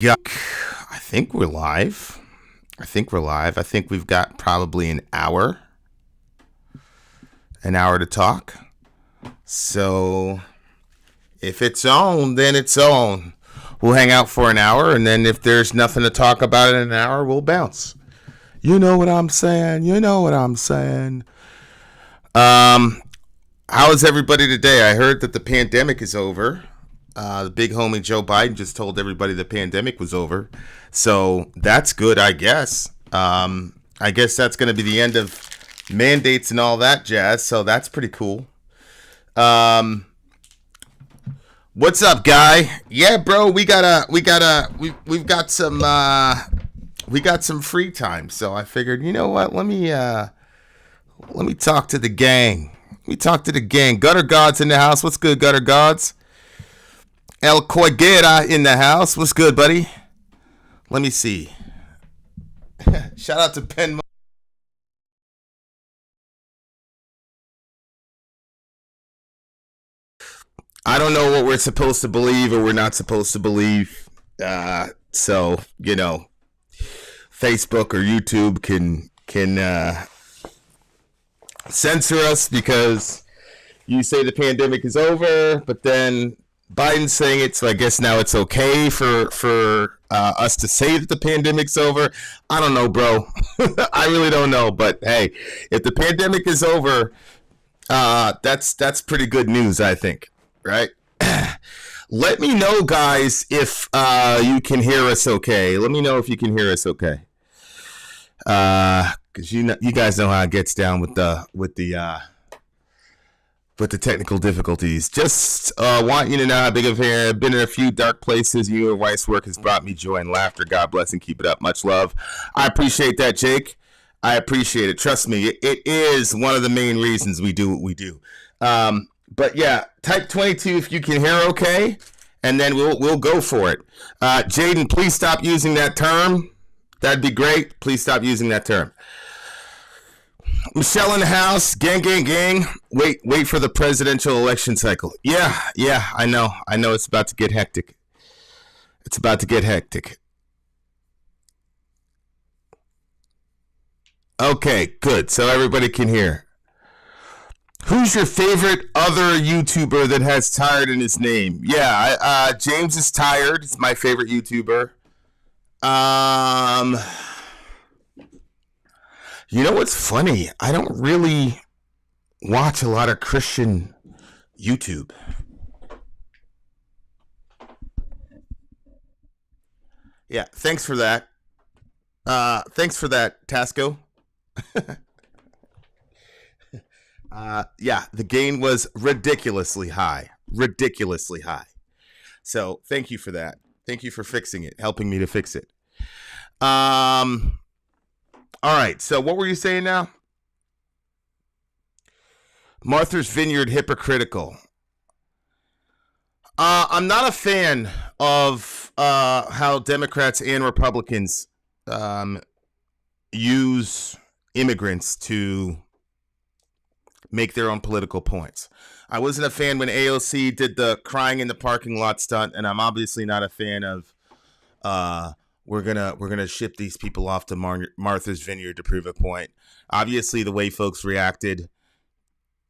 Yeah, I think we're live. I think we've got probably an hour to talk. So if it's on, then it's on. We'll hang out for an hour, and then if there's nothing to talk about in an hour, we'll bounce. You know what I'm saying? You know what I'm saying? Um, how is everybody today? I heard that the pandemic is over. The big homie Joe Biden just told everybody the pandemic was over. So that's good, I guess. I guess that's going to be the end of mandates and all that jazz. So that's pretty cool. Um, what's up, guy? Yeah, bro, we've got we got some free time. So I figured, you know what? Let me talk to the gang. Let me talk to the gang. Gutter Gods in the house. What's good, Gutter Gods? El Coiguera in the house. What's good, buddy? Let me see. Shout out to Ben. I don't know what we're supposed to believe or we're not supposed to believe. So Facebook or YouTube can censor us because you say the pandemic is over, but then Biden's saying it, so I guess now it's okay for us to say that the pandemic's over. I don't know, bro. I really don't know, but hey, if the pandemic is over, that's pretty good news, I think. Right? Let me know, guys, if you can hear us okay. Let me know if you can hear us okay. Because you guys know how it gets down with the technical difficulties. Just want you to know how big of a fan I've been in a few dark places. You and Wife's work has brought me joy and laughter. God bless and keep it up. Much love. I appreciate that, Jake. I appreciate it. Trust me, it is one of the main reasons we do what we do. But yeah, type 22 if you can hear okay, and then we'll go for it. Jaden, please stop using that term. That'd be great. Please stop using that term. Michelle in the house, gang, gang, gang. Wait for the presidential election cycle. Yeah, I know. It's about to get hectic. It's about to get hectic. Okay, good. So everybody can hear. Who's your favorite other YouTuber that has tired in his name? Yeah, James is tired. It's my favorite YouTuber. Um, you know what's funny? I don't really watch a lot of Christian YouTube. Yeah, thanks for that. Thanks for that, Tasco. Yeah, the gain was ridiculously high. Ridiculously high. So thank you for that. Thank you for fixing it, helping me to fix it. Um, all right. So what were you saying now? Martha's Vineyard hypocritical. I'm not a fan of how Democrats and Republicans um, use immigrants to make their own political points. I wasn't a fan when AOC did the crying in the parking lot stunt, and I'm obviously not a fan of we're gonna ship these people off to Martha's Vineyard to prove a point. Obviously, the way folks reacted,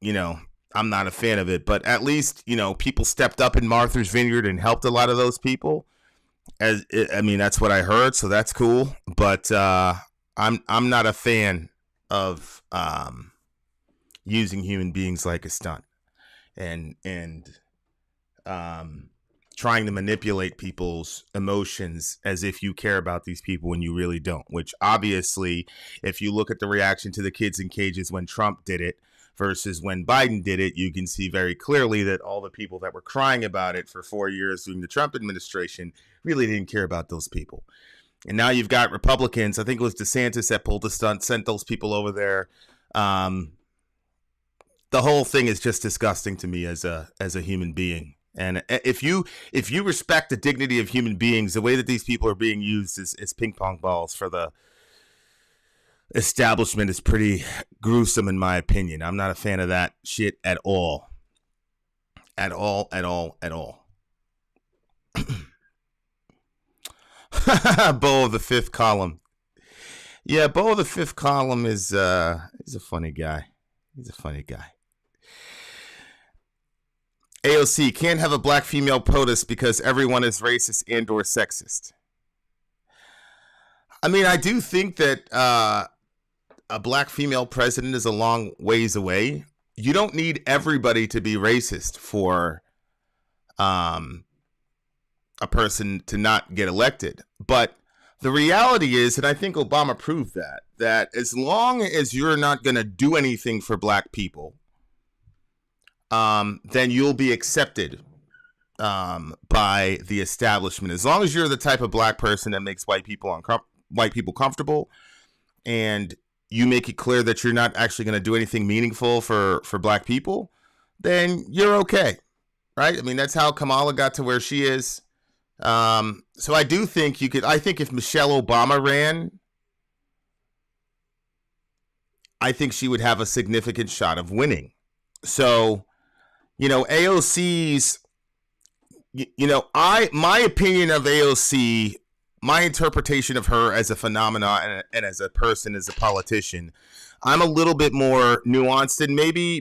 you know, I'm not a fan of it. But at least people stepped up in Martha's Vineyard and helped a lot of those people. I mean, that's what I heard, so that's cool. But I'm not a fan of using human beings like a stunt and um, trying to manipulate people's emotions as if you care about these people when you really don't. Which obviously, if you look at the reaction to the kids in cages when Trump did it versus when Biden did it, you can see very clearly that all the people that were crying about it for 4 years during the Trump administration really didn't care about those people. And now you've got Republicans. I think it was DeSantis that pulled the stunt, sent those people over there. Um, the whole thing is just disgusting to me as a human being. And if you respect the dignity of human beings, the way that these people are being used as ping pong balls for the establishment is pretty gruesome, in my opinion. I'm not a fan of that shit at all, at all. Bo of the fifth column. Yeah, Bo of the fifth column is he's a funny guy. He's a funny guy. AOC can't have a black female POTUS because everyone is racist and or sexist. I mean, I do think that a black female president is a long ways away. You don't need everybody to be racist for a person to not get elected. But the reality is, and I think Obama proved that as long as you're not going to do anything for black people, then you'll be accepted by the establishment. As long as you're the type of black person that makes white people comfortable, and you make it clear that you're not actually going to do anything meaningful for black people, then you're okay, right? I mean, that's how Kamala got to where she is. So I do think I think if Michelle Obama ran, I think she would have a significant shot of winning. So, AOC's, my opinion of AOC, my interpretation of her as a phenomenon and as a person, as a politician, I'm a little bit more nuanced, and maybe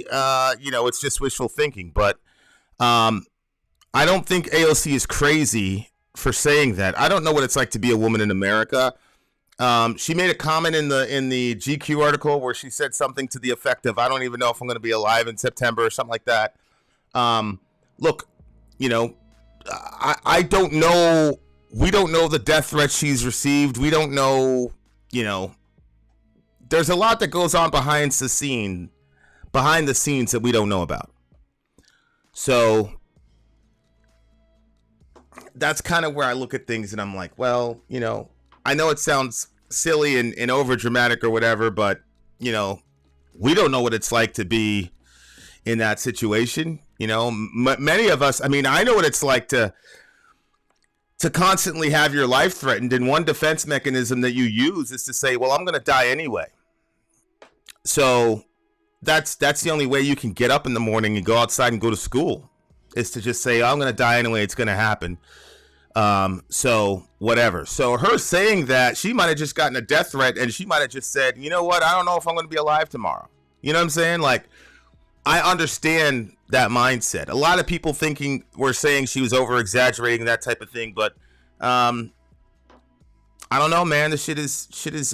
it's just wishful thinking, but I don't think AOC is crazy for saying that. I don't know what it's like to be a woman in America. She made a comment in the GQ article where she said something to the effect of, I don't even know if I'm going to be alive in September or something like that. Look, I don't know. We don't know the death threat she's received. We don't know, there's a lot that goes on behind the scenes that we don't know about. So that's kind of where I look at things and I'm like, well, I know it sounds silly and over dramatic or whatever, but we don't know what it's like to be in that situation. Many of us, I mean, I know what it's like to constantly have your life threatened, and one defense mechanism that you use is to say, well, I'm going to die anyway. So that's the only way you can get up in the morning and go outside and go to school, is to just say, oh, I'm going to die anyway. It's going to happen. So whatever. So her saying that, she might have just gotten a death threat, and she might have just said, you know what? I don't know if I'm going to be alive tomorrow. You know what I'm saying? Like, I understand that mindset. A lot of people were saying she was over exaggerating, that type of thing, but I don't know, man. The shit is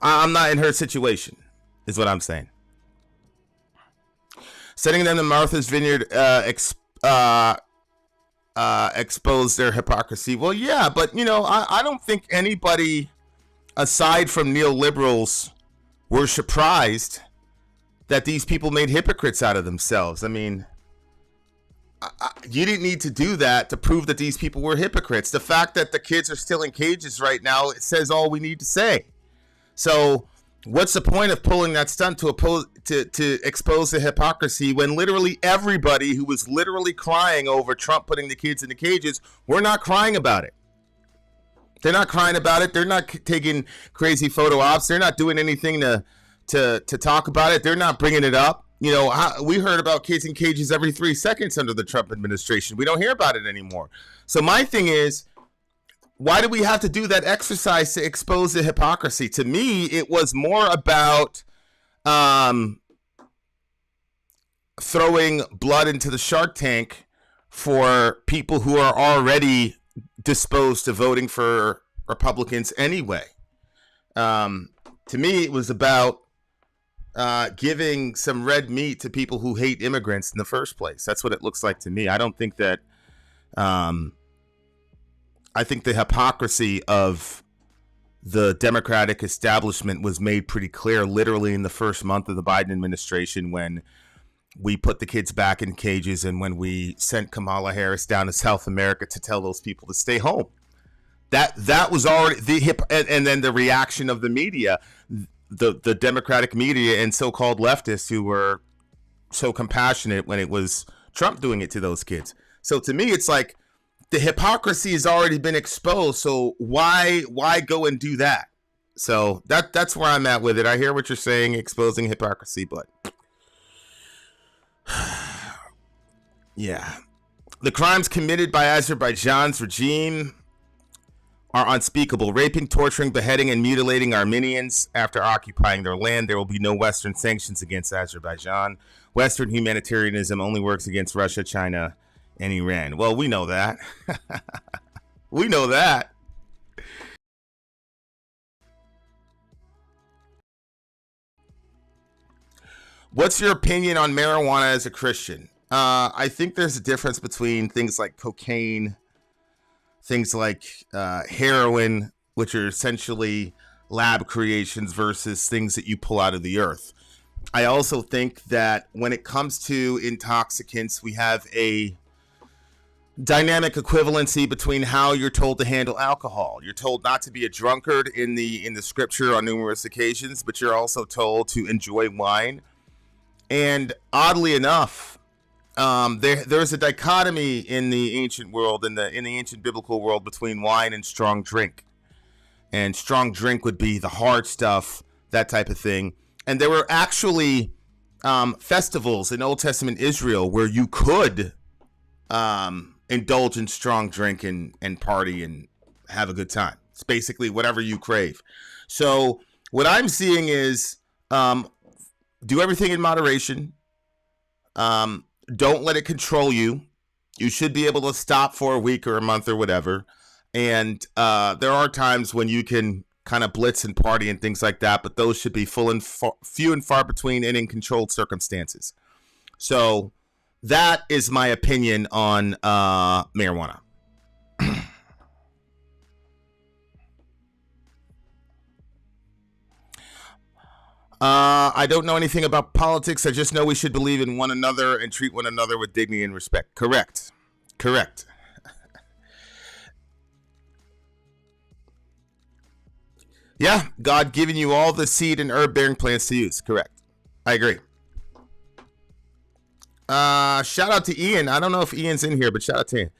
I'm not in her situation, is what I'm saying. Sending them to Martha's Vineyard expose their hypocrisy. Well, yeah, but I don't think anybody aside from neoliberals were surprised that these people made hypocrites out of themselves. I mean, you didn't need to do that to prove that these people were hypocrites. The fact that the kids are still in cages right now, it says all we need to say. So what's the point of pulling that stunt to expose the hypocrisy when literally everybody who was literally crying over Trump putting the kids in the cages, we're not crying about it. They're not crying about it. They're not taking crazy photo ops. They're not doing anything to talk about it. They're not bringing it up. We heard about kids in cages every 3 seconds under the Trump administration. We don't hear about it anymore. So my thing is, why do we have to do that exercise to expose the hypocrisy? To me, it was more about throwing blood into the shark tank for people who are already disposed to voting for Republicans anyway. To me, it was about giving some red meat to people who hate immigrants in the first place. That's what it looks like to me. I don't think that I think the hypocrisy of the Democratic establishment was made pretty clear literally in the first month of the Biden administration, when we put the kids back in cages and when we sent Kamala Harris down to South America to tell those people to stay home. That was already and then the reaction of the media, the Democratic media and so-called leftists who were so compassionate when it was Trump doing it to those kids. So to me, it's like the hypocrisy has already been exposed. So why go and do that? So that's where I'm at with it. I hear what you're saying, exposing hypocrisy, but yeah, The crimes committed by Azerbaijan's regime are unspeakable. Raping, torturing, beheading, and mutilating Armenians after occupying their land. There will be no Western sanctions against Azerbaijan. Western humanitarianism only works against Russia, China, and Iran. Well, we know that. We know that. What's your opinion on marijuana as a Christian? I think there's a difference between things like cocaine, things like heroin, which are essentially lab creations, versus things that you pull out of the earth. I also think that when it comes to intoxicants, we have a dynamic equivalency between how you're told to handle alcohol. You're told not to be a drunkard in the scripture on numerous occasions, but you're also told to enjoy wine. And oddly enough, there's a dichotomy in the ancient world, in the ancient biblical world, between wine and strong drink. And strong drink would be the hard stuff, that type of thing. And there were actually festivals in Old Testament Israel where you could indulge in strong drink and party and have a good time. It's basically whatever you crave. So what I'm seeing is do everything in moderation. Don't let it control you. You should be able to stop for a week or a month or whatever. And there are times when you can kind of blitz and party and things like that, but those should be few and far between and in controlled circumstances. So that is my opinion on marijuana. I don't know anything about politics. I just know we should believe in one another and treat one another with dignity and respect. Correct. Yeah, God giving you all the seed and herb-bearing plants to use. Correct. I agree. Shout out to Ian. I don't know if Ian's in here, but shout out to Ian.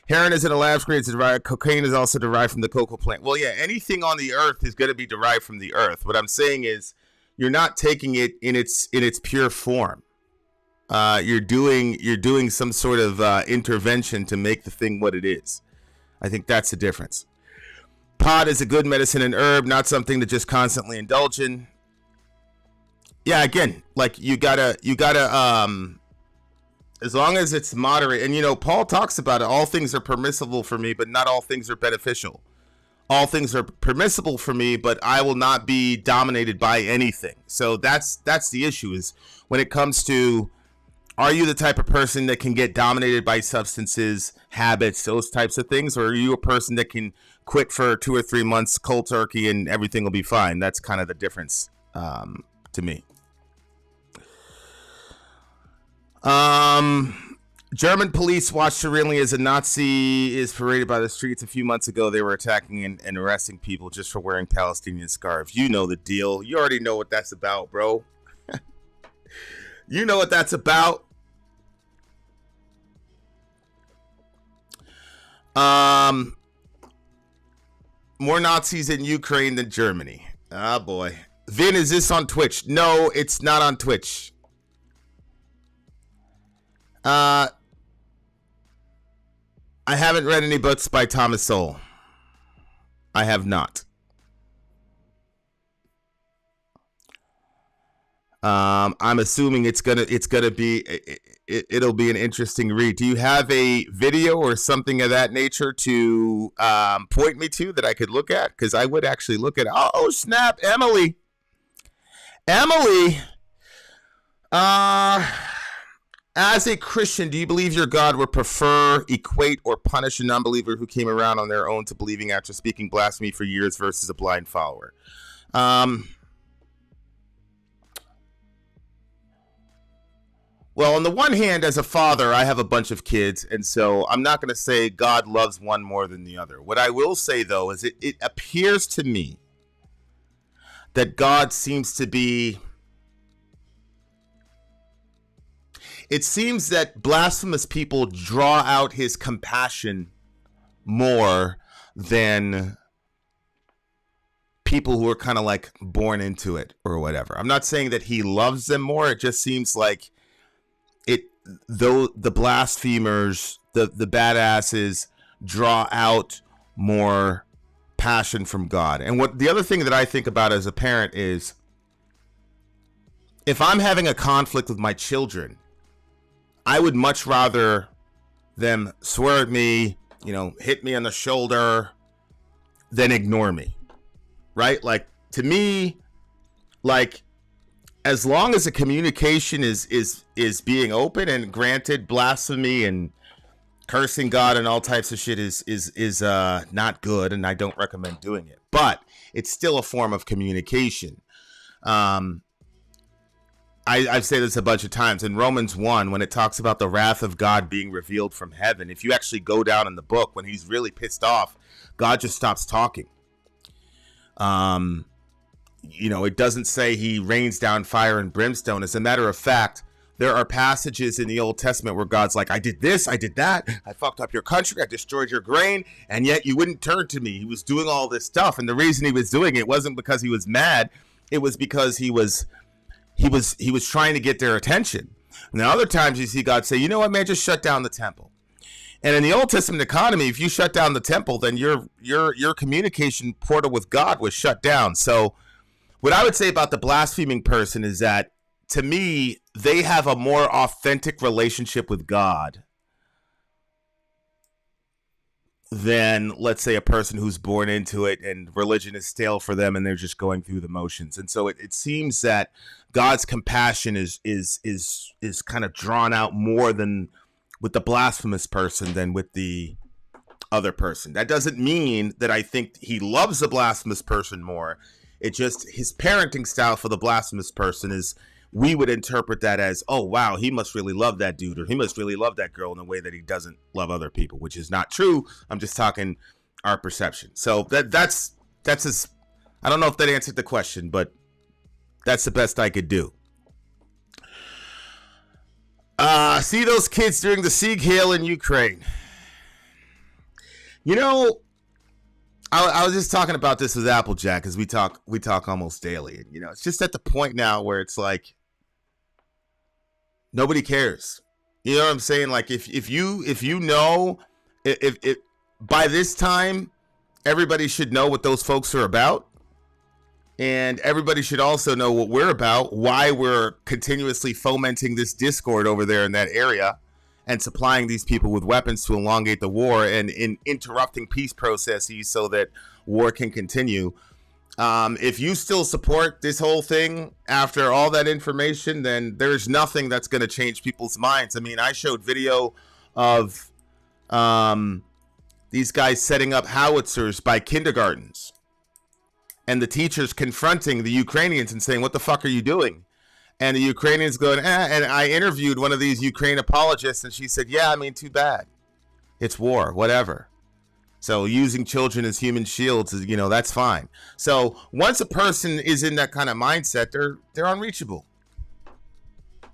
Heroin is in a lab screen. It's derived. Cocaine is also derived from the cocoa plant. Well, yeah, anything on the earth is going to be derived from the earth. What I'm saying is, you're not taking it in its pure form. You're doing some sort of intervention to make the thing what it is. I think that's the difference. Pot is a good medicine and herb, not something to just constantly indulge in. Yeah, again, like you gotta as long as it's moderate. And Paul talks about it. All things are permissible for me, but not all things are beneficial. All things are permissible for me, but I will not be dominated by anything. So that's the issue, is when it comes to, are you the type of person that can get dominated by substances, habits, those types of things? Or are you a person that can quit for 2 or 3 months cold turkey and everything will be fine? That's kind of the difference to me. German police watched serenely as a Nazi is paraded by the streets. A few months ago, they were attacking and arresting people just for wearing Palestinian scarves. You know the deal. You already know what that's about, bro. You know what that's about. More Nazis in Ukraine than Germany. Ah, boy. Vin, is this on Twitch? No, it's not on Twitch. I haven't read any books by Thomas Sowell. I have not. I'm assuming it'll be an interesting read. Do you have a video or something of that nature to point me to that I could look at? Because I would actually look at. Oh snap, Emily. As a Christian, do you believe your God would prefer, equate, or punish a non-believer who came around on their own to believing after speaking blasphemy for years versus a blind follower? Well, on the one hand, as a father, I have a bunch of kids, and so I'm not going to say God loves one more than the other. What I will say, though, is it appears to me that God seems to be... It seems that blasphemous people draw out his compassion more than people who are kind of like born into it or whatever. I'm not saying that he loves them more. It just seems like though the blasphemers the badasses draw out more passion from God. And what the other thing that I think about as a parent is, if I'm having a conflict with my children, I would much rather them swear at me, hit me on the shoulder, than ignore me, right? Like, to me, like, as long as the communication is being open, and granted, blasphemy and cursing God and all types of shit is not good, and I don't recommend doing it, but it's still a form of communication. I've said this a bunch of times. In Romans 1, when it talks about the wrath of God being revealed from heaven, if you actually go down in the book, when he's really pissed off, God just stops talking. It doesn't say he rains down fire and brimstone. As a matter of fact, there are passages in the Old Testament where God's like, I did this, I did that, I fucked up your country, I destroyed your grain, and yet you wouldn't turn to me. He was doing all this stuff, and the reason he was doing it wasn't because he was mad. It was because he was trying to get their attention. And then other times you see God say, you know what, man, just shut down the temple. And in the Old Testament economy, if you shut down the temple, then your communication portal with God was shut down. So what I would say about the blaspheming person is that, to me, they have a more authentic relationship with God than, let's say, a person who's born into it and religion is stale for them and they're just going through the motions. And so it seems that God's compassion is kind of drawn out more than with the blasphemous person than with the other person. That doesn't mean that I think he loves the blasphemous person more. It just, his parenting style for the blasphemous person is, we would interpret that as, oh, wow, he must really love that dude, or he must really love that girl in a way that he doesn't love other people, which is not true. I'm just talking our perception. So that's as, I don't know if that answered the question, but that's the best I could do. See those kids during the Sieg Heil in Ukraine. I was just talking about this with Applejack, because we talk almost daily. And, it's just at the point now where it's like, nobody cares. You know what I'm saying? Like, if by this time, everybody should know what those folks are about. And everybody should also know what we're about, why we're continuously fomenting this discord over there in that area and supplying these people with weapons to elongate the war and in interrupting peace processes so that war can continue. If you still support this whole thing after all that information, then there's nothing that's going to change people's minds. I mean, I showed video of these guys setting up howitzers by kindergartens and the teachers confronting the Ukrainians and saying, what the fuck are you doing? And the Ukrainians going, And I interviewed one of these Ukraine apologists, and she said, yeah, I mean, too bad. It's war, whatever. So using children as human shields is, that's fine. So once a person is in that kind of mindset, they're unreachable.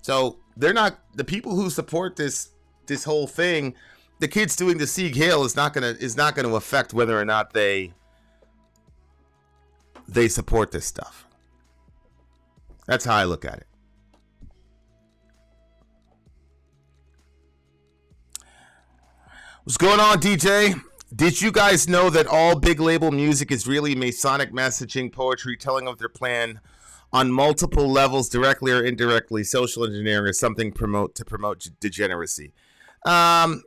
So they're not, the people who support this whole thing, the kids doing the Sieg Heil is not gonna affect whether or not they support this stuff. That's how I look at it. What's going on, DJ? Did you guys know that all big label music is really Masonic messaging, poetry, telling of their plan on multiple levels, directly or indirectly, social engineering, or something to promote degeneracy? I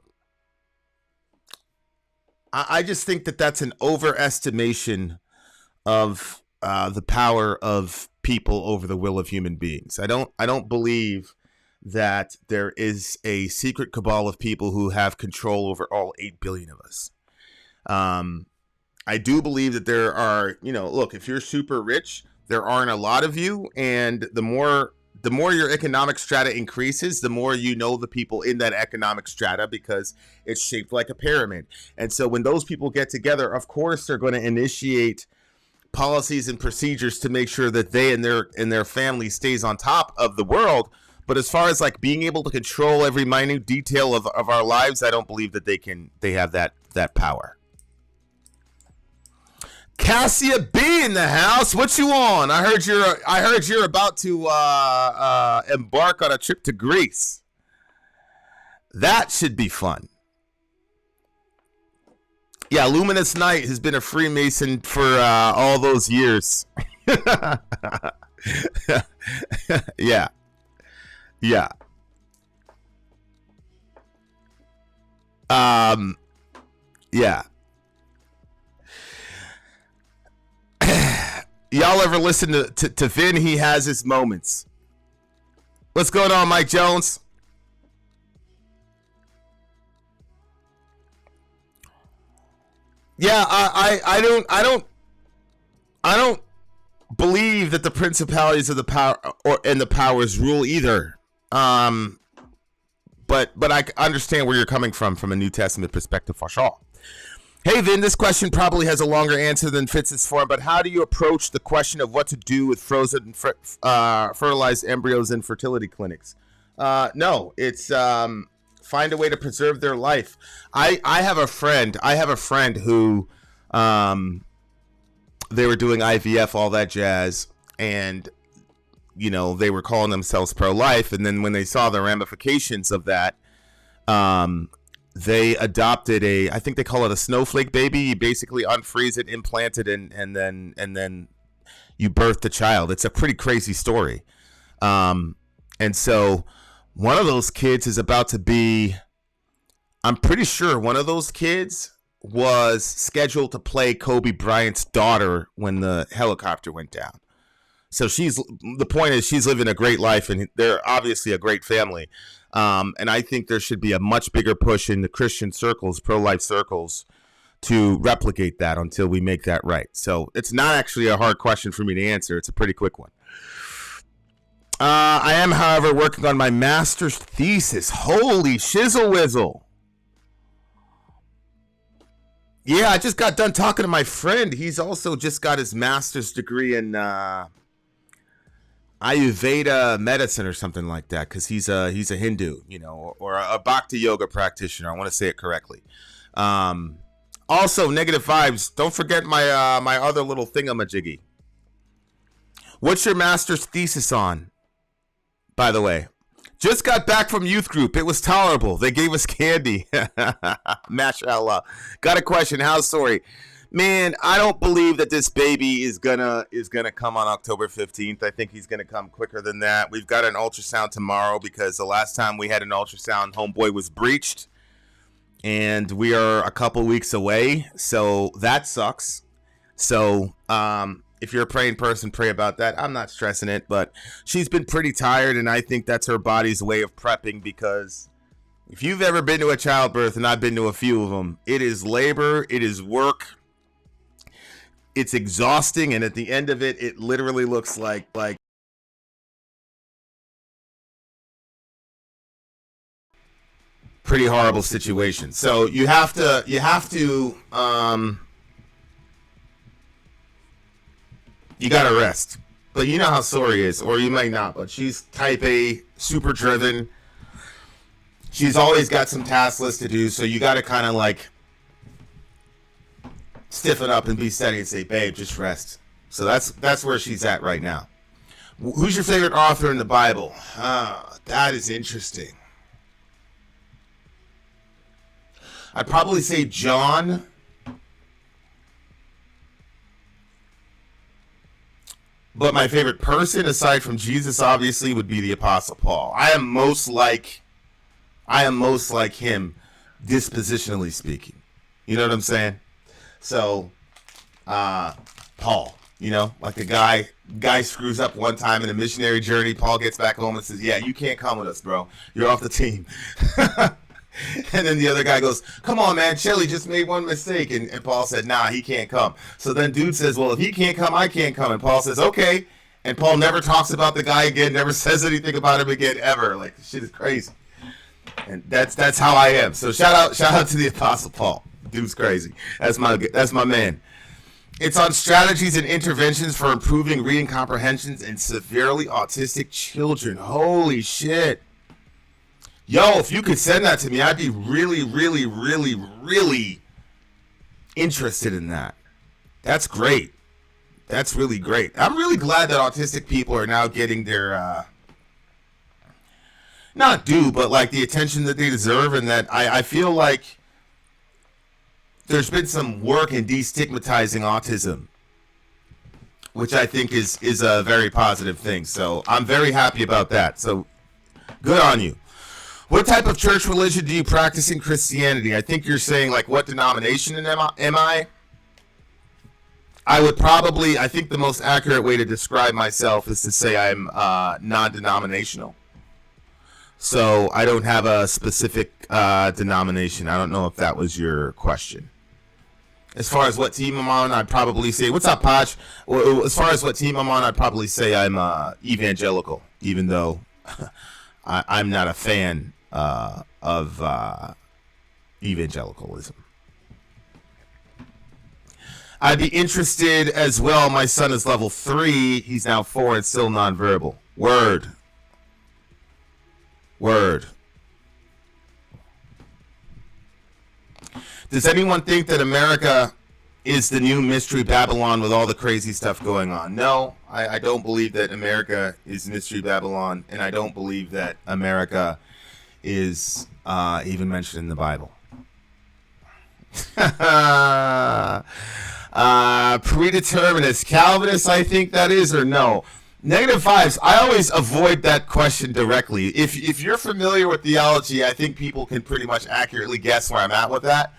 just think that that's an overestimation of the power of people over the will of human beings. I don't believe that there is a secret cabal of people who have control over all 8 billion of us. I do believe that there are, look, if you're super rich, there aren't a lot of you, and the more your economic strata increases, the more you know the people in that economic strata, because it's shaped like a pyramid. And so when those people get together, of course they're going to initiate policies and procedures to make sure that they and their family stays on top of the world. But as far as like being able to control every minute detail of our lives, I don't believe that they have that power. Cassia B in the house. What you on? I heard you're about to embark on a trip to Greece. That should be fun. Yeah, Luminous Knight has been a Freemason for all those years. Yeah. Yeah. Yeah. Y'all ever listen to Vin? He has his moments. What's going on, Mike Jones? Yeah, I don't believe that the principalities of the power and the powers rule either. But I understand where you're coming from a New Testament perspective for sure. Hey, Vin, this question probably has a longer answer than fits its form, but how do you approach the question of what to do with frozen fertilized embryos in fertility clinics? No, it's find a way to preserve their life. I have a friend who they were doing IVF, all that jazz, and they were calling themselves pro-life, and then when they saw the ramifications of that, they adopted I think they call it a snowflake baby. You basically unfreeze it, implant it, and then you birth the child. It's a pretty crazy story. And so one of those kids is about to be, I'm pretty sure one of those kids was scheduled to play Kobe Bryant's daughter when the helicopter went down. So the point is she's living a great life, and they're obviously a great family. And I think there should be a much bigger push in the Christian circles, pro-life circles, to replicate that until we make that right. So it's not actually a hard question for me to answer. It's a pretty quick one. I am, however, working on my master's thesis. Holy shizzle whizzle. Yeah, I just got done talking to my friend. He's also just got his master's degree in Ayurveda medicine or something like that, because he's a Hindu, or a Bhakti yoga practitioner. I want to say it correctly. Also, negative vibes. Don't forget my my other little thingamajiggy. What's your master's thesis on, by the way? Just got back from youth group. It was tolerable. They gave us candy. Mashallah. Got a question. How's Sori? Man, I don't believe that this baby is gonna come on October 15th. I think he's gonna come quicker than that. We've got an ultrasound tomorrow because the last time we had an ultrasound, homeboy was breached, and we are a couple weeks away. So that sucks. So if you're a praying person, pray about that. I'm not stressing it, but she's been pretty tired, and I think that's her body's way of prepping, because if you've ever been to a childbirth, and I've been to a few of them, it is labor, it is work. It's exhausting, and at the end of it, it literally looks like pretty horrible situation. So you have to you gotta rest. But you know how Sori is, or you might not, but she's type A, super driven. She's always got some task list to do, so you gotta kind of stiffen up and be steady and say, babe, just rest. So that's where she's at right now. Who's your favorite author in the Bible? That is interesting. I'd probably say John. But my favorite person, aside from Jesus, obviously, would be the Apostle Paul. I am most like him, dispositionally speaking. You know what I'm saying? So, Paul, like the guy screws up one time in a missionary journey. Paul gets back home and says, yeah, you can't come with us, bro. You're off the team. And then the other guy goes, come on, man, Shelly just made one mistake. And Paul said, nah, he can't come. So then dude says, well, if he can't come, I can't come. And Paul says, okay. And Paul never talks about the guy again, never says anything about him again, ever. Like, shit is crazy. And that's how I am. So shout out to the Apostle Paul. Dude's crazy. That's my man. It's on strategies and interventions for improving reading comprehensions in severely autistic children. Holy shit. Yo, if you could send that to me, I'd be really, really, really, really interested in that. That's great. That's really great. I'm really glad that autistic people are now getting their, not due, but like the attention that they deserve, and that I feel like there's been some work in destigmatizing autism, which I think is a very positive thing. So I'm very happy about that. So good on you. What type of church religion do you practice in Christianity? I think you're saying, like, what denomination am I? I think the most accurate way to describe myself is to say I'm non-denominational. So I don't have a specific denomination. I don't know if that was your question. As far as what team I'm on, I'd probably say, what's up, Poch? Well, as far as what team I'm on, I'd probably say I'm evangelical, even though I'm not a fan of evangelicalism. I'd be interested as well. My son is level 3. He's now 4 and still nonverbal. Word. Does anyone think that America is the new Mystery Babylon with all the crazy stuff going on? No, I don't believe that America is Mystery Babylon, and I don't believe that America is even mentioned in the Bible. Predeterminist, Calvinist, I think that is, or no? Negative 5s, I always avoid that question directly. If you're familiar with theology, I think people can pretty much accurately guess where I'm at with that.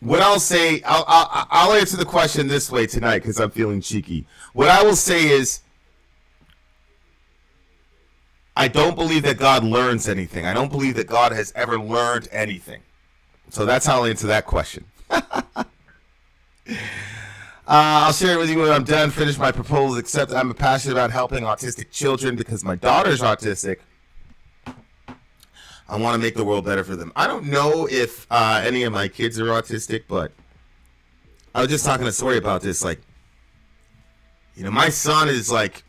What I'll say, I'll answer the question this way tonight because I'm feeling cheeky. What I will say is, I don't believe that God learns anything. I don't believe that God has ever learned anything. So that's how I'll answer that question. I'll share it with you when I'm done, finish my proposal, except I'm passionate about helping autistic children because my daughter's autistic. I want to make the world better for them. I don't know if any of my kids are autistic, but I was just talking to Sori about this. Like, you know, my son is like,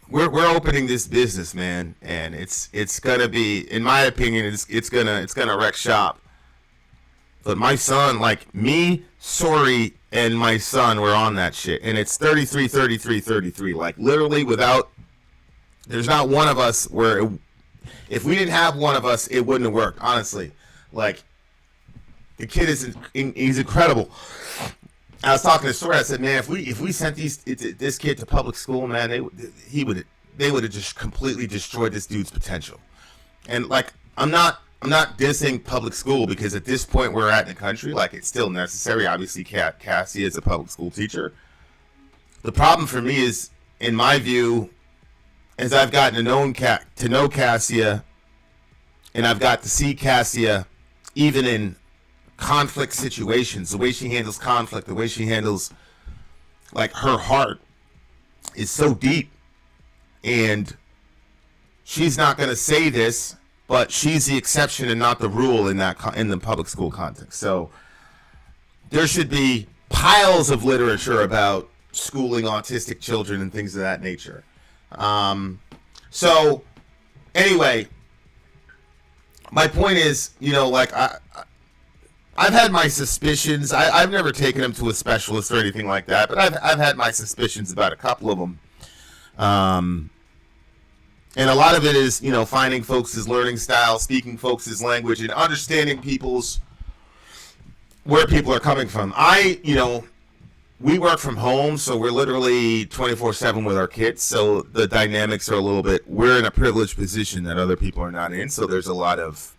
we're opening this business, man, and it's gonna be, in my opinion, it's gonna wreck shop. But my son, like me, Sori, and my son were on that shit. And it's 33, 33, 33. Like, literally, there's not one of us where, if we didn't have one of us, it wouldn't have worked, honestly. Like, the kid he's incredible. I was talking to Sori, I said, man, if we sent this kid to public school, man, they would have just completely destroyed this dude's potential. And, like, I'm not dissing public school because at this point we're at in the country, like, it's still necessary. Obviously, Cassie is a public school teacher. The problem for me is, in my view, as I've gotten to know Cassia, and I've got to see Cassia even in conflict situations, the way she handles conflict, the way she handles, like, her heart is so deep. And she's not going to say this, but she's the exception and not the rule in the public school context. So there should be piles of literature about schooling autistic children and things of that nature. So anyway, my point is, you know, like, I've had my suspicions. I've never taken him to a specialist or anything like that, but I've had my suspicions about a couple of them. And a lot of it is, you know, finding folks' learning style, speaking folks' language, and understanding where people are coming from. We work from home, so we're literally 24/7 with our kids. So the dynamics are we're in a privileged position that other people are not in. So there's a lot of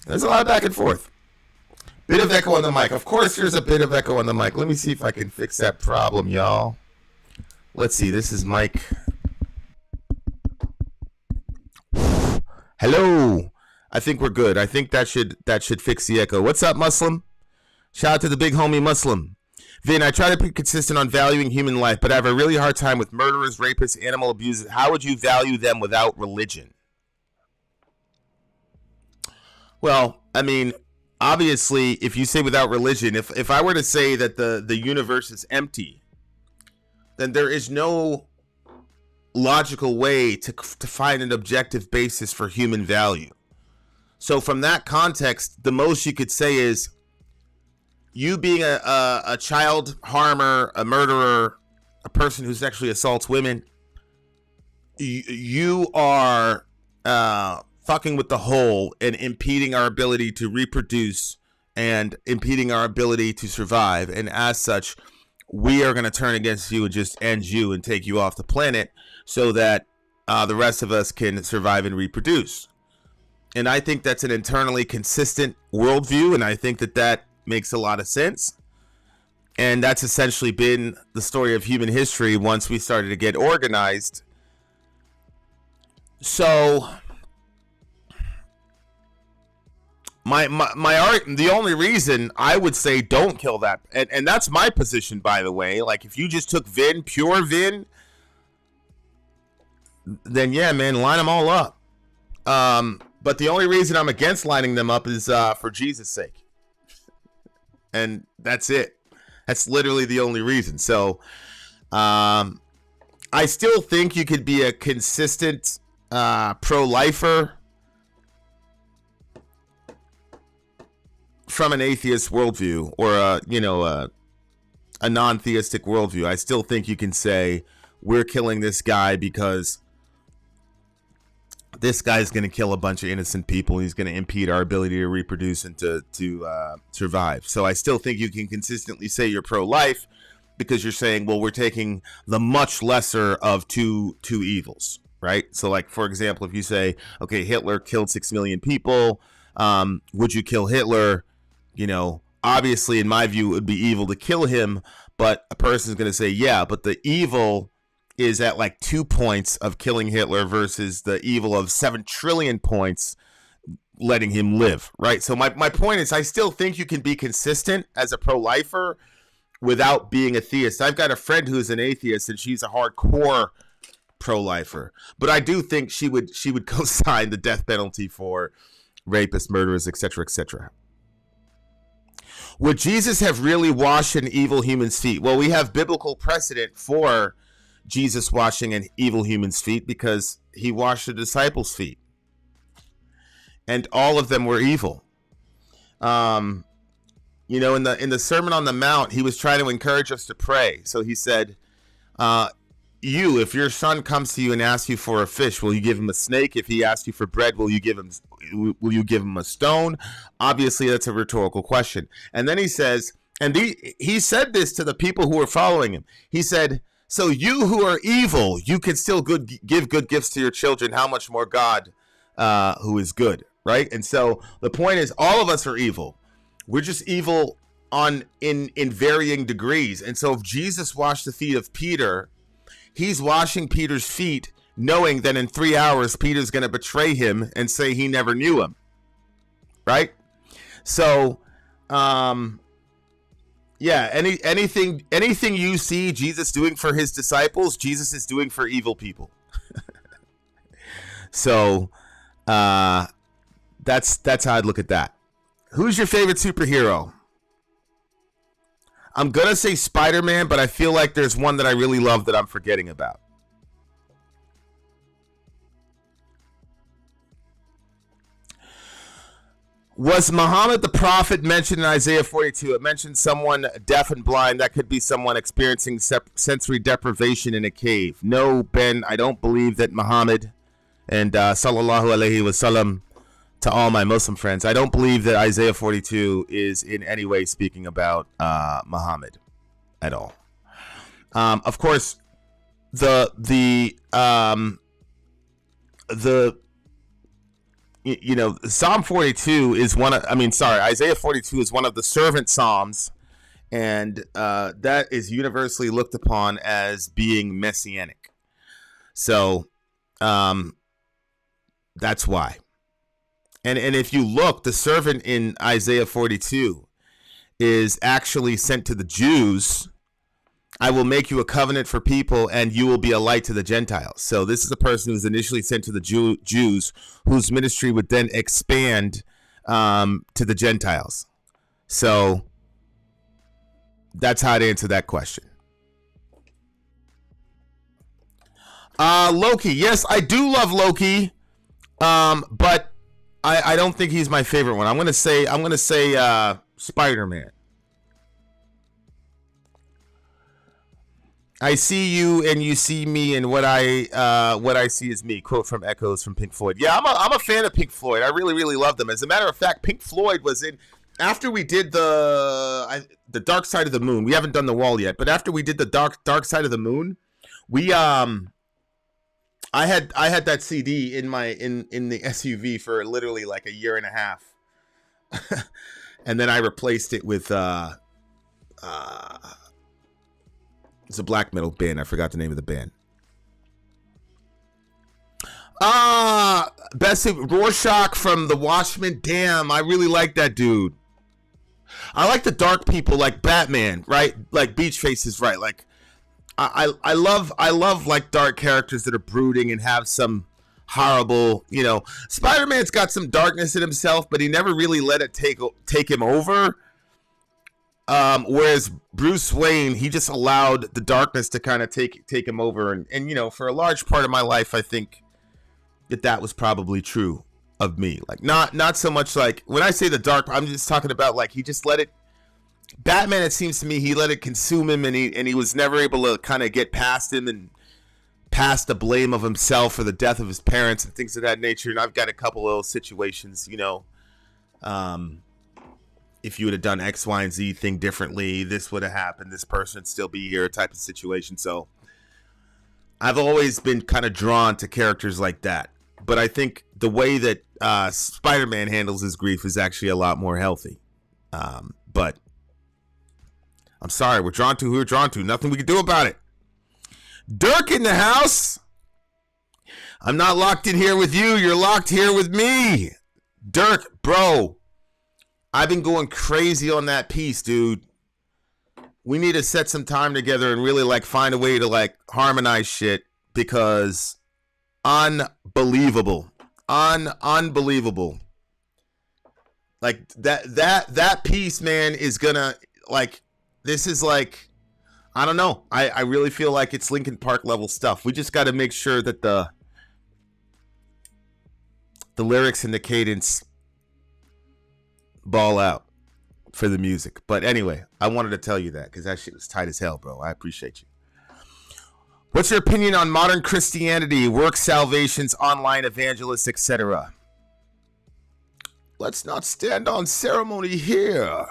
back and forth. Bit of echo on the mic. Of course, there's a bit of echo on the mic. Let me see if I can fix that problem, y'all. Let's see. This is Mike. Hello. I think we're good. I think that should fix the echo. What's up, Muslim? Shout out to the big homie Muslim. Vin, I try to be consistent on valuing human life, but I have a really hard time with murderers, rapists, animal abusers. How would you value them without religion? Well, I mean, obviously, if you say without religion, if I were to say that the universe is empty, then there is no logical way to find an objective basis for human value. So from that context, the most you could say is, you being a child harmer, a murderer, a person who sexually assaults women, you are fucking with the whole and impeding our ability to reproduce and impeding our ability to survive. And as such, we are going to turn against you and just end you and take you off the planet so that the rest of us can survive and reproduce. And I think that's an internally consistent worldview, and I think that that makes a lot of sense. And that's essentially been the story of human history once we started to get organized. So the only reason I would say don't kill that, and that's my position, by the way, like if you just took Vin, pure Vin, then yeah, man, line them all up. But the only reason I'm against lining them up is for Jesus' sake. And that's it. That's literally the only reason. So I still think you could be a consistent pro-lifer from an atheist worldview or a non-theistic worldview. I still think you can say we're killing this guy because this guy's going to kill a bunch of innocent people. He's going to impede our ability to reproduce and to survive. So I still think you can consistently say you're pro-life because you're saying, well, we're taking the much lesser of two evils, right? So like, for example, if you say, okay, Hitler killed 6 million people, would you kill Hitler? You know, obviously, in my view, it would be evil to kill him, but a person's going to say, yeah, but the evil is at like 2 points of killing Hitler versus the evil of 7 trillion points letting him live, right? So my point is I still think you can be consistent as a pro-lifer without being a theist. I've got a friend who's an atheist and she's a hardcore pro-lifer, but I do think she would co-sign the death penalty for rapists, murderers, etc., etc. Would Jesus have really washed an evil human's feet? Well, we have biblical precedent for Jesus washing an evil human's feet because he washed the disciples' feet. And all of them were evil. In the Sermon on the Mount, he was trying to encourage us to pray. So he said, if your son comes to you and asks you for a fish, will you give him a snake? If he asks you for bread, will you give him a stone? Obviously, that's a rhetorical question. And then he says, and he said this to the people who were following him. He said, so you who are evil, you can still give good gifts to your children. How much more God, who is good, right? And so the point is, all of us are evil. We're just evil in varying degrees. And so if Jesus washed the feet of Peter, he's washing Peter's feet, knowing that in 3 hours, Peter's going to betray him and say he never knew him, right? So, anything you see Jesus doing for his disciples, Jesus is doing for evil people. So, that's how I'd look at that. Who's your favorite superhero? I'm gonna say Spider-Man, but I feel like there's one that I really love that I'm forgetting about. Was Muhammad the prophet mentioned in Isaiah 42? It mentioned someone deaf and blind. That could be someone experiencing sensory deprivation in a cave. No, Ben, I don't believe that Muhammad, and sallallahu alaihi wasallam to all my Muslim friends, I don't believe that Isaiah 42 is in any way speaking about Muhammad at all. Of course, Psalm 42 is Isaiah 42 is one of the servant psalms, and that is universally looked upon as being messianic. So that's why. And if you look, the servant in Isaiah 42 is actually sent to the Jews. I will make you a covenant for people, and you will be a light to the Gentiles. So this is a person who's initially sent to the Jews, whose ministry would then expand to the Gentiles. So that's how I'd answer that question. Loki. Yes, I do love Loki, but I don't think he's my favorite one. I'm gonna say Spider-Man. I see you and you see me, and what I see is me. Quote from Echoes from Pink Floyd. Yeah, I'm a fan of Pink Floyd. I really love them. As a matter of fact, Pink Floyd was in. after we did the Dark Side of the Moon, we haven't done the wall yet, but after we did the Dark Side of the Moon, we I had that CD in the SUV for literally like a year and a half. And then I replaced it with it's a black metal band. I forgot the name of the band. Best Rorschach from The Watchmen. Damn, I really like that dude. I like the dark people like Batman, right? Like Beachface is right. Like I love like dark characters that are brooding and have some horrible, you know. Spider-Man's got some darkness in himself, but he never really let it take him over. Whereas Bruce Wayne, he just allowed the darkness to kind of take him over, and you know, for a large part of my life, I think that was probably true of me. Like not so much like when I say the dark, I'm just talking about like he just let it. Batman, it seems to me, he let it consume him, and he was never able to kind of get past him and past the blame of himself for the death of his parents and things of that nature. And I've got a couple of those situations, you know. If you would have done X, Y, and Z thing differently, this would have happened. This person would still be here, type of situation. So I've always been kind of drawn to characters like that. But I think the way that Spider-Man handles his grief is actually a lot more healthy. But I'm sorry, we're drawn to who we're drawn to. Nothing we can do about it. Dirk in the house. I'm not locked in here with you. You're locked here with me. Dirk, bro. I've been going crazy on that piece, dude. We need to set some time together and really like find a way to like harmonize shit, because unbelievable. Unbelievable. Like that piece, man, is gonna like, this is like, I don't know. I really feel like it's Linkin Park level stuff. We just got to make sure that the lyrics and the cadence ball out for the music. But anyway, I wanted to tell you that because that shit was tight as hell, bro. I appreciate you. What's your opinion on modern Christianity, work salvations, online evangelists, etc.? Let's not stand on ceremony here,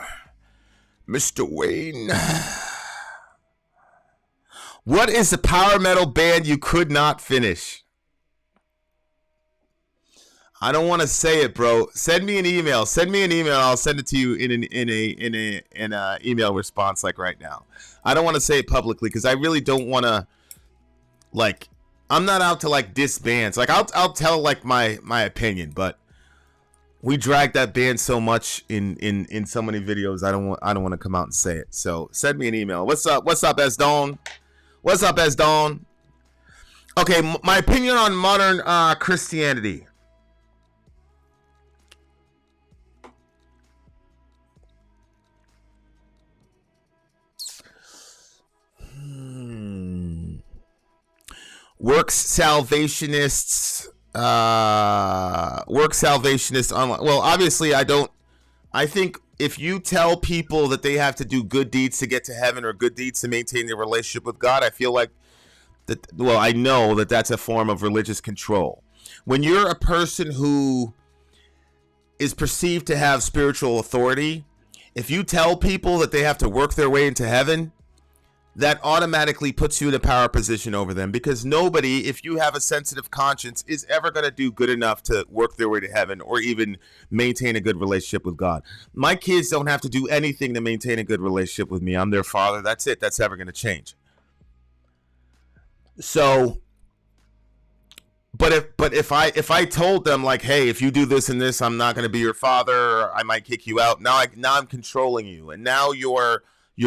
Mr. Wayne. What is the power metal band you could not finish? I don't want to say it, bro. Send me an email. I'll send it to you in an email response like right now. I don't want to say it publicly because I really don't want to, like, I'm not out to like diss bands. Like I'll tell like my opinion, but we dragged that band so much in so many videos. I don't want to come out and say it. So send me an email. What's up, Esdon? What's up, Esdon? Okay, my opinion on modern Christianity. Work salvationists online. Well, obviously I think if you tell people that they have to do good deeds to get to heaven or good deeds to maintain their relationship with God, I feel like that, well, I know that that's a form of religious control. When you're a person who is perceived to have spiritual authority, if you tell people that they have to work their way into heaven, that automatically puts you in a power position over them, because nobody, if you have a sensitive conscience, is ever going to do good enough to work their way to heaven or even maintain a good relationship with God. My kids don't have to do anything to maintain a good relationship with me. I'm their father. That's it. That's never going to change. So, but if I told them like, hey, if you do this and this, I'm not going to be your father, or I might kick you out. Now I'm controlling you, and now your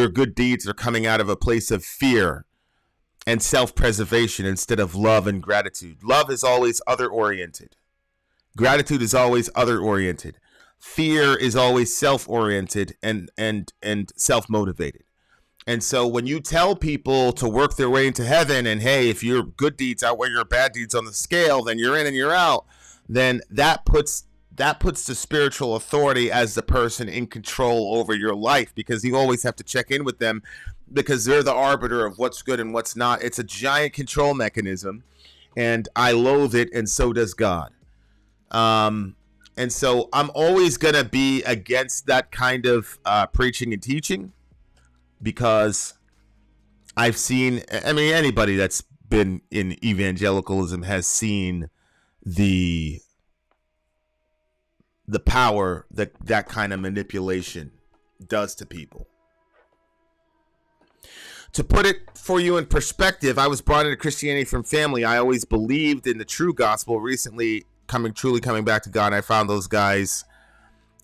good deeds are coming out of a place of fear and self-preservation instead of love and gratitude. Love is always other-oriented. Gratitude is always other-oriented. Fear is always self-oriented and self-motivated. And so when you tell people to work their way into heaven, and hey, if your good deeds outweigh your bad deeds on the scale, then you're in and you're out, then that puts the spiritual authority as the person in control over your life, because you always have to check in with them because they're the arbiter of what's good and what's not. It's a giant control mechanism, and I loathe it, and so does God. And so I'm always going to be against that kind of preaching and teaching, because I've seen, I mean, anybody that's been in evangelicalism has seen the power that kind of manipulation does to people. To put it for you in perspective, I was brought into Christianity from family. I always believed in the true gospel. Recently, truly coming back to God, I found those guys,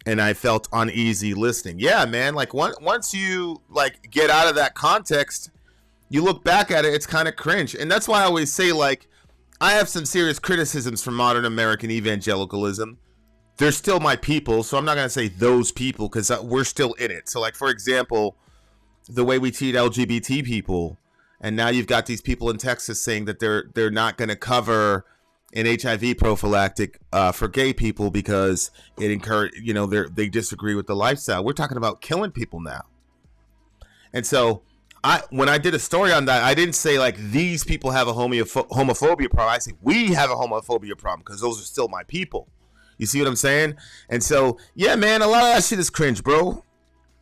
and I felt uneasy listening. Yeah, man. Like once you like get out of that context, you look back at it, it's kind of cringe. And that's why I always say, like, I have some serious criticisms from modern American evangelicalism. They're still my people, so I'm not going to say those people, because we're still in it. So, like, for example, the way we treat LGBT people, and now you've got these people in Texas saying that they're not going to cover an HIV prophylactic for gay people because it they disagree with the lifestyle. We're talking about killing people now. And so when I did a story on that, I didn't say like these people have a homophobia problem. I say we have a homophobia problem because those are still my people. You see what I'm saying? And so, yeah, man, a lot of that shit is cringe, bro.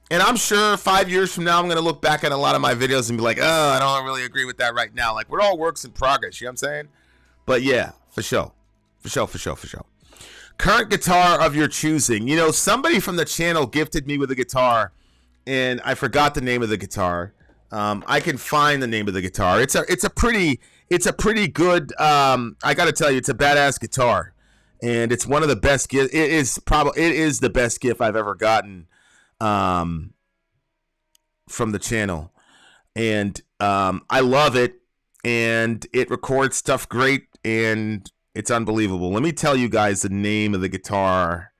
And I'm sure 5 years from now, I'm going to look back at a lot of my videos and be like, oh, I don't really agree with that right now. Like, we're all works in progress. You know what I'm saying? But yeah, for sure. Current guitar of your choosing. You know, somebody from the channel gifted me with a guitar, and I forgot the name of the guitar. I can find the name of the guitar. It's a pretty good, I got to tell you, it's a badass guitar. And it's one of the best gifts. It is the best gift I've ever gotten from the channel. And I love it, and it records stuff great, and it's unbelievable. Let me tell you guys the name of the guitar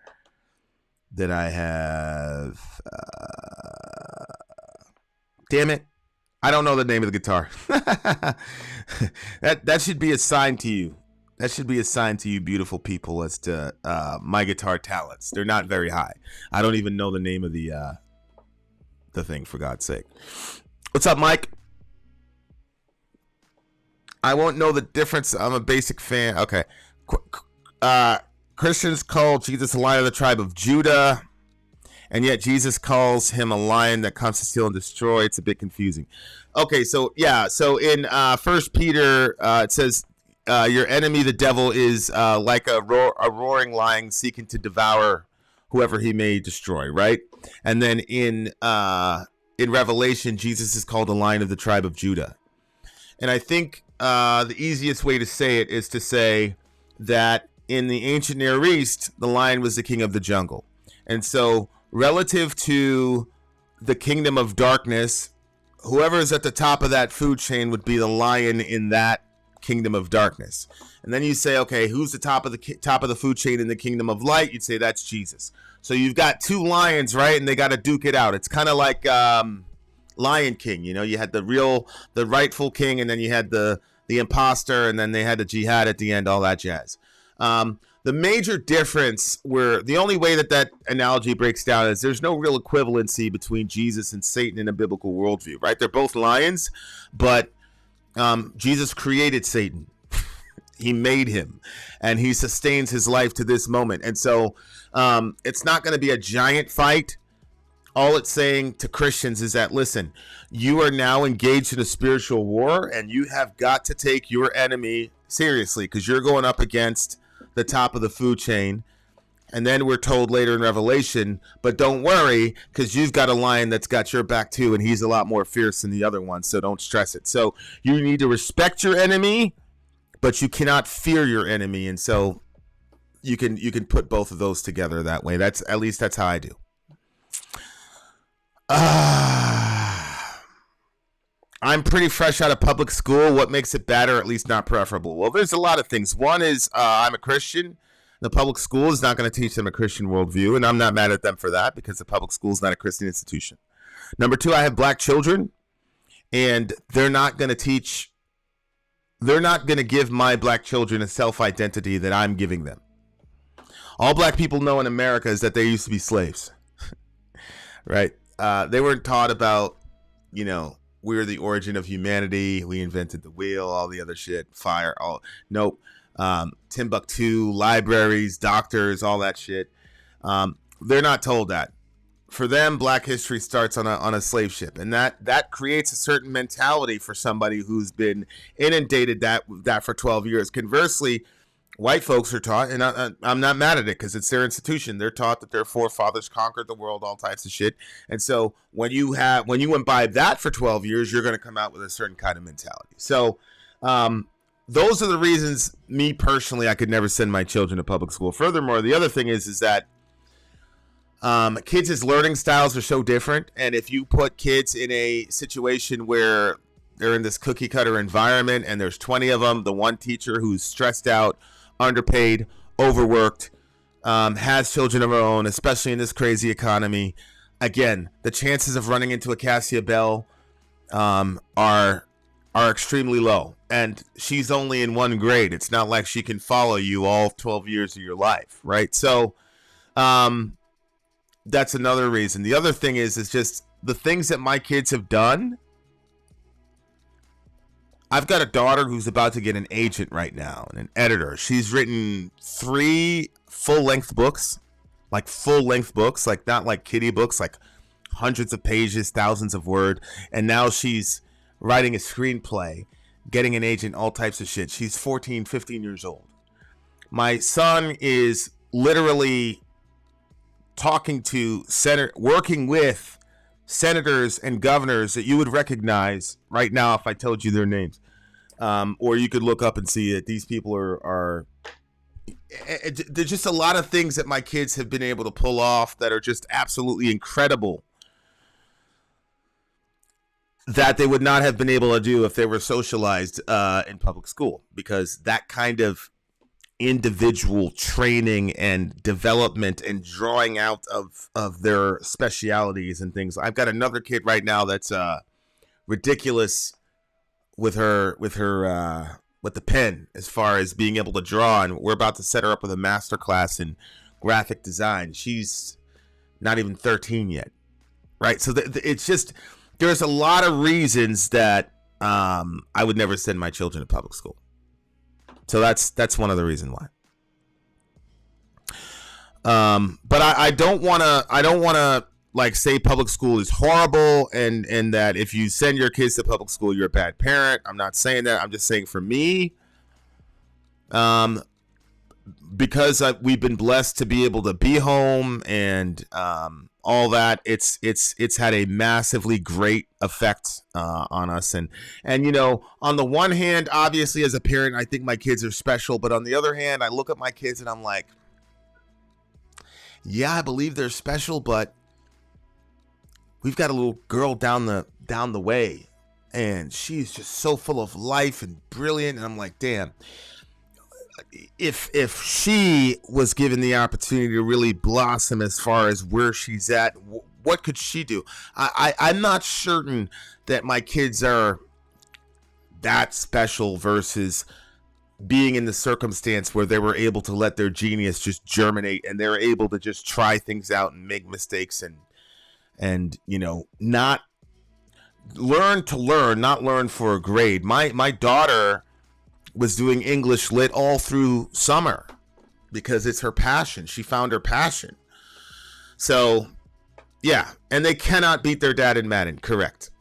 that I have. Damn it, I don't know the name of the guitar. that should be assigned to you. That should be assigned to you, beautiful people, as to my guitar talents. They're not very high. I don't even know the name of the thing, for God's sake. What's up, Mike? I won't know the difference. I'm a basic fan. Okay. Christians call Jesus a lion of the tribe of Judah, and yet Jesus calls him a lion that comes to steal and destroy. It's a bit confusing. Okay, so yeah. So in 1 Peter, it says, your enemy, the devil, is like a roaring lion seeking to devour whoever he may destroy, right? And then in Revelation, Jesus is called a lion of the tribe of Judah. And I think the easiest way to say it is to say that in the ancient Near East, the lion was the king of the jungle. And so relative to the kingdom of darkness, whoever is at the top of that food chain would be the lion in that kingdom of darkness. And then you say, okay, who's the top of the food chain in the kingdom of light? You'd say that's Jesus. So you've got two lions, right? And they got to duke it out. It's kind of like Lion King. You know, you had the rightful king, and then you had the imposter, and then they had the jihad at the end, all that jazz. The major difference, where the only way that analogy breaks down, is there's no real equivalency between Jesus and Satan in a biblical worldview, right? They're both lions, but Jesus created Satan. He made him, and he sustains his life to this moment. And so it's not going to be a giant fight. All it's saying to Christians is that, listen, you are now engaged in a spiritual war, and you have got to take your enemy seriously, because you're going up against the top of the food chain. And then we're told later in Revelation, but don't worry, because you've got a lion that's got your back too, and he's a lot more fierce than the other one, so don't stress it. So you need to respect your enemy, but you cannot fear your enemy. And so you can put both of those together that way. That's how I do. I'm pretty fresh out of public school. What makes it bad, or at least not preferable? Well, there's a lot of things. One is I'm a Christian. The public school is not going to teach them a Christian worldview, and I'm not mad at them for that, because the public school is not a Christian institution. Number two, I have black children, and they're not going to give my black children a self-identity that I'm giving them. All black people know in America is that they used to be slaves, right? They weren't taught about, we're the origin of humanity. We invented the wheel, all the other shit, fire. Nope. Timbuktu, libraries, doctors, all that shit. They're not told that. For them, Black history starts on a slave ship, and that creates a certain mentality for somebody who's been inundated that for 12 years. Conversely, white folks are taught, and I'm not mad at it because it's their institution. They're taught that their forefathers conquered the world, all types of shit. And so when you imbibe that for 12 years, you're going to come out with a certain kind of mentality. So those are the reasons, me personally, I could never send my children to public school. Furthermore, the other thing is that kids' learning styles are so different, and if you put kids in a situation where they're in this cookie cutter environment and there's 20 of them, the one teacher who's stressed out, underpaid, overworked, has children of her own, especially in this crazy economy, again, the chances of running into a Cassia Bell are extremely low. And she's only in one grade. It's not like she can follow you all 12 years of your life, right? So that's another reason. The other thing is just the things that my kids have done. I've got a daughter who's about to get an agent right now and an editor. She's written 3 full-length books, like not like kiddie books, like hundreds of pages, thousands of words. And now she's writing a screenplay, getting an agent, all types of shit. She's 14, 15 years old. My son is literally working with senators and governors that you would recognize right now if I told you their names. Or you could look up and see that these people are there's just a lot of things that my kids have been able to pull off that are just absolutely incredible, that they would not have been able to do if they were socialized in public school, because that kind of individual training and development and drawing out of their specialities and things. I've got another kid right now that's ridiculous with the pen as far as being able to draw, and we're about to set her up with a master class in graphic design. She's not even 13 yet, right? So it's just, there's a lot of reasons that I would never send my children to public school. So that's one of the reasons why. But I don't want to like say public school is horrible and that if you send your kids to public school, you're a bad parent. I'm not saying that. I'm just saying for me, because we've been blessed to be able to be home and all that, it's had a massively great effect on us. And you know, on the one hand, obviously as a parent, I think my kids are special, but on the other hand, I look at my kids and I'm like, yeah, I believe they're special, but we've got a little girl down the way and she's just so full of life and brilliant, and I'm like, damn, if she was given the opportunity to really blossom as far as where she's at, what could she do? I'm not certain that my kids are that special versus being in the circumstance where they were able to let their genius just germinate and they're able to just try things out and make mistakes and you know, not learn to learn, not learn for a grade. My daughter was doing English lit all through summer because it's her passion. She found her passion. So, yeah. And they cannot beat their dad in Madden. Correct.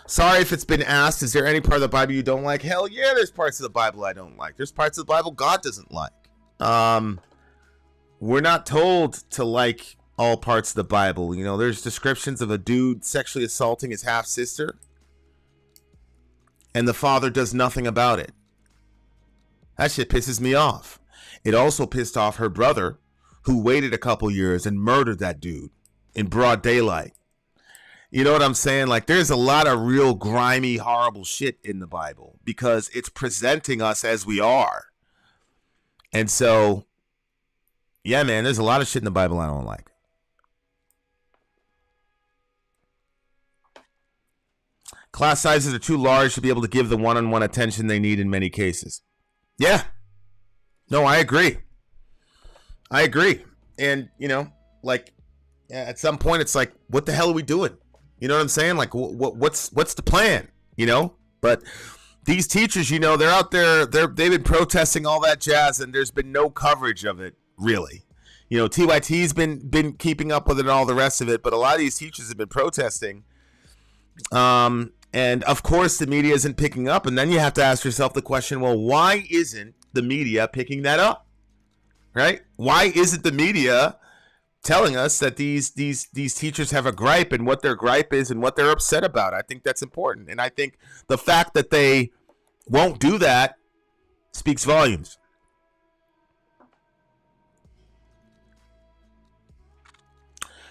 Sorry if it's been asked, is there any part of the Bible you don't like? Hell yeah, there's parts of the Bible I don't like. There's parts of the Bible God doesn't like. We're not told to like all parts of the Bible. You know, there's descriptions of a dude sexually assaulting his half-sister, and the father does nothing about it. That shit pisses me off. It also pissed off her brother, who waited a couple years and murdered that dude in broad daylight. You know what I'm saying? Like, there's a lot of real grimy, horrible shit in the Bible because it's presenting us as we are. And so, yeah, man, there's a lot of shit in the Bible I don't like. Class sizes are too large to be able to give the one-on-one attention they need in many cases. Yeah. No, I agree. And, you know, like, at some point it's like, what the hell are we doing? You know what I'm saying? Like, what's the plan? You know? But these teachers, you know, they're out there, they've been protesting all that jazz, and there's been no coverage of it, really. You know, TYT's been keeping up with it and all the rest of it, but a lot of these teachers have been protesting. And of course, the media isn't picking up. And then you have to ask yourself the question, well, why isn't the media picking that up? Right? Why isn't the media telling us that these teachers have a gripe and what their gripe is and what they're upset about? I think that's important. And I think the fact that they won't do that speaks volumes.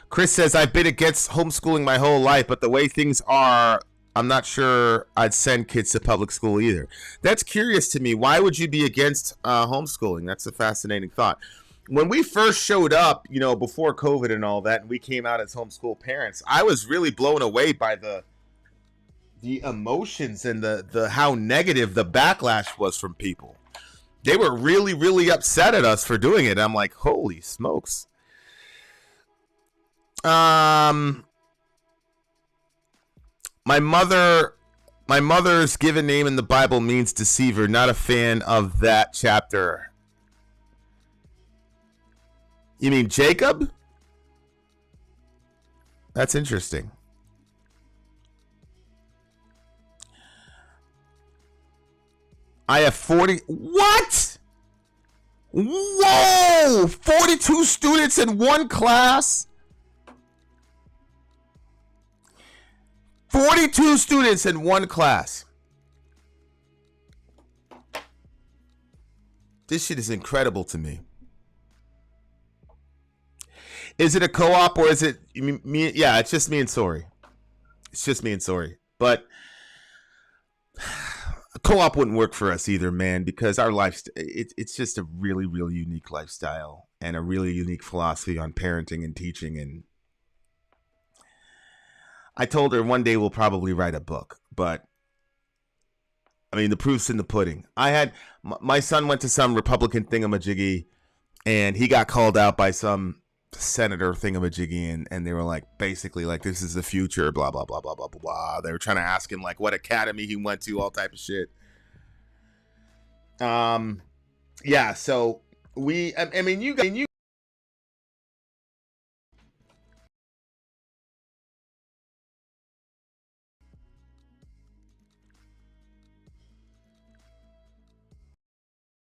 Chris says, I've been against homeschooling my whole life, but the way things are, I'm not sure I'd send kids to public school either. That's curious to me. Why would you be against homeschooling? That's a fascinating thought. When we first showed up, you know, before COVID and all that, and we came out as homeschool parents, I was really blown away by the emotions and the how negative the backlash was from people. They were really, really upset at us for doing it. I'm like, holy smokes. My mother's given name in the Bible means deceiver. Not a fan of that chapter. You mean Jacob? That's interesting. I have 40. What? Whoa! 42 students in one class? 42 students in one class. This shit is incredible to me. Is it a co-op or is it me? Yeah, it's just me and Sori. It's just me and Sori. But a co-op wouldn't work for us either, man, because our lifestyle, it's just a really, really unique lifestyle and a really unique philosophy on parenting and teaching. And I told her one day we'll probably write a book, but I mean, the proof's in the pudding. My son went to some Republican thingamajiggy and he got called out by some senator thingamajiggy, and they were like, basically like, this is the future, blah, blah, blah, blah, blah, blah, blah. They were trying to ask him like what academy he went to, all type of shit. Yeah, so I mean, you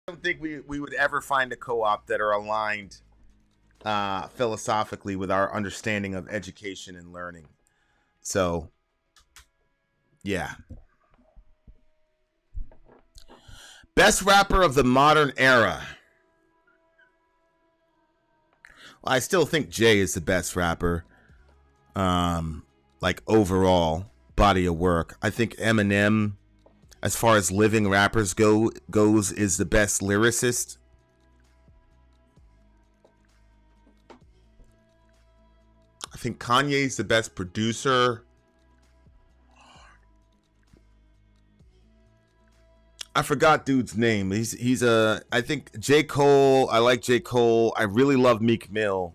don't think we would ever find a co-op that are aligned philosophically with our understanding of education and learning. So, yeah. Best rapper of the modern era. Well, I still think Jay is the best rapper. Like overall body of work. I think Eminem, as far as living rappers goes, is the best lyricist. I think Kanye's the best producer. I forgot dude's name. He's I think J. Cole. I like J. Cole. I really love Meek Mill.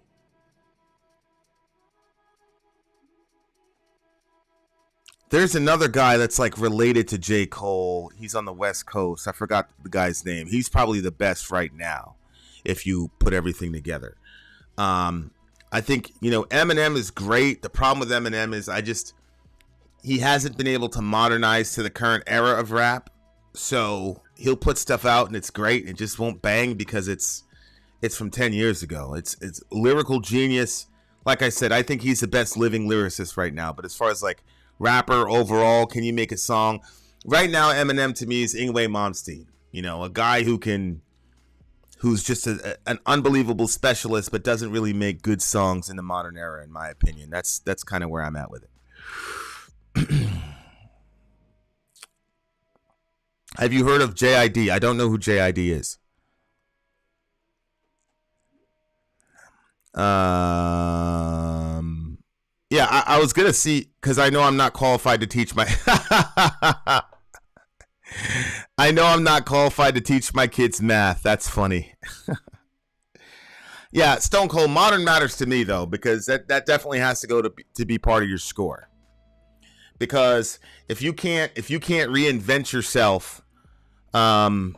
There's another guy that's like related to J. Cole. He's on the West Coast. I forgot the guy's name. He's probably the best right now if you put everything together. I think, you know, Eminem is great. The problem with Eminem is he hasn't been able to modernize to the current era of rap. So he'll put stuff out and it's great. It just won't bang because it's from 10 years ago. It's lyrical genius. Like I said, I think he's the best living lyricist right now. But as far as like rapper overall, can you make a song? Right now, Eminem to me is Yngwie Malmsteen. You know, a guy who's just an unbelievable specialist, but doesn't really make good songs in the modern era, in my opinion. That's kind of where I'm at with it. Have you heard of JID? I don't know who JID is. Yeah, I was gonna see, because I know I'm not qualified to teach my I know I'm not qualified to teach my kids math. That's funny. Yeah, Stone Cold. Modern matters to me though, because that definitely has to go to be part of your score. because if you can't reinvent yourself, then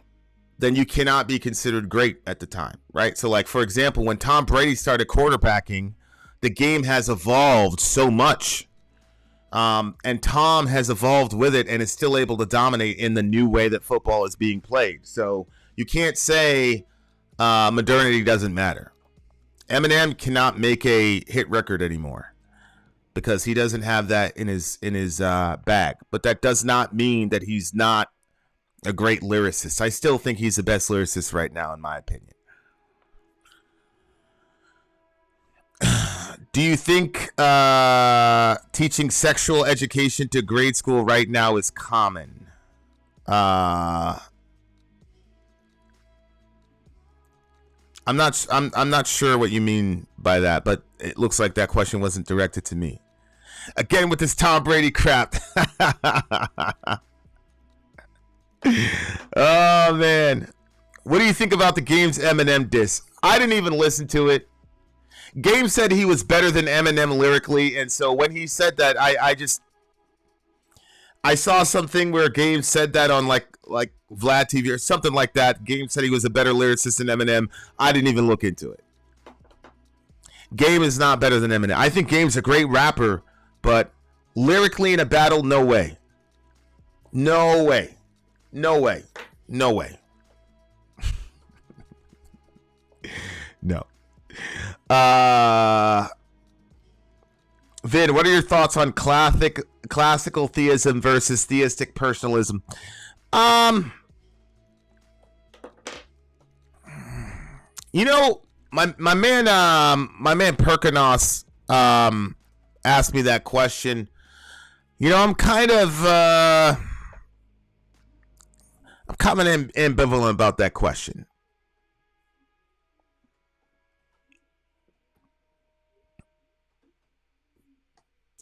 you cannot be considered great at the time, right? So, like, for example, when Tom Brady started quarterbacking, the game has evolved so much, and Tom has evolved with it and is still able to dominate in the new way that football is being played. So you can't say modernity doesn't matter. Eminem cannot make a hit record anymore because he doesn't have that in his bag. But that does not mean that he's not a great lyricist. I still think he's the best lyricist right now, in my opinion. Do you think teaching sexual education to grade school right now is common? I'm not sure what you mean by that, but it looks like that question wasn't directed to me. Again with this Tom Brady crap. Oh man, what do you think about the game's Eminem diss? I didn't even listen to it. Game said he was better than Eminem lyrically, and so when he said that, I saw something where Game said that on like Vlad TV or something like that. Game said he was a better lyricist than Eminem. I didn't even look into it. Game is not better than Eminem. I think Game's a great rapper, but lyrically in a battle, no way. No way. No way. No way. No. Vin, what are your thoughts on classical theism versus theistic personalism? You know, my man Perkinos asked me that question. You know, I'm kind of ambivalent about that question.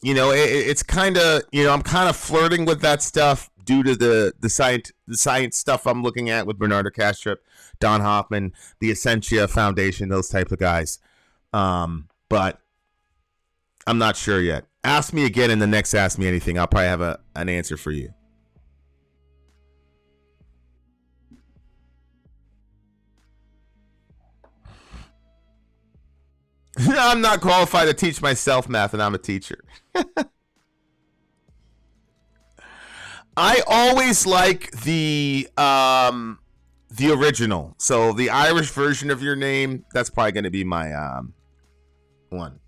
You know, it's kind of, you know, I'm kind of flirting with that stuff due to the science stuff I'm looking at with Bernardo Kastrup, Don Hoffman, the Essentia Foundation, those type of guys. But I'm not sure yet. Ask me again in the next Ask Me Anything. I'll probably have an answer for you. I'm not qualified to teach myself math, and I'm a teacher. I always like the original. So the Irish version of your name, that's probably going to be my one.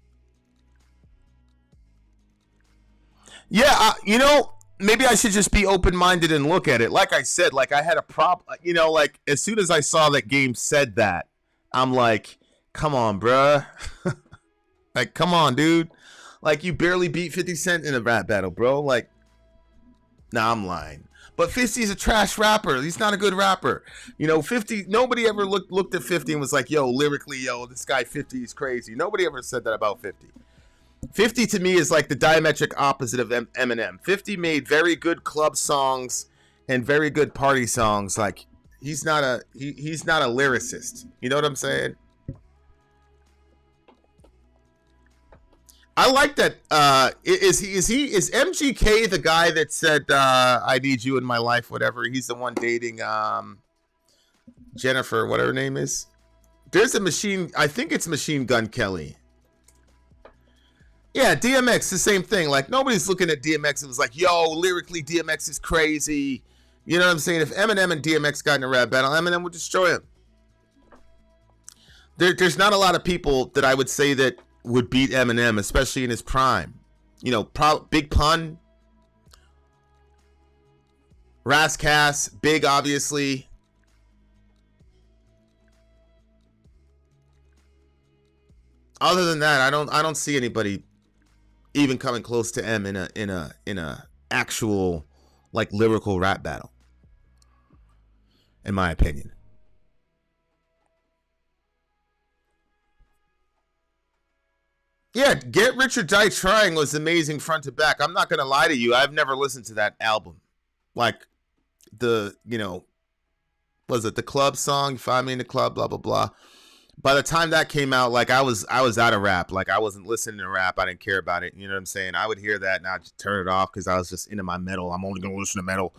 Yeah, you know, maybe I should just be open-minded and look at it. Like I said, like I had a problem, you know, like as soon as I saw that Game said that, I'm like, come on, bruh. Like, come on, dude. Like, you barely beat 50 Cent in a rap battle, bro. Like, nah, I'm lying. But 50's a trash rapper. He's not a good rapper. You know, 50, nobody ever looked at 50 and was like, yo, lyrically, yo, this guy 50 is crazy. Nobody ever said that about 50. 50 to me is like the diametric opposite of Eminem. 50 made very good club songs and very good party songs. Like, he's not a lyricist. You know what I'm saying? I like that. Is MGK the guy that said I need you in my life, whatever? He's the one dating Jennifer, whatever her name is. There's a machine, I think it's Machine Gun Kelly. Yeah, DMX, the same thing. Like, nobody's looking at DMX and was like, yo, lyrically DMX is crazy. You know what I'm saying? If Eminem and DMX got in a rap battle, Eminem would destroy him. There's not a lot of people that I would say that would beat Eminem, especially in his prime. You know, Big Pun, Rascass, Big, obviously. Other than that, I don't see anybody even coming close to M in a actual like lyrical rap battle, in my opinion. Yeah, Get Rich or Die Trying was amazing front to back. I'm not gonna lie to you, I've never listened to that album. Like the, you know, was it the club song? Find Me in the Club, blah blah blah. by the time that came out, like I was out of rap. Like I wasn't listening to rap. I didn't care about it. You know what I'm saying? I would hear that and I'd just turn it off because I was just into my metal. I'm only gonna listen to metal.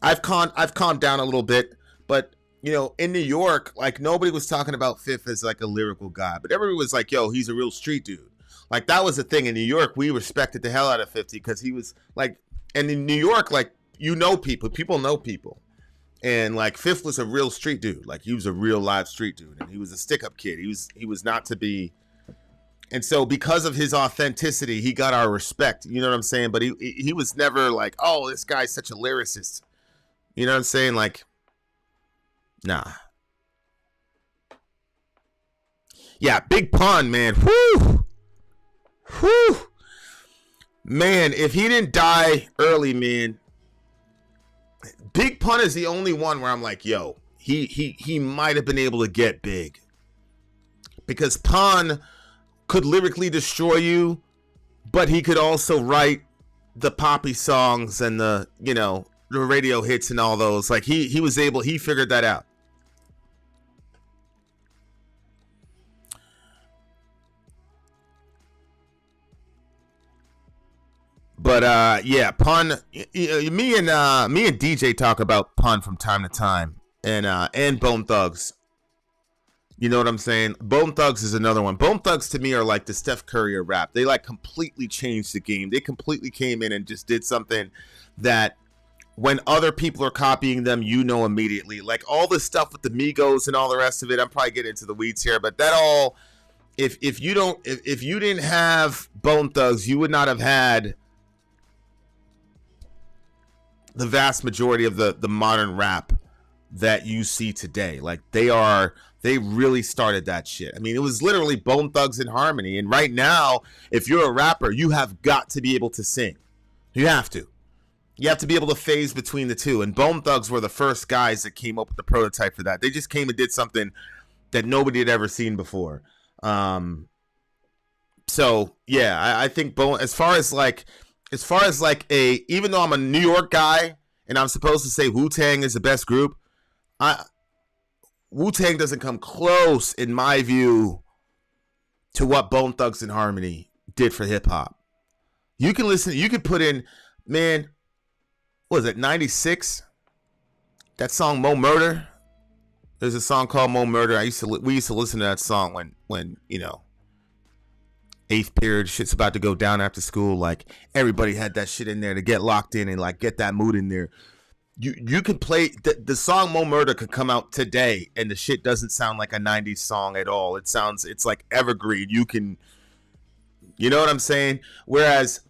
I've calmed down a little bit, but you know, in New York, like nobody was talking about Fifth as like a lyrical guy, but everybody was like, "Yo, he's a real street dude." Like that was the thing in New York. We respected the hell out of 50 because he was like, and in New York, like you know people know people. And like Fifth was a real street dude. Like he was a real live street dude. And he was a stick-up kid. He was not to be. And so because of his authenticity, he got our respect. You know what I'm saying? But he was never like, oh, this guy's such a lyricist. You know what I'm saying? Like, nah. Yeah, Big Pun, man. Whew. Whew. Man, if he didn't die early, man. Big Pun is the only one where I'm like, yo, he might have been able to get big. Because Pun could lyrically destroy you, but he could also write the poppy songs and the, you know, the radio hits and all those. Like he figured that out. But yeah, Pun. Me and DJ talk about Pun from time to time, and Bone Thugs. You know what I'm saying? Bone Thugs is another one. Bone Thugs to me are like the Steph Curry of rap. They like completely changed the game. They completely came in and just did something that when other people are copying them, you know immediately. Like all this stuff with the Migos and all the rest of it. I'm probably getting into the weeds here, but that all. If you didn't have Bone Thugs, you would not have had the vast majority of the modern rap that you see today. Like they really started that shit. I mean, it was literally Bone Thugs in harmony. And right now, if you're a rapper, you have got to be able to sing. You have to be able to phase between the two. And Bone Thugs were the first guys that came up with the prototype for that. They just came and did something that nobody had ever seen before. So yeah, I think Bone, as far as like even though I'm a New York guy and I'm supposed to say Wu-Tang is the best group, Wu-Tang doesn't come close, in my view, to what Bone Thugs and Harmony did for hip hop. You can put in, man, what was it, 96? That song Mo Murder. There's a song called Mo Murder. We used to listen to that song when you know, 8th period, shit's about to go down after school. Like everybody had that shit in there to get locked in and like get that mood in there. You could play the song Mo Murder could come out today and the shit doesn't sound like a 90s song at all. It's like evergreen. You know what I'm saying? Whereas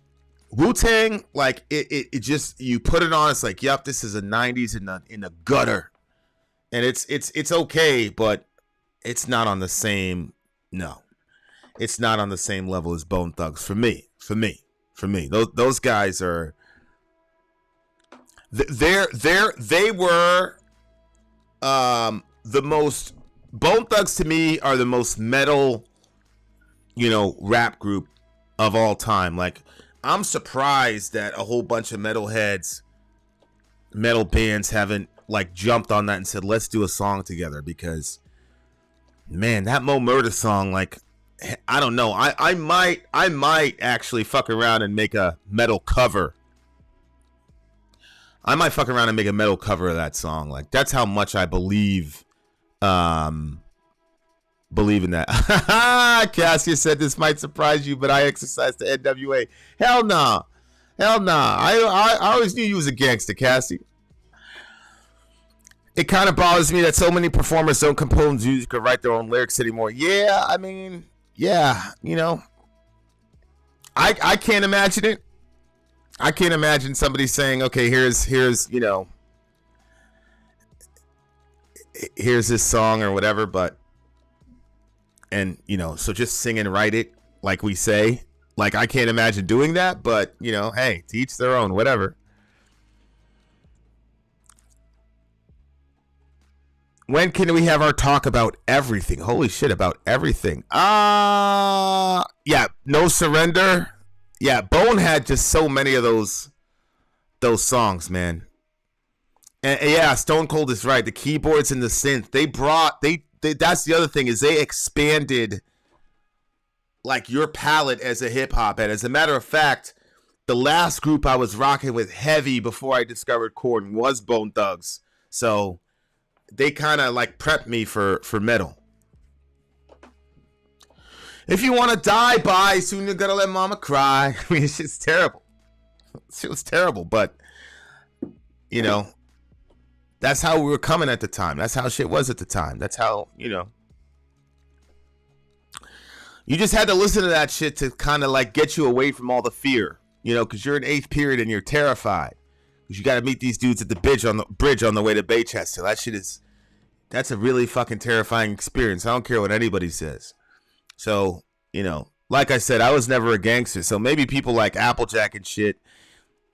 Wu-Tang, like it just, you put it on, it's like, yep, this is a 90s in the gutter. And it's okay, but it's not on the same, no. It's not on the same level as Bone Thugs for me. Those guys are, they were the most, Bone Thugs to me are the most metal, you know, rap group of all time. Like I'm surprised that a whole bunch of metal bands haven't like jumped on that and said, let's do a song together, because man, that Mo Murder song, like, I don't know. I might actually fuck around and make a metal cover. I might fuck around and make a metal cover of that song. Like that's how much I believe in that. Cassia said this might surprise you, but I exercise the NWA. Hell nah. I always knew you was a gangster, Cassie. It kind of bothers me that so many performers don't compose music or write their own lyrics anymore. Yeah, I mean, yeah, you know, I can't imagine it. I can't imagine somebody saying, okay, here's you know, here's this song or whatever, but, and you know, so just sing and write it like we say. Like I can't imagine doing that, but you know, hey, to each their own, whatever. When can we have our talk about everything? Holy shit, about everything. Yeah, No Surrender. Yeah, Bone had just so many of those songs, man. And yeah, Stone Cold is right. The keyboards and the synth, that's the other thing, is they expanded like your palette as a hip hop head. As a matter of fact, the last group I was rocking with heavy before I discovered Korn was Bone Thugs. So they kind of like prepped me for metal. If you want to die, bye. Soon you're gonna let mama cry. I mean, it's just terrible. It was terrible, but you know, that's how we were coming at the time. That's how shit was at the time. That's how, you know, you just had to listen to that shit to kind of like get you away from all the fear, you know, because you're in 8th period and you're terrified because you got to meet these dudes at the bridge on the way to Baychester. That shit that's a really fucking terrifying experience. I don't care what anybody says. So, you know, like I said, I was never a gangster. So maybe people like Applejack and shit,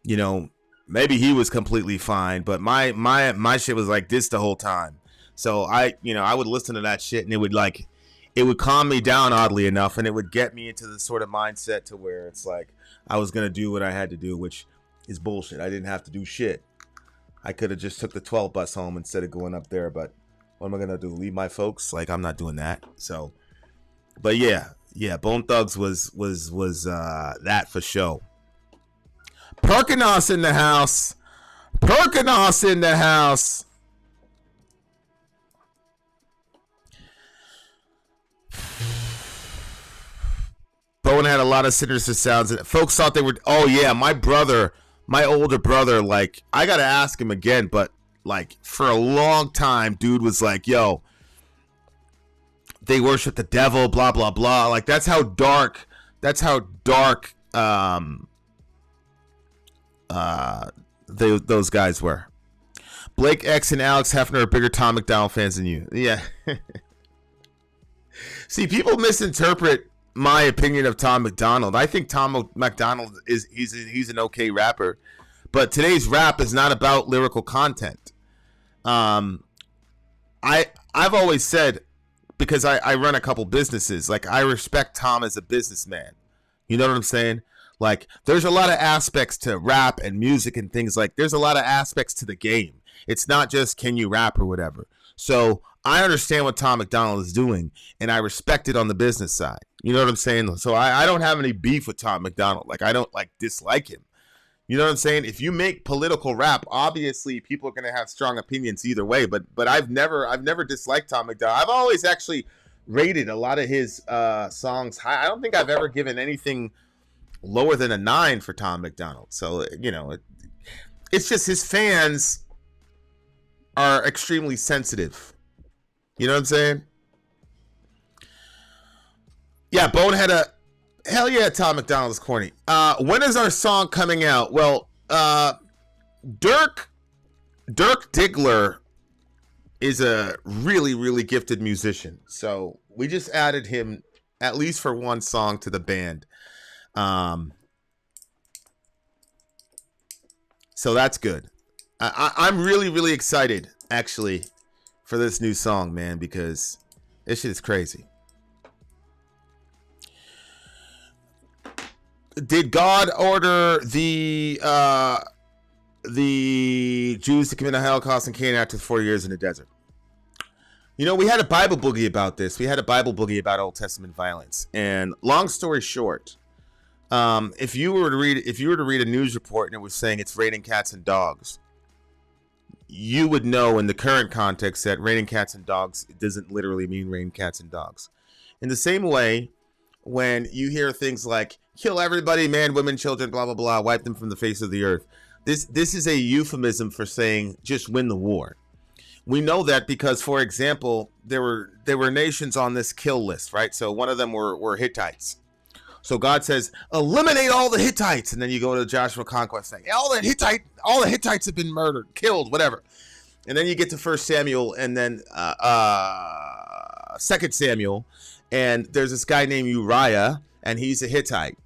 you know, maybe he was completely fine, but my shit was like this the whole time. So I would listen to that shit and it would calm me down, oddly enough, and it would get me into the sort of mindset to where it's like I was gonna do what I had to do, which is bullshit. I didn't have to do shit. I could have just took the 12 bus home instead of going up there, but what am I gonna do? Leave my folks? Like, I'm not doing that. So, but yeah, Bone Thugs was that for show. Perkinos in the house. Perkinos in the house. Bone had a lot of sinister sounds. Folks thought they were, oh yeah, my older brother, like, I gotta ask him again, but like for a long time, dude was like, yo, they worship the devil, blah, blah, blah. Like, that's how dark those guys were. Blake X and Alex Hefner are bigger Tom McDonald fans than you. Yeah. See, people misinterpret my opinion of Tom McDonald. I think Tom McDonald he's an okay rapper, but today's rap is not about lyrical content. I've always said, because I run a couple businesses, like, I respect Tom as a businessman. You know what I'm saying? Like, there's a lot of aspects to rap and music and things, like, there's a lot of aspects to the game. It's not just can you rap or whatever. So I understand what Tom McDonald is doing, and I respect it on the business side. You know what I'm saying? So I don't have any beef with Tom McDonald. Like, I don't like dislike him. You know what I'm saying? If you make political rap, obviously people are gonna have strong opinions either way. But I've never disliked Tom McDonald. I've always actually rated a lot of his songs high. I don't think I've ever given anything lower than a 9 for Tom McDonald. So, you know, it's just his fans are extremely sensitive. You know what I'm saying? Yeah, Bone had a hell yeah. Tom McDonald is corny. When is our song coming out? Well, Dirk Diggler is a really, really gifted musician. So we just added him at least for one song to the band. So that's good. I'm really, really excited, actually, for this new song, man, because this shit is crazy. Did God order the Jews to commit a Holocaust in Canaan after 4 years in the desert? You know, we had a Bible boogie about this. We had a Bible boogie about Old Testament violence. And long story short, if you were to read a news report and it was saying it's raining cats and dogs, you would know in the current context that raining cats and dogs doesn't literally mean rain cats and dogs. In the same way, when you hear things like kill everybody, man, women, children, blah, blah, blah, wipe them from the face of the earth, this is a euphemism for saying just win the war. We know that because, for example, there were nations on this kill list, right? So one of them were Hittites. So God says, eliminate all the Hittites. And then you go to Joshua Conquest saying, all the Hittites have been murdered, killed, whatever. And then you get to 1 Samuel and then 2 Samuel. And there's this guy named Uriah, and he's a Hittite.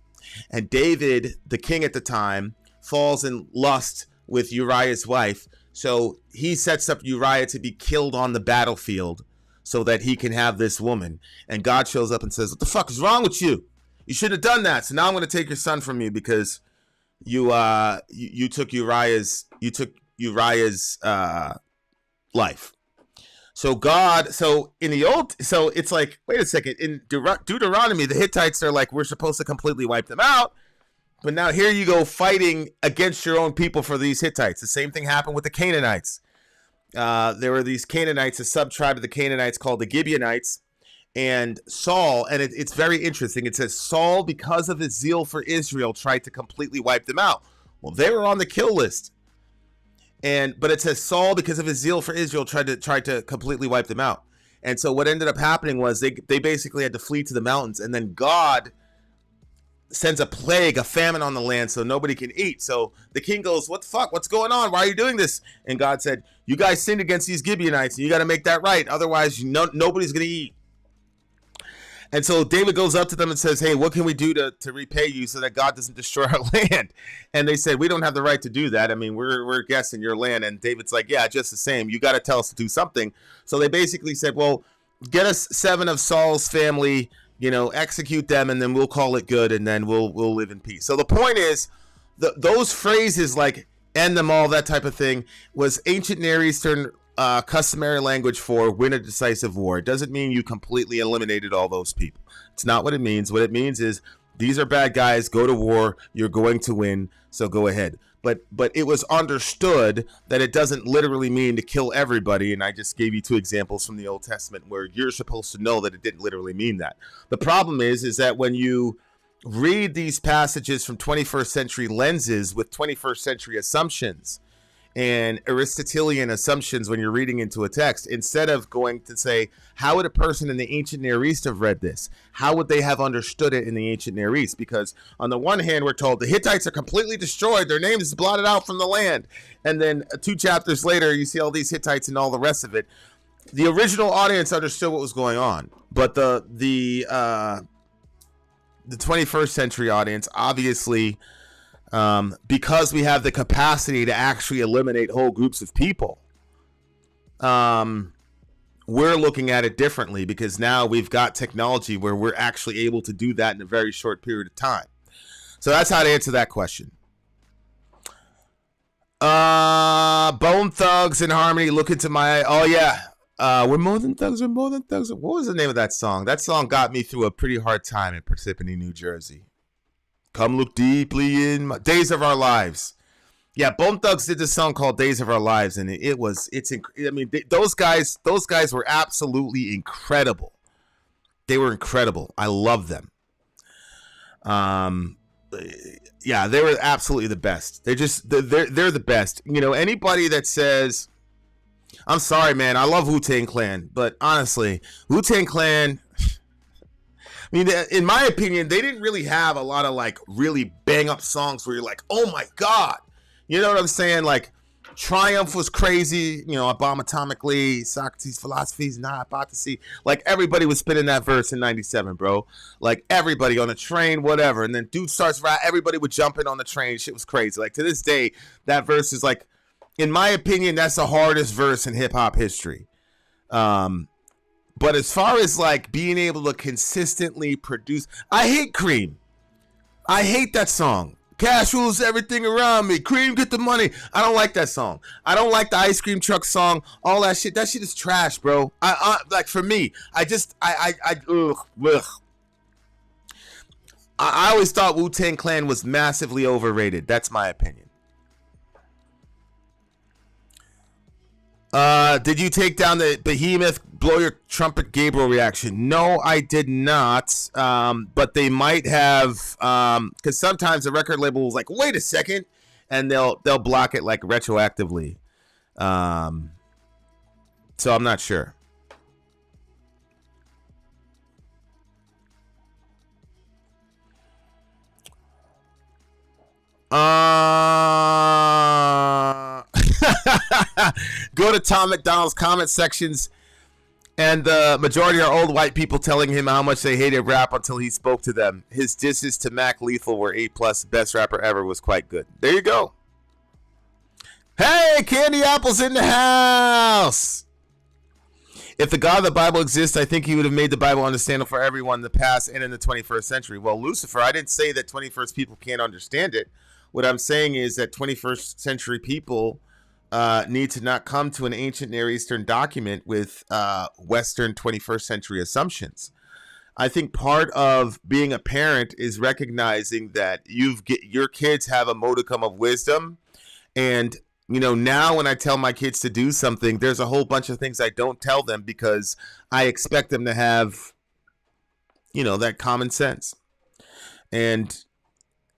And David, the king at the time, falls in lust with Uriah's wife. So he sets up Uriah to be killed on the battlefield so that he can have this woman. And God shows up and says, what the fuck is wrong with you? You should have done that. So now I'm going to take your son from you because you took Uriah's life. So in the old, so it's like, wait a second, in Deuteronomy, the Hittites are like, we're supposed to completely wipe them out. But now here you go fighting against your own people for these Hittites. The same thing happened with the Canaanites. There were these Canaanites, a sub-tribe of the Canaanites called the Gibeonites. And Saul, and it's very interesting. It says Saul, because of his zeal for Israel, tried to completely wipe them out. Well, they were on the kill list. But it says Saul, because of his zeal for Israel, tried to completely wipe them out. And so what ended up happening was they basically had to flee to the mountains, and then God sends a plague, a famine on the land, so nobody can eat. So the king goes, "What the fuck? What's going on? Why are you doing this?" And God said, "You guys sinned against these Gibeonites, and you got to make that right. Otherwise, nobody's going to eat." And so David goes up to them and says, "Hey, what can we do to repay you so that God doesn't destroy our land?" And they said, "We don't have the right to do that. I mean, we're guests in your land." And David's like, "Yeah, just the same. You got to tell us to do something." So they basically said, "Well, get us 7 of Saul's family, execute them, and then we'll call it good, and then we'll live in peace." So the point is, those phrases like "end them all," that type of thing, was ancient Near Eastern customary language for win a decisive war. It doesn't mean you completely eliminated all those people. It's not what it means. What it means is these are bad guys. Go to war. You're going to win. So go ahead. But it was understood that it doesn't literally mean to kill everybody. And I just gave you 2 examples from the Old Testament where you're supposed to know that it didn't literally mean that. The problem is that when you read these passages from 21st century lenses with 21st century assumptions and Aristotelian assumptions when you're reading into a text, instead of going to say, how would a person in the ancient Near East have read this? How would they have understood it in the ancient Near East? Because on the one hand, we're told the Hittites are completely destroyed. Their name is blotted out from the land. And then 2 chapters later, you see all these Hittites and all the rest of it. The original audience understood what was going on. But the 21st century audience, obviously, because we have the capacity to actually eliminate whole groups of people, we're looking at it differently because now we've got technology where we're actually able to do that in a very short period of time. So that's how to answer that question. Bone Thugs and Harmony, look into my... Oh, yeah. We're more than thugs. We're more than thugs. What was the name of that song? That song got me through a pretty hard time in Parsippany, New Jersey. Come look deeply in my Days of Our Lives. Yeah, Bone Thugs did this song called Days of Our Lives, and those guys were absolutely incredible. They were incredible. I love them. Yeah, they were absolutely the best. They're the best. Anybody that says, I'm sorry, man, I love Wu-Tang Clan, but honestly, Wu-Tang Clan, I mean, in my opinion, they didn't really have a lot of like really bang up songs where you're like, oh my God. You know what I'm saying? Like Triumph was crazy, Bomb Atomically, Socrates' philosophies, not hypocrisy. Like everybody was spinning that verse in 97, bro. Like everybody on the train, whatever. And then dude starts rap, everybody would jump in on the train. Shit was crazy. Like to this day, that verse is like, in my opinion, that's the hardest verse in hip hop history. But as far as like being able to consistently produce, I hate Cream. I hate that song. Cash rules everything around me. Cream, get the money. I don't like that song. I don't like the Ice Cream Truck song. All that shit. That shit is trash, bro. Like for me, I always thought Wu-Tang Clan was massively overrated. That's my opinion. Did you take down the behemoth blow your trumpet Gabriel reaction? No, I did not. But they might have, because sometimes the record label was like, wait a second, and they'll block it like retroactively. So I'm not sure. Go to Tom McDonald's comment sections, and the majority are old white people telling him how much they hated rap until he spoke to them. His disses to Mac Lethal were A+, best rapper ever, was quite good. There you go. Hey, Candy Apple's in the house. If the God of the Bible exists, I think he would have made the Bible understandable for everyone in the past and in the 21st century. Well, Lucifer, I didn't say that 21st people can't understand it. What I'm saying is that 21st century people need to not come to an ancient Near Eastern document with Western 21st century assumptions. I think part of being a parent is recognizing that your kids have a modicum of wisdom. And, now when I tell my kids to do something, there's a whole bunch of things I don't tell them because I expect them to have, that common sense. And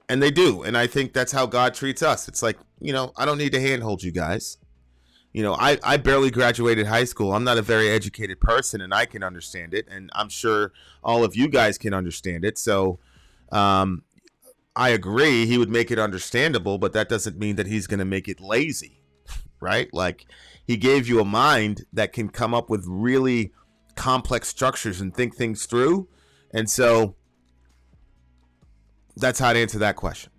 they do. And I think that's how God treats us. It's like, I don't need to handhold you guys. I barely graduated high school. I'm not a very educated person, and I can understand it. And I'm sure all of you guys can understand it. So I agree he would make it understandable, but that doesn't mean that he's going to make it lazy, right? Like, he gave you a mind that can come up with really complex structures and think things through. And so that's how to answer that question.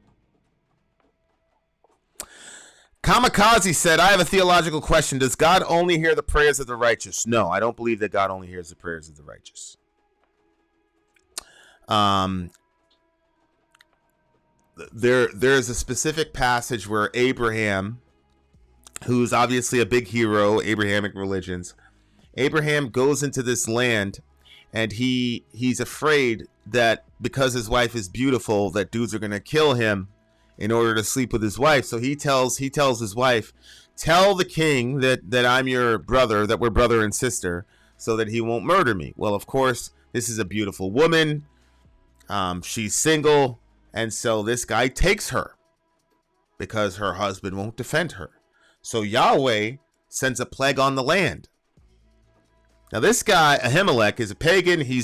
Kamikaze said, I have a theological question. Does God only hear the prayers of the righteous? No, I don't believe that God only hears the prayers of the righteous. There's a specific passage where Abraham, who's obviously a big hero, Abrahamic religions, Abraham goes into this land and he's afraid that because his wife is beautiful, that dudes are going to kill him in order to sleep with his wife. So he tells his wife, tell the king that I'm your brother, that we're brother and sister, so that he won't murder me. Well, of course, this is a beautiful woman. She's single. And so this guy takes her because her husband won't defend her. So Yahweh sends a plague on the land. Now, this guy, Ahimelech, is a pagan. He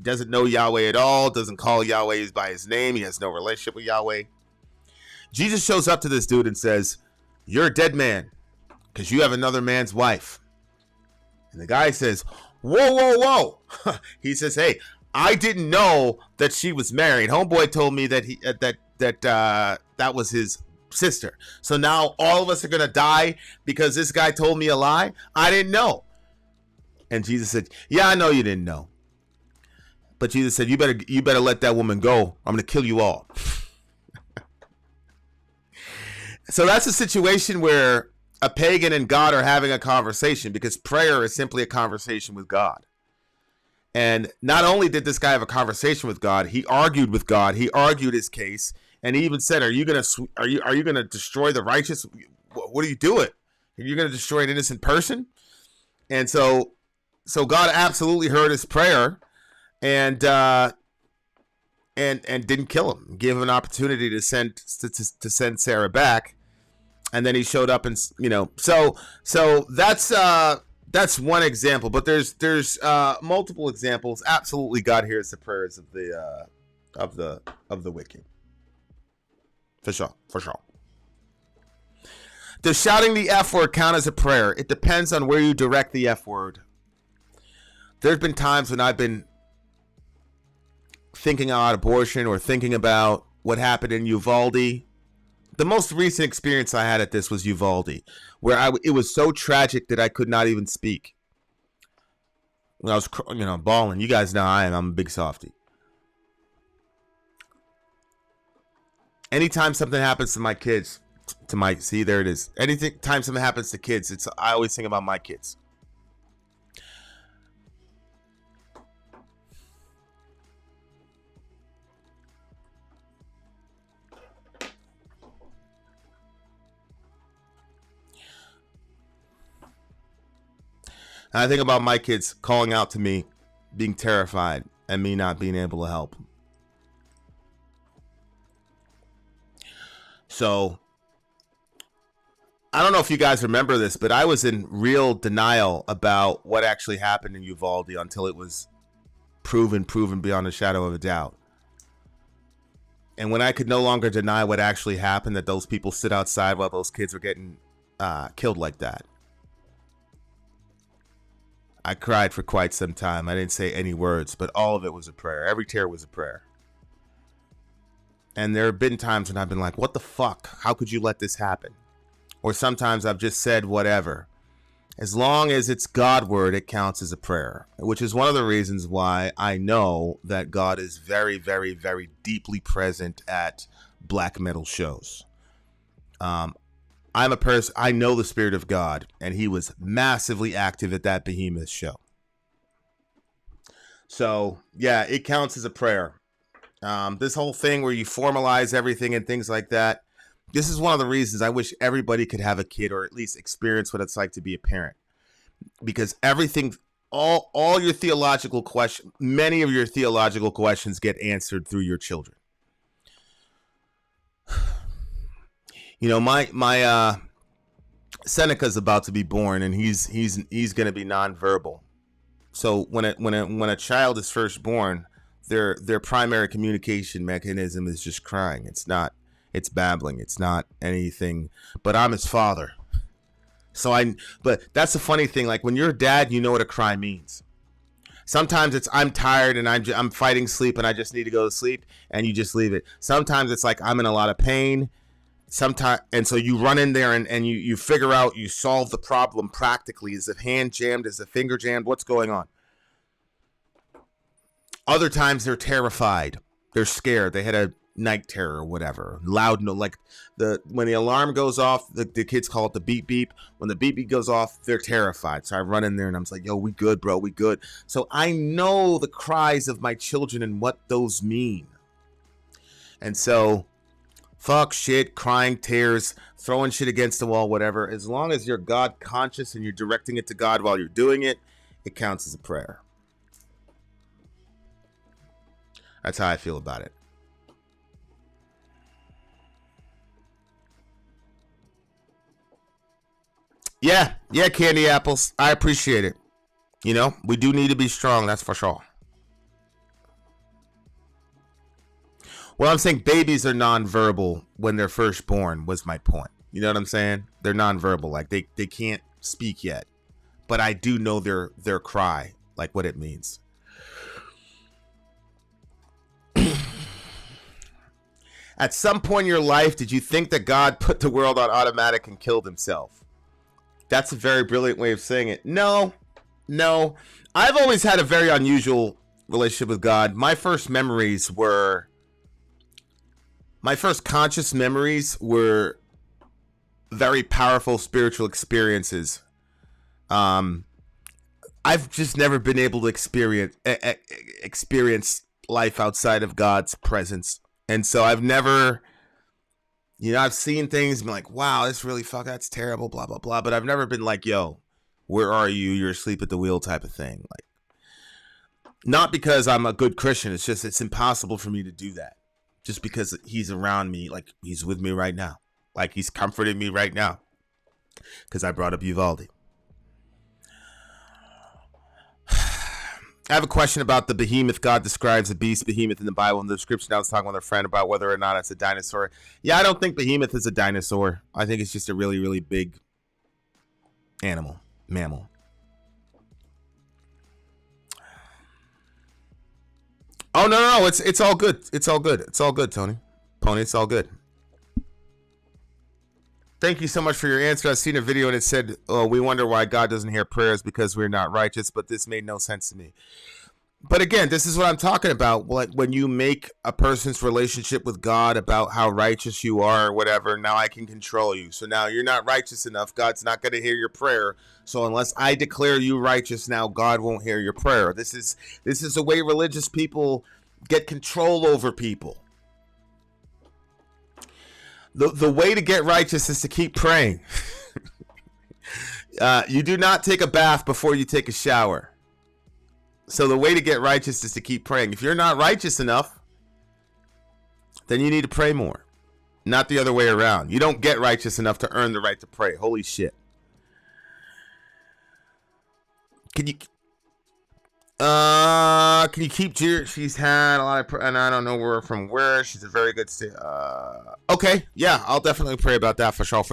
doesn't know Yahweh at all, doesn't call Yahweh by his name. He has no relationship with Yahweh. Jesus shows up to this dude and says, you're a dead man because you have another man's wife. And the guy says, whoa, whoa, whoa. He says, hey, I didn't know that she was married. Homeboy told me that that was his sister. So now all of us are going to die because this guy told me a lie? I didn't know. And Jesus said, yeah, I know you didn't know. But Jesus said, you better let that woman go. I'm going to kill you all. So that's a situation where a pagan and God are having a conversation, because prayer is simply a conversation with God. And not only did this guy have a conversation with God, he argued with God. He argued his case, and he even said, "Are you going to destroy the righteous? What are you doing? Are you going to destroy an innocent person?" And so God absolutely heard his prayer, and didn't kill him. Gave him an opportunity to send Sarah back, and then he showed up, and so that's one example. But there's multiple examples. Absolutely, God hears the prayers of the wicked. For sure. Does shouting the F word count as a prayer? It depends on where you direct the F word. There's been times when I've been thinking about abortion or thinking about what happened in Uvalde. The most recent experience I had at this was Uvalde, where it was so tragic that I could not even speak. When I was, bawling. You guys know I'm a big softie. Anytime something happens to my kids, there it is. Anytime something happens to kids, I always think about my kids. And I think about my kids calling out to me, being terrified, and me not being able to help. So, I don't know if you guys remember this, but I was in real denial about what actually happened in Uvalde until it was proven beyond a shadow of a doubt. And when I could no longer deny what actually happened, that those people stood outside while those kids were getting killed like that, I cried for quite some time. I didn't say any words, but all of it was a prayer. Every tear was a prayer. And there have been times when I've been like, what the fuck? How could you let this happen? Or sometimes I've just said whatever. As long as it's God word, it counts as a prayer, which is one of the reasons why I know that God is very, very, very deeply present at black metal shows. I'm a person, I know the Spirit of God, and he was massively active at that behemoth show. So, yeah, it counts as a prayer. This whole thing where you formalize everything and things like that, this is one of the reasons I wish everybody could have a kid or at least experience what it's like to be a parent. Because everything, all your theological questions, many of your theological questions get answered through your children. You know, my Seneca's about to be born, and he's going to be nonverbal. So when a child is first born, their primary communication mechanism is just crying. It's babbling. It's not anything. But I'm his father. But that's the funny thing. Like when you're a dad, you know what a cry means. Sometimes it's I'm tired and I'm fighting sleep and I just need to go to sleep, and you just leave it. Sometimes it's like I'm in a lot of pain. Sometimes, and so you run in there and you figure out, you solve the problem practically. Is the hand jammed? Is the finger jammed? What's going on? Other times they're terrified. They're scared. They had a night terror or whatever. Loud, no, like when the alarm goes off, the kids call it the beep beep. When the beep beep goes off, they're terrified. So I run in there and I'm like, yo, we good, bro, we good. So I know the cries of my children and what those mean. And so fuck, shit, crying, tears, throwing shit against the wall, whatever. As long as you're God conscious and you're directing it to God while you're doing it, it counts as a prayer. That's how I feel about it. Yeah, candy apples. I appreciate it. You know, we do need to be strong, that's for sure. Well, I'm saying babies are nonverbal when they're first born was my point. You know what I'm saying? They're nonverbal, like they can't speak yet. But I do know their cry, like what it means. At some point in your life, did you think that God put the world on automatic and killed himself? That's a very brilliant way of saying it. No. I've always had a very unusual relationship with God. My first conscious memories were very powerful spiritual experiences. I've just never been able to experience life outside of God's presence. And so I've never, I've seen things and been like, wow, that's terrible, blah, blah, blah. But I've never been like, yo, where are you? You're asleep at the wheel type of thing. Like, not because I'm a good Christian. It's just, it's impossible for me to do that. Just because he's around me, like he's with me right now. Like he's comforting me right now. Because I brought up Uvalde. I have a question about the behemoth. God describes a beast behemoth in the Bible. In the description, I was talking with a friend about whether or not it's a dinosaur. Yeah, I don't think behemoth is a dinosaur. I think it's just a really, really big mammal. Oh, no, it's all good. It's all good, Tony. Pony, it's all good. Thank you so much for your answer. I've seen a video and it said, oh, we wonder why God doesn't hear prayers because we're not righteous, but this made no sense to me. But again, this is what I'm talking about. Like when you make a person's relationship with God about how righteous you are or whatever, now I can control you. So now you're not righteous enough. God's not going to hear your prayer. So unless I declare you righteous, now God won't hear your prayer. This is the way religious people get control over people. The way to get righteous is to keep praying. You do not take a bath before you take a shower. So the way to get righteous is to keep praying. If you're not righteous enough, then you need to pray more. Not the other way around. You don't get righteous enough to earn the right to pray. Holy shit. Can you keep she's had a lot of, and I don't know where she's a very good okay, yeah, I'll definitely pray about that for sure.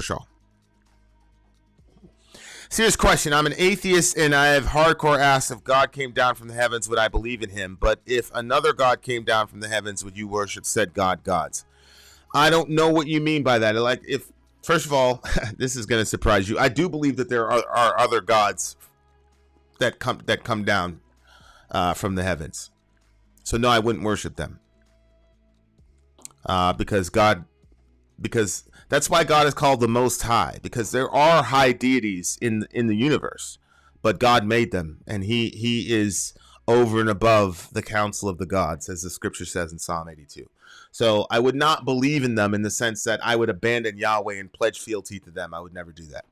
Serious question. I'm an atheist and I have hardcore asked if God came down from the heavens, would I believe in him? But if another God came down from the heavens, would you worship said gods? I don't know what you mean by that. Like, if, first of all, this is going to surprise you. I do believe that there are other gods that come down from the heavens. So no, I wouldn't worship them. Because God because that's why God is called the Most High, because there are high deities in the universe, but God made them, and he is over and above the council of the gods, as the scripture says in Psalm 82. So I would not believe in them in the sense that I would abandon Yahweh and pledge fealty to them. I would never do that.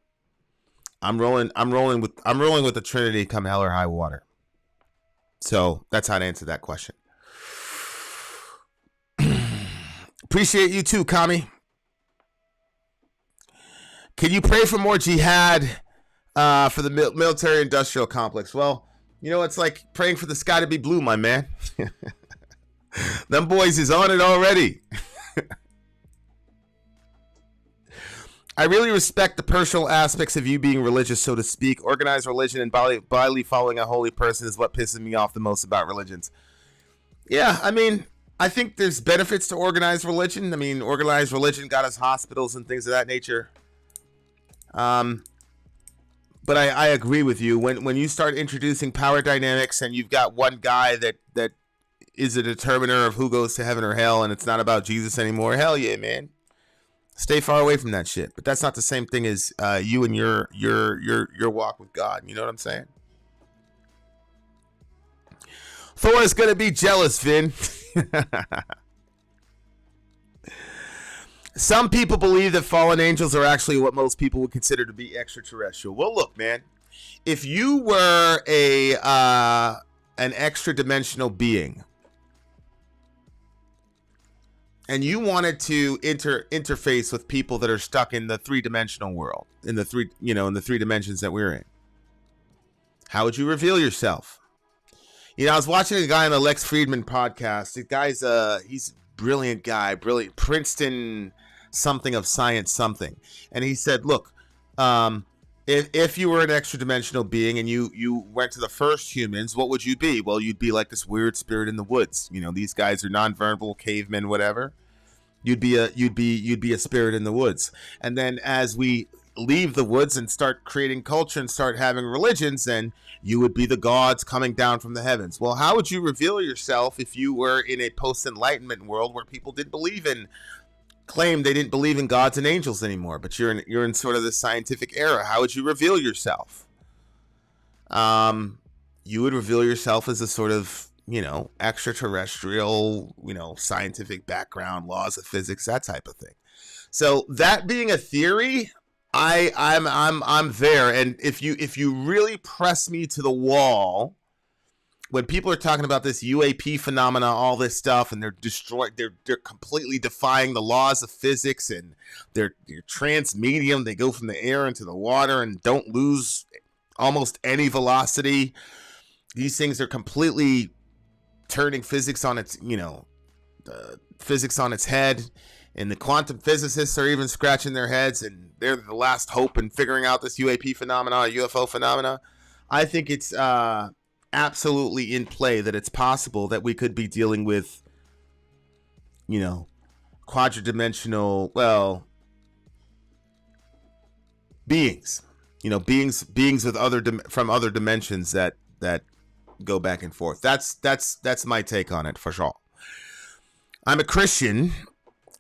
I'm rolling with the Trinity come hell or high water. So that's how to answer that question. Appreciate you too, Kami. Can you pray for more jihad for the military industrial complex? Well, you know, it's like praying for the sky to be blue, my man. Them boys is on it already. I really respect the personal aspects of you being religious, so to speak. Organized religion and blindly following a holy person is what pisses me off the most about religions. Yeah, I mean, I think there's benefits to organized religion. I mean, organized religion got us hospitals and things of that nature. But I agree with you. When you start introducing power dynamics and you've got one guy that is a determiner of who goes to heaven or hell, and it's not about Jesus anymore, hell yeah, man. Stay far away from that shit. But that's not the same thing as you and your walk with God. You know what I'm saying? Thor is gonna be jealous, Vin. Some people believe that fallen angels are actually what most people would consider to be extraterrestrial. Well, look, man. If you were an extra dimensional being, and you wanted to interface with people that are stuck in the three-dimensional world, in the three dimensions that we're in, how would you reveal yourself? You know, I was watching a guy on the Lex Friedman podcast. The guy's he's a brilliant guy, brilliant Princeton something of science something, and he said, look, if you were an extra dimensional being and you went to the first humans, what would you be? Well, you'd be like this weird spirit in the woods. You know, these guys are nonverbal cavemen, whatever. You'd be a spirit in the woods. And then as we leave the woods and start creating culture and start having religions, then you would be the gods coming down from the heavens. Well, how would you reveal yourself if you were in a post-enlightenment world where people claimed they didn't believe in gods and angels anymore, but you're in sort of the scientific era? How would you reveal yourself? You would reveal yourself as a sort of, you know, extraterrestrial, you know, scientific background, laws of physics, that type of thing. So that being a theory, I'm there. And if you really press me to the wall, when people are talking about this UAP phenomena, all this stuff, and they're completely defying the laws of physics, and they're transmedium, they go from the air into the water and don't lose almost any velocity. These things are completely turning physics on its, physics on its head. And the quantum physicists are even scratching their heads, and they're the last hope in figuring out this UAP phenomena, UFO phenomena. I think it's absolutely in play that it's possible that we could be dealing with, quadridimensional, beings, beings with from other dimensions that go back and forth. That's my take on it, for sure. I'm a Christian,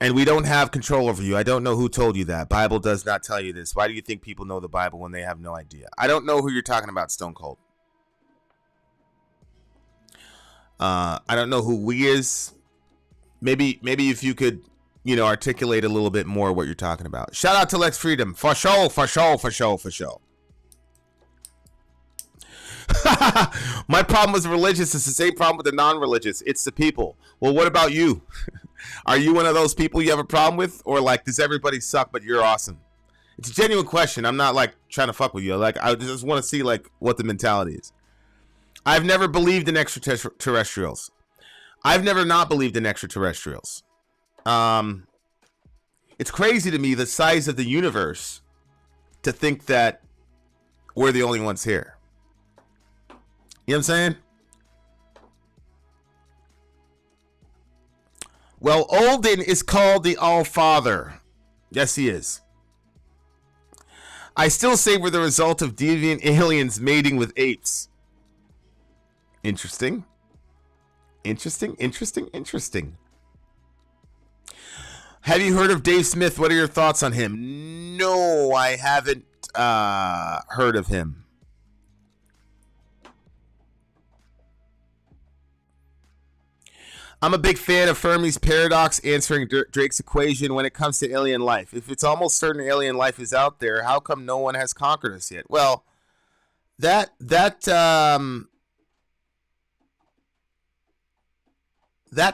and we don't have control over you. I don't know who told you that. Bible does not tell you this. Why do you think people know the Bible when they have no idea? I don't know who you're talking about, Stone Cold. I don't know who we is. Maybe if you could, articulate a little bit more what you're talking about. Shout out to Lex Freedom. For sure. My problem with the religious is the same problem with the non-religious. It's the people. Well, what about you? Are you one of those people you have a problem with? Or does everybody suck but you're awesome? It's a genuine question. I'm not trying to fuck with you. I just want to see what the mentality is. I've never believed in extraterrestrials. I've never not believed in extraterrestrials. It's crazy to me, the size of the universe, to think that we're the only ones here. You know what I'm saying? Well, Olden is called the All-Father. Yes, he is. I still say we're the result of deviant aliens mating with apes. Interesting. Have you heard of Dave Smith? What are your thoughts on him? No, I haven't heard of him. I'm a big fan of Fermi's paradox answering Drake's equation when it comes to alien life. If it's almost certain alien life is out there, how come no one has conquered us yet? Well, that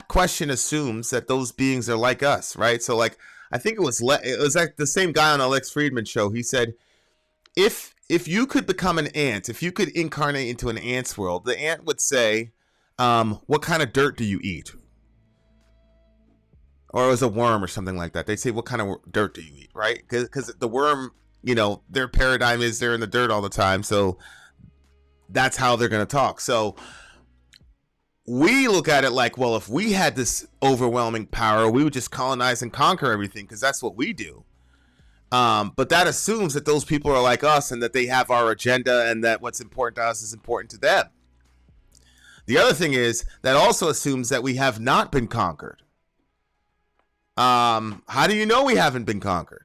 question assumes that those beings are like us, right? So, like, I think it was like the same guy on Alex Friedman's show. He said, if you could become an ant, if you could incarnate into an ant's world, the ant would say, what kind of dirt do you eat? Or it was a worm or something like that. They say, what kind of dirt do you eat, right? Because the worm, you know, their paradigm is they're in the dirt all the time. So that's how they're going to talk. So we look at it like, well, if we had this overwhelming power, we would just colonize and conquer everything because that's what we do. But that assumes that those people are like us and that they have our agenda and that what's important to us is important to them. The other thing is that also assumes that we have not been conquered. How do you know we haven't been conquered?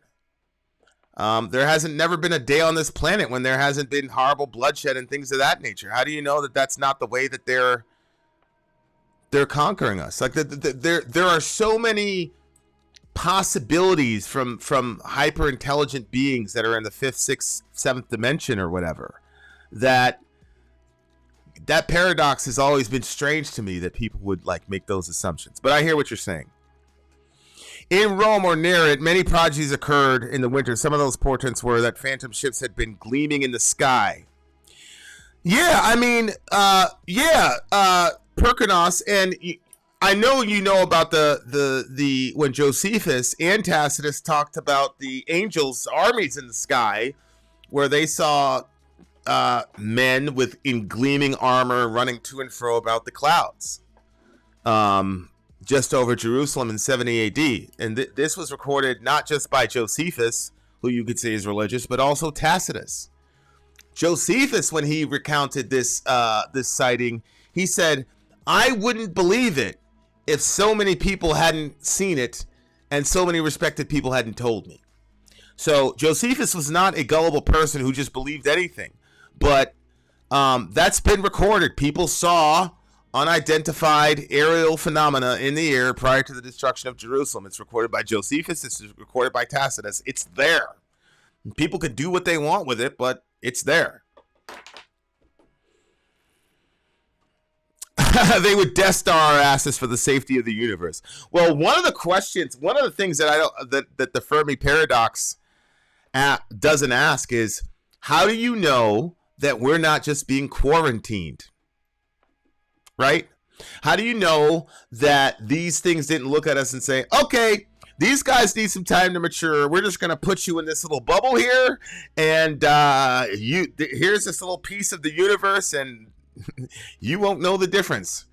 There hasn't never been a day on this planet when there hasn't been horrible bloodshed and things of that nature. How do you know that that's not the way that they're conquering us? Like there are so many possibilities from hyper intelligent beings that are in the 5th, 6th, 7th dimension or whatever, that paradox has always been strange to me, that people would like make those assumptions. But I hear what you're saying. In Rome or near it, many prodigies occurred in the winter. Some of those portents were that phantom ships had been gleaming in the sky. Yeah, I mean, Perkinos, and I know you know about the when Josephus and Tacitus talked about the angels' armies in the sky, where they saw men in gleaming armor running to and fro about the clouds. Just over Jerusalem in 70 AD. And this was recorded not just by Josephus, who you could say is religious, but also Tacitus. Josephus, when he recounted this sighting, he said, I wouldn't believe it if so many people hadn't seen it and so many respected people hadn't told me. So Josephus was not a gullible person who just believed anything. But that's been recorded. People saw unidentified aerial phenomena in the air prior to the destruction of Jerusalem. It's recorded by Josephus. It's recorded by Tacitus. It's there. People could do what they want with it, but it's there. They would Death Star our asses for the safety of the universe. Well, one of the things that that the Fermi paradox doesn't ask is, how do you know that we're not just being quarantined? Right? How do you know that these things didn't look at us and say, okay, these guys need some time to mature. We're just going to put you in this little bubble here, and here's this little piece of the universe, and you won't know the difference.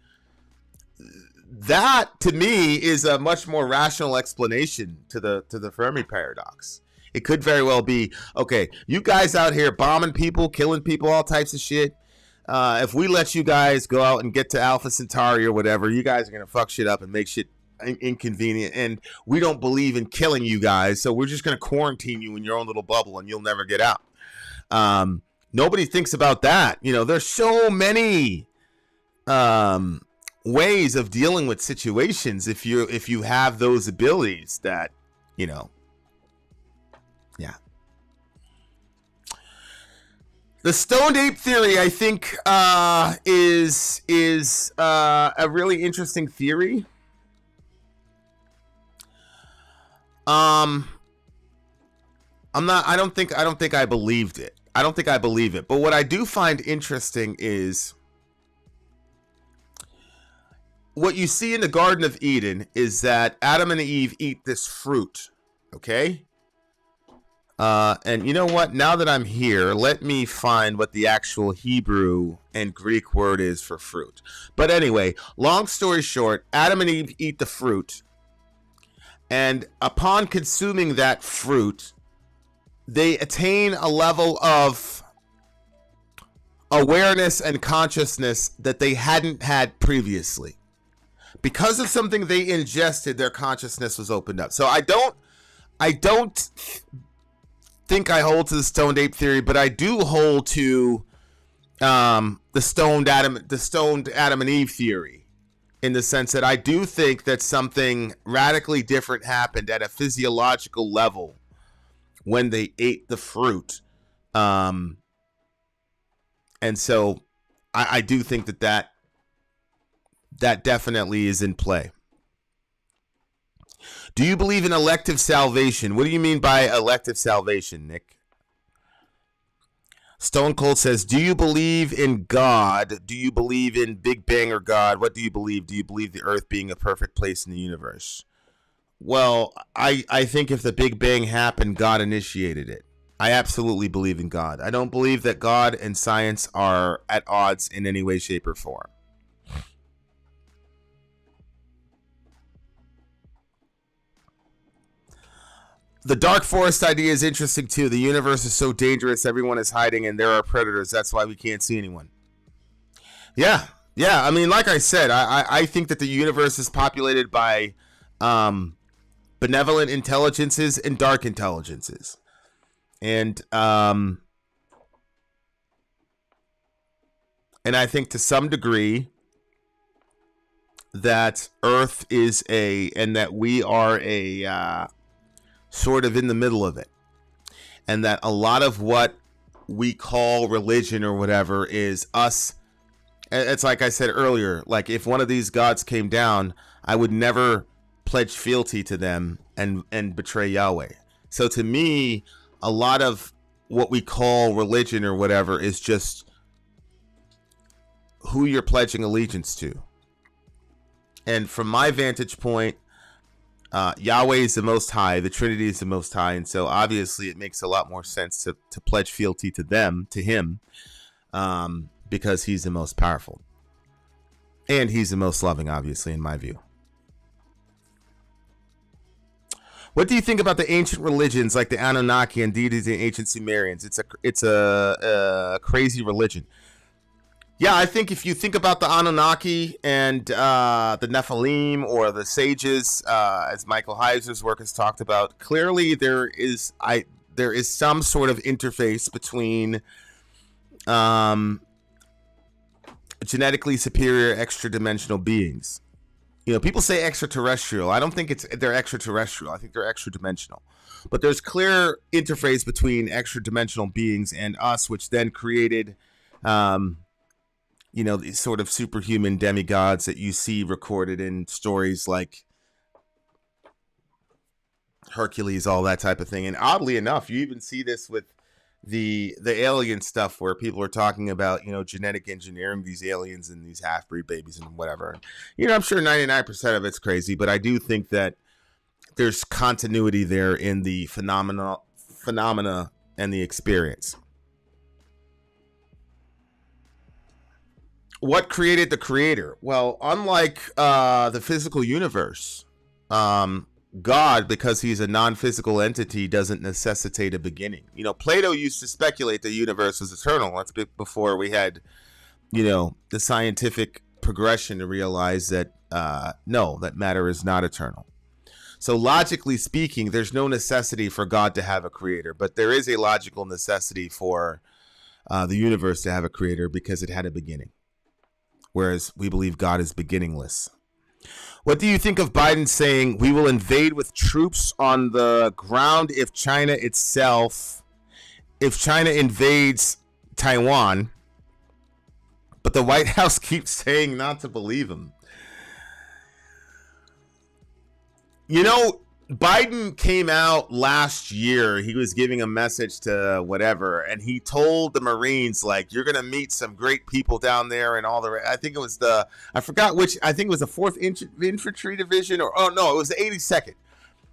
That, to me, is a much more rational explanation to the Fermi paradox. It could very well be, okay, you guys out here bombing people, killing people, all types of shit. If we let you guys go out and get to Alpha Centauri or whatever, you guys are going to fuck shit up and make shit inconvenient. And we don't believe in killing you guys, so we're just going to quarantine you in your own little bubble and you'll never get out. Nobody thinks about that. You know, there's so many ways of dealing with situations if you have those abilities that, you know, yeah. The stoned ape theory, I think, is a really interesting theory. I don't think I believed it. I don't think I believe it. But what I do find interesting is what you see in the Garden of Eden is that Adam and Eve eat this fruit. Okay? And you know what? Now that I'm here, let me find what the actual Hebrew and Greek word is for fruit. But anyway, long story short, Adam and Eve eat the fruit. And upon consuming that fruit, they attain a level of awareness and consciousness that they hadn't had previously. because of something they ingested, their consciousness was opened up. So I don't think I hold to the stoned ape theory, but I do hold to the stoned Adam and Eve theory, in the sense that I do think that something radically different happened at a physiological level when they ate the fruit. And so I do think that definitely is in play. Do you believe in elective salvation? What do you mean by elective salvation, Nick? Stone Cold says, do you believe in God? Do you believe in Big Bang or God? What do you believe? Do you believe the earth being a perfect place in the universe? Well, I think if the Big Bang happened, God initiated it. I absolutely believe in God. I don't believe that God and science are at odds in any way, shape, or form. The dark forest idea is interesting too. The universe is so dangerous, everyone is hiding, and there are predators. That's why we can't see anyone. Yeah. I mean, like I said, I think that the universe is populated by benevolent intelligences and dark intelligences. And I think to some degree that Earth is and that we are a sort of in the middle of it, and that a lot of what we call religion or whatever is us. It's like I said earlier, like if one of these gods came down, I would never pledge fealty to them and betray Yahweh. So to me, a lot of what we call religion or whatever is just who you're pledging allegiance to. And from my vantage point, Yahweh is the Most High, the Trinity is the Most High, and so obviously it makes a lot more sense to pledge fealty to him, because he's the most powerful. And he's the most loving, obviously, in my view. What do you think about the ancient religions like the Anunnaki and deities and ancient Sumerians? It's a crazy religion. Yeah, I think if you think about the Anunnaki and the Nephilim or the sages, as Michael Heiser's work has talked about, clearly there is some sort of interface between genetically superior extra-dimensional beings. You know, people say extraterrestrial. I don't think they're extraterrestrial. I think they're extra-dimensional. But there's clear interface between extra-dimensional beings and us, which then created these sort of superhuman demigods that you see recorded in stories like Hercules, all that type of thing. And oddly enough, you even see this with the alien stuff where people are talking about, genetic engineering these aliens and these half-breed babies and whatever. I'm sure 99% of it's crazy, but I do think that there's continuity there in the phenomena and the experience. What created the creator? Well, unlike the physical universe, God, because he's a non-physical entity, doesn't necessitate a beginning. Plato used to speculate the universe was eternal. That's before we had, the scientific progression to realize that, no, that matter is not eternal. So logically speaking, there's no necessity for God to have a creator, but there is a logical necessity for the universe to have a creator because it had a beginning. Whereas we believe God is beginningless. What do you think of Biden saying we will invade with troops on the ground if China invades Taiwan, but the White House keeps saying not to believe him? Biden came out last year. He was giving a message to whatever, and he told the Marines, like, you're going to meet some great people down there and all the, I think it was the 4th Infantry Division, it was the 82nd. It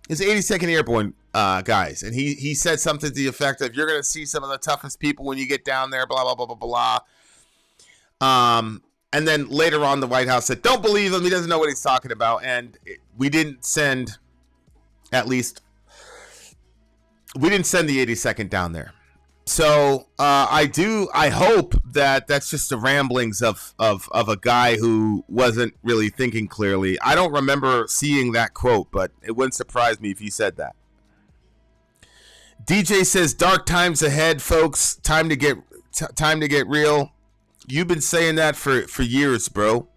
was the 82nd Airborne guys. And he said something to the effect of, you're going to see some of the toughest people when you get down there, blah, blah, blah, blah, blah. And then later on, the White House said, don't believe him. He doesn't know what he's talking about. And we didn't send the 82nd down there. I hope that that's just the ramblings of a guy who wasn't really thinking clearly. I don't remember seeing that quote, but it wouldn't surprise me if he said that. DJ says, dark times ahead, folks. Time to get real. You've been saying that for years, bro.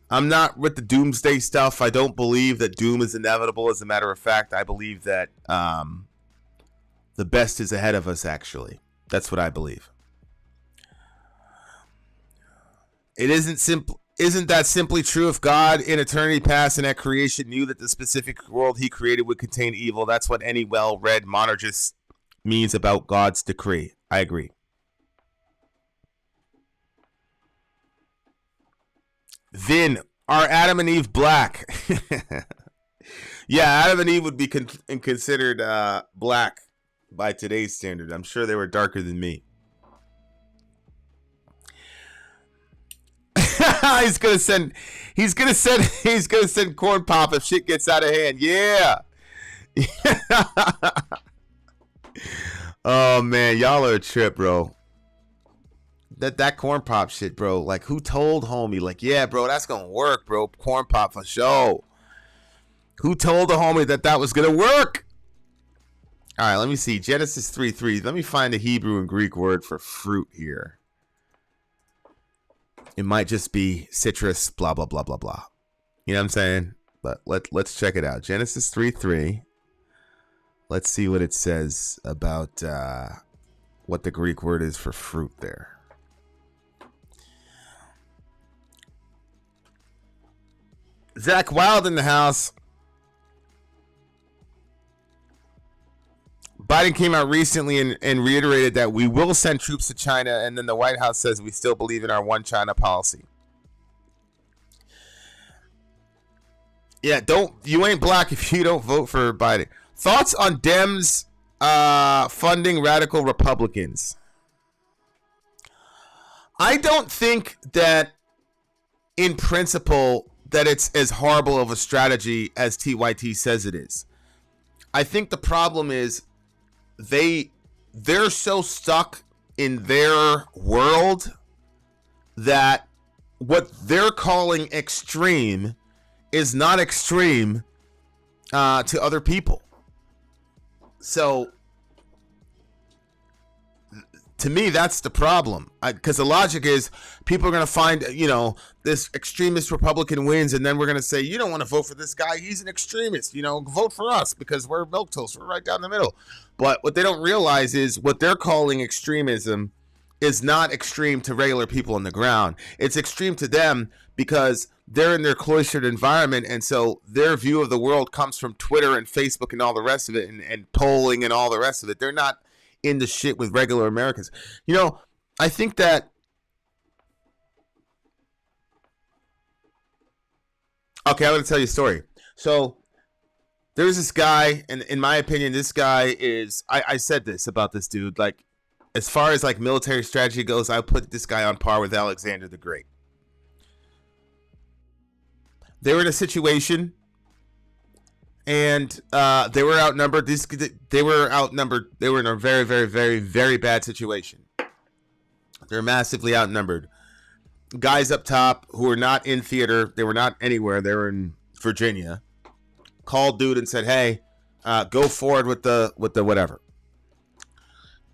I'm not with the doomsday stuff. I don't believe that doom is inevitable. As a matter of fact, I believe that the best is ahead of us, actually. That's what I believe. Isn't that simply true? If God in eternity past and at creation knew that the specific world he created would contain evil, that's what any well-read monergist means about God's decree. I agree. Vin, are Adam and Eve black? Yeah, Adam and Eve would be considered black by today's standard. I'm sure they were darker than me. He's gonna send corn pop if shit gets out of hand. Yeah. Oh man, y'all are a trip, bro. That corn pop shit, bro. Like, who told homie? Like, yeah, bro, that's gonna work, bro. Corn pop for sure. Who told the homie that was gonna work? All right, let me see. Genesis 3:3. Let me find the Hebrew and Greek word for fruit here. It might just be citrus, blah, blah, blah, blah, blah. You know what I'm saying? But let's check it out. Genesis 3:3. Let's see what it says about what the Greek word is for fruit there. Zach Wild in the house. Biden came out recently and reiterated that we will send troops to China, and then the White House says we still believe in our one China policy. Yeah, you ain't black if you don't vote for Biden. Thoughts on Dems funding radical Republicans? I don't think that, in principle, that it's as horrible of a strategy as TYT says it is. I think the problem is they're so stuck in their world that what they're calling extreme is not extreme to other people. So to me, that's the problem. Because the logic is people are going to find, this extremist Republican wins, and then we're going to say, you don't want to vote for this guy. He's an extremist. Vote for us because we're milquetoast. We're right down the middle. But what they don't realize is what they're calling extremism is not extreme to regular people on the ground. It's extreme to them because they're in their cloistered environment, and so their view of the world comes from Twitter and Facebook and all the rest of it, and polling and all the rest of it. They're not into shit with regular Americans. I think that okay, I'm going to tell you a story. So there's this guy, and in my opinion, this guy is, I said this about this dude, like, as far as like military strategy goes, I put this guy on par with Alexander the Great. They were in a situation, and they were outnumbered. They were outnumbered. They were in a very, very, very, very bad situation. They're massively outnumbered. Guys up top who were not in theater, they were not anywhere. They were in Virginia. Called dude and said, "Hey, go forward with the whatever."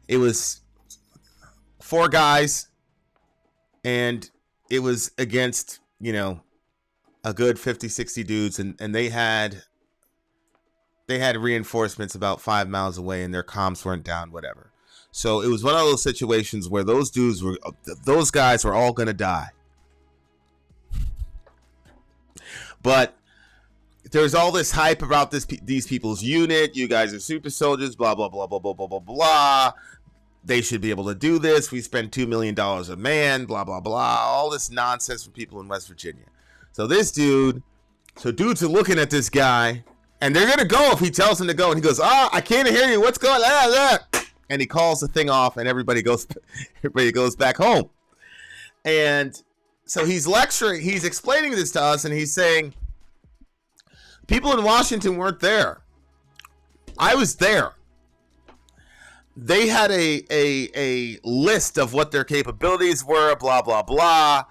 It was 4 guys, and it was against a good 50, 60 dudes, and they had reinforcements about 5 miles away, and their comms weren't down, whatever. So it was one of those situations where those guys were all gonna die. But there's all this hype about these people's unit. You guys are super soldiers, blah, blah, blah, blah, blah, blah, blah, blah. They should be able to do this. We spend $2 million a man, blah, blah, blah. All this nonsense from people in West Virginia. So dudes are looking at this guy, and they're going to go if he tells them to go. And he goes, I can't hear you. What's going on? And he calls the thing off, and everybody goes back home. And so he's lecturing, he's explaining this to us, and he's saying, people in Washington weren't there. I was there. they had a list of what their capabilities were, blah, blah, blah.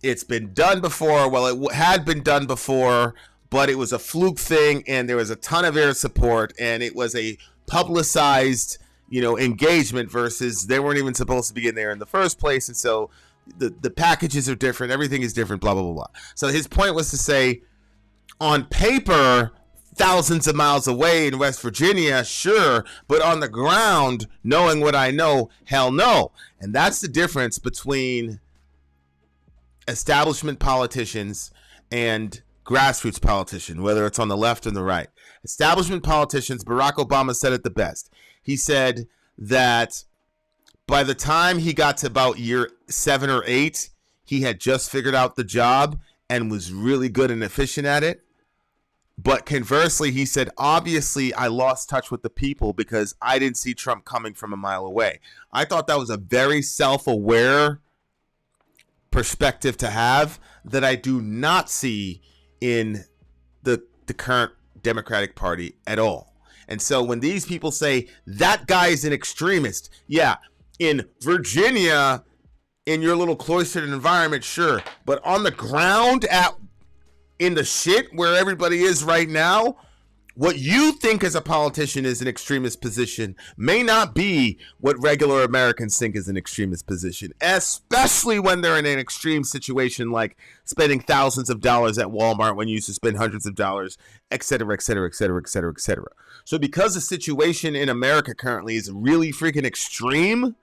It's been done before. Well, it had been done before, but it was a fluke thing, and there was a ton of air support, and it was a publicized, engagement versus they weren't even supposed to be in there in the first place. And so the packages are different. Everything is different, blah, blah, blah, blah. So his point was to say, on paper, thousands of miles away in West Virginia, sure, but on the ground, knowing what I know, hell no. And that's the difference between establishment politicians and grassroots politicians, whether it's on the left or the right. Establishment politicians, Barack Obama said it the best. He said that by the time he got to about year 7 or 8, he had just figured out the job and was really good and efficient at it. But conversely, he said, obviously, I lost touch with the people because I didn't see Trump coming from a mile away. I thought that was a very self-aware perspective to have that I do not see in the current Democratic Party at all. And so when these people say that guy is an extremist, yeah, in Virginia, in your little cloistered environment, sure. But on the ground in the shit where everybody is right now, what you think as a politician is an extremist position may not be what regular Americans think is an extremist position, especially when they're in an extreme situation like spending thousands of dollars at Walmart when you used to spend hundreds of dollars, et cetera, et cetera, et cetera, et cetera, et cetera. So because the situation in America currently is really freaking extreme,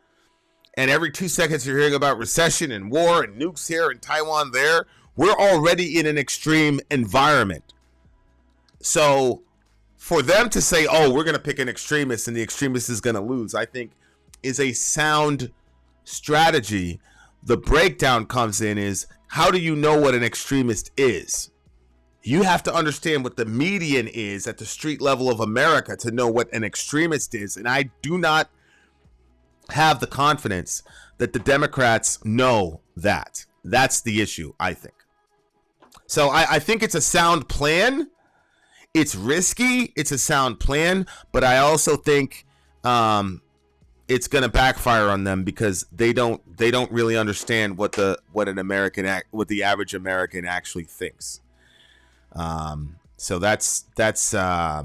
and every 2 seconds you're hearing about recession and war and nukes here and Taiwan there, we're already in an extreme environment. So for them to say, oh, we're going to pick an extremist and the extremist is going to lose, I think is a sound strategy. The breakdown comes in is, how do you know what an extremist is? You have to understand what the median is at the street level of America to know what an extremist is. And I do not have the confidence that the Democrats know that. That's the issue, I think. So I think it's a sound plan. It's risky. It's a sound plan, but I also think it's going to backfire on them because they don't really understand what the average American actually thinks. So that's how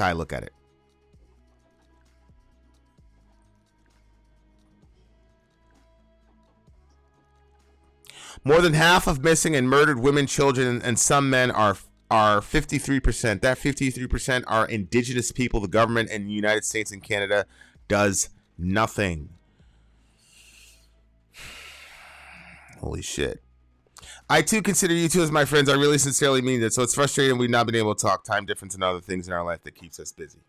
I look at it. More than half of missing and murdered women, children, and some men are 53%. That 53% are indigenous people. The government in the United States and Canada does nothing. Holy shit. I too consider you two as my friends. I really sincerely mean that. So it's frustrating we've not been able to talk. Time difference and other things in our life that keeps us busy.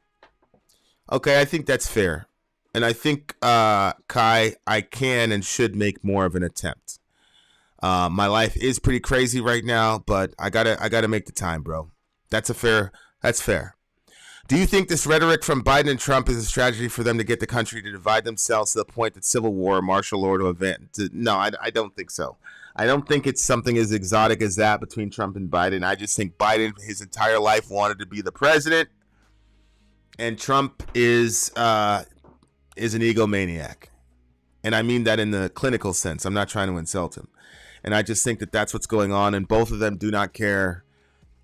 Okay, I think that's fair. And I think, Kai, I can and should make more of an attempt. My life is pretty crazy right now, but I gotta make the time, bro. That's fair. Do you think this rhetoric from Biden and Trump is a strategy for them to get the country to divide themselves to the point that civil war or martial law to event? No, I don't think so. I don't think it's something as exotic as that between Trump and Biden. I just think Biden, his entire life, wanted to be the president, and Trump is an egomaniac, and I mean that in the clinical sense. I'm not trying to insult him. And I just think that that's what's going on. And both of them do not care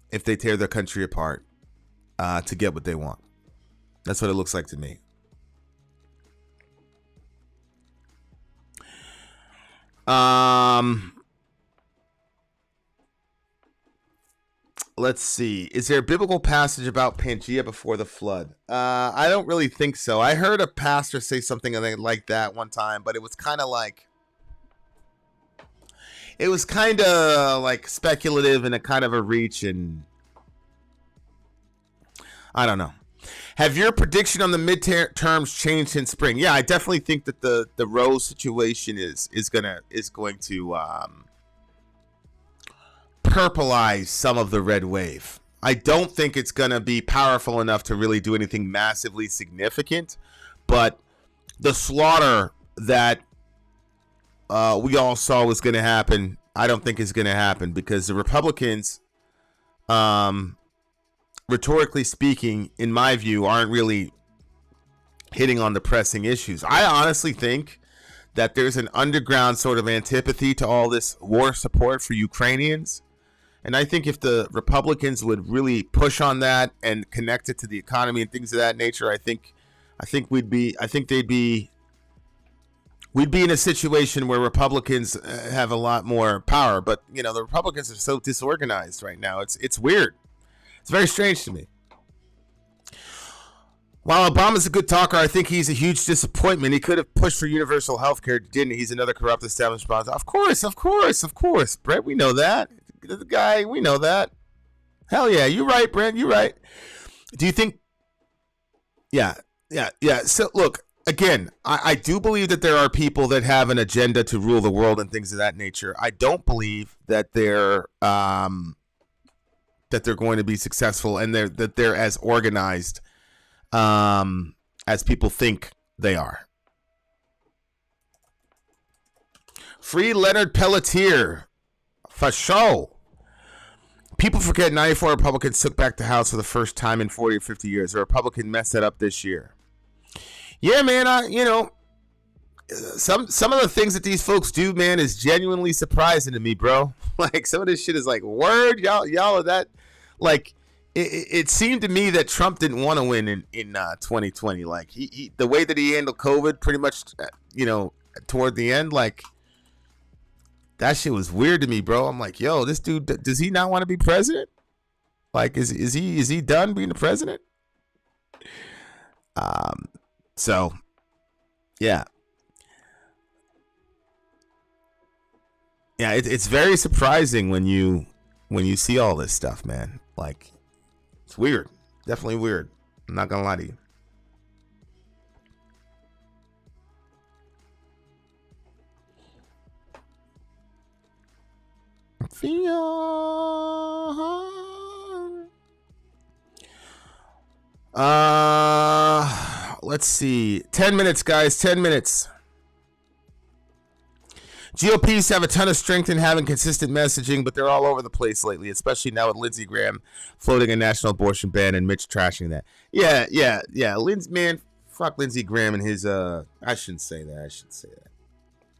if they tear their country apart to get what they want. That's what it looks like to me. Let's see. Is there a biblical passage about Pangea before the flood? I don't really think so. I heard a pastor say something like that one time, but it was kind of like, it was kind of like speculative and a kind of a reach, and I don't know. Have your prediction on the midterms changed in spring? Yeah, I definitely think that the Rose situation is going to purplize some of the red wave. I don't think it's going to be powerful enough to really do anything massively significant, but the slaughter that we all saw was going to happen, I don't think is going to happen, because the Republicans, rhetorically speaking, in my view, aren't really hitting on the pressing issues. I honestly think that there's an underground sort of antipathy to all this war support for Ukrainians. And I think if the Republicans would really push on that and connect it to the economy and things of that nature, I think we'd be in a situation where Republicans have a lot more power. But you know, the Republicans are so disorganized right now. It's weird. It's very strange to me. While Obama's a good talker, I think he's a huge disappointment. He could have pushed for universal health care, didn't he? He's another corrupt establishment. Of course, Brett. We know that. The guy, we know that. Hell yeah, you're right, Brent. You're right. Do you think? Yeah. So look, again, I do believe that there are people that have an agenda to rule the world and things of that nature. I don't believe that they're going to be successful and that they're as organized as people think they are. Free Leonard Pelletier. For sure. People forget 94 Republicans took back the House for the first time in 40 or 50 years. A Republican messed that up this year. Yeah, man, some of the things that these folks do, man, is genuinely surprising to me, bro. Like, some of this shit is like, word, y'all are that, like, it seemed to me that Trump didn't want to win in 2020. Like, he the way that he handled COVID pretty much, toward the end, like, that shit was weird to me, bro. I'm like, yo, this dude, does he not want to be president? Like, is he done being the president? So, yeah. Yeah, it's very surprising when you see all this stuff, man. Like, it's weird. Definitely weird. I'm not gonna lie to you. Let's see. 10 minutes, guys. 10 minutes. GOPs have a ton of strength in having consistent messaging, but they're all over the place lately, especially now with Lindsey Graham floating a national abortion ban and Mitch trashing that. Yeah. Man, fuck Lindsey Graham and his, I shouldn't say that.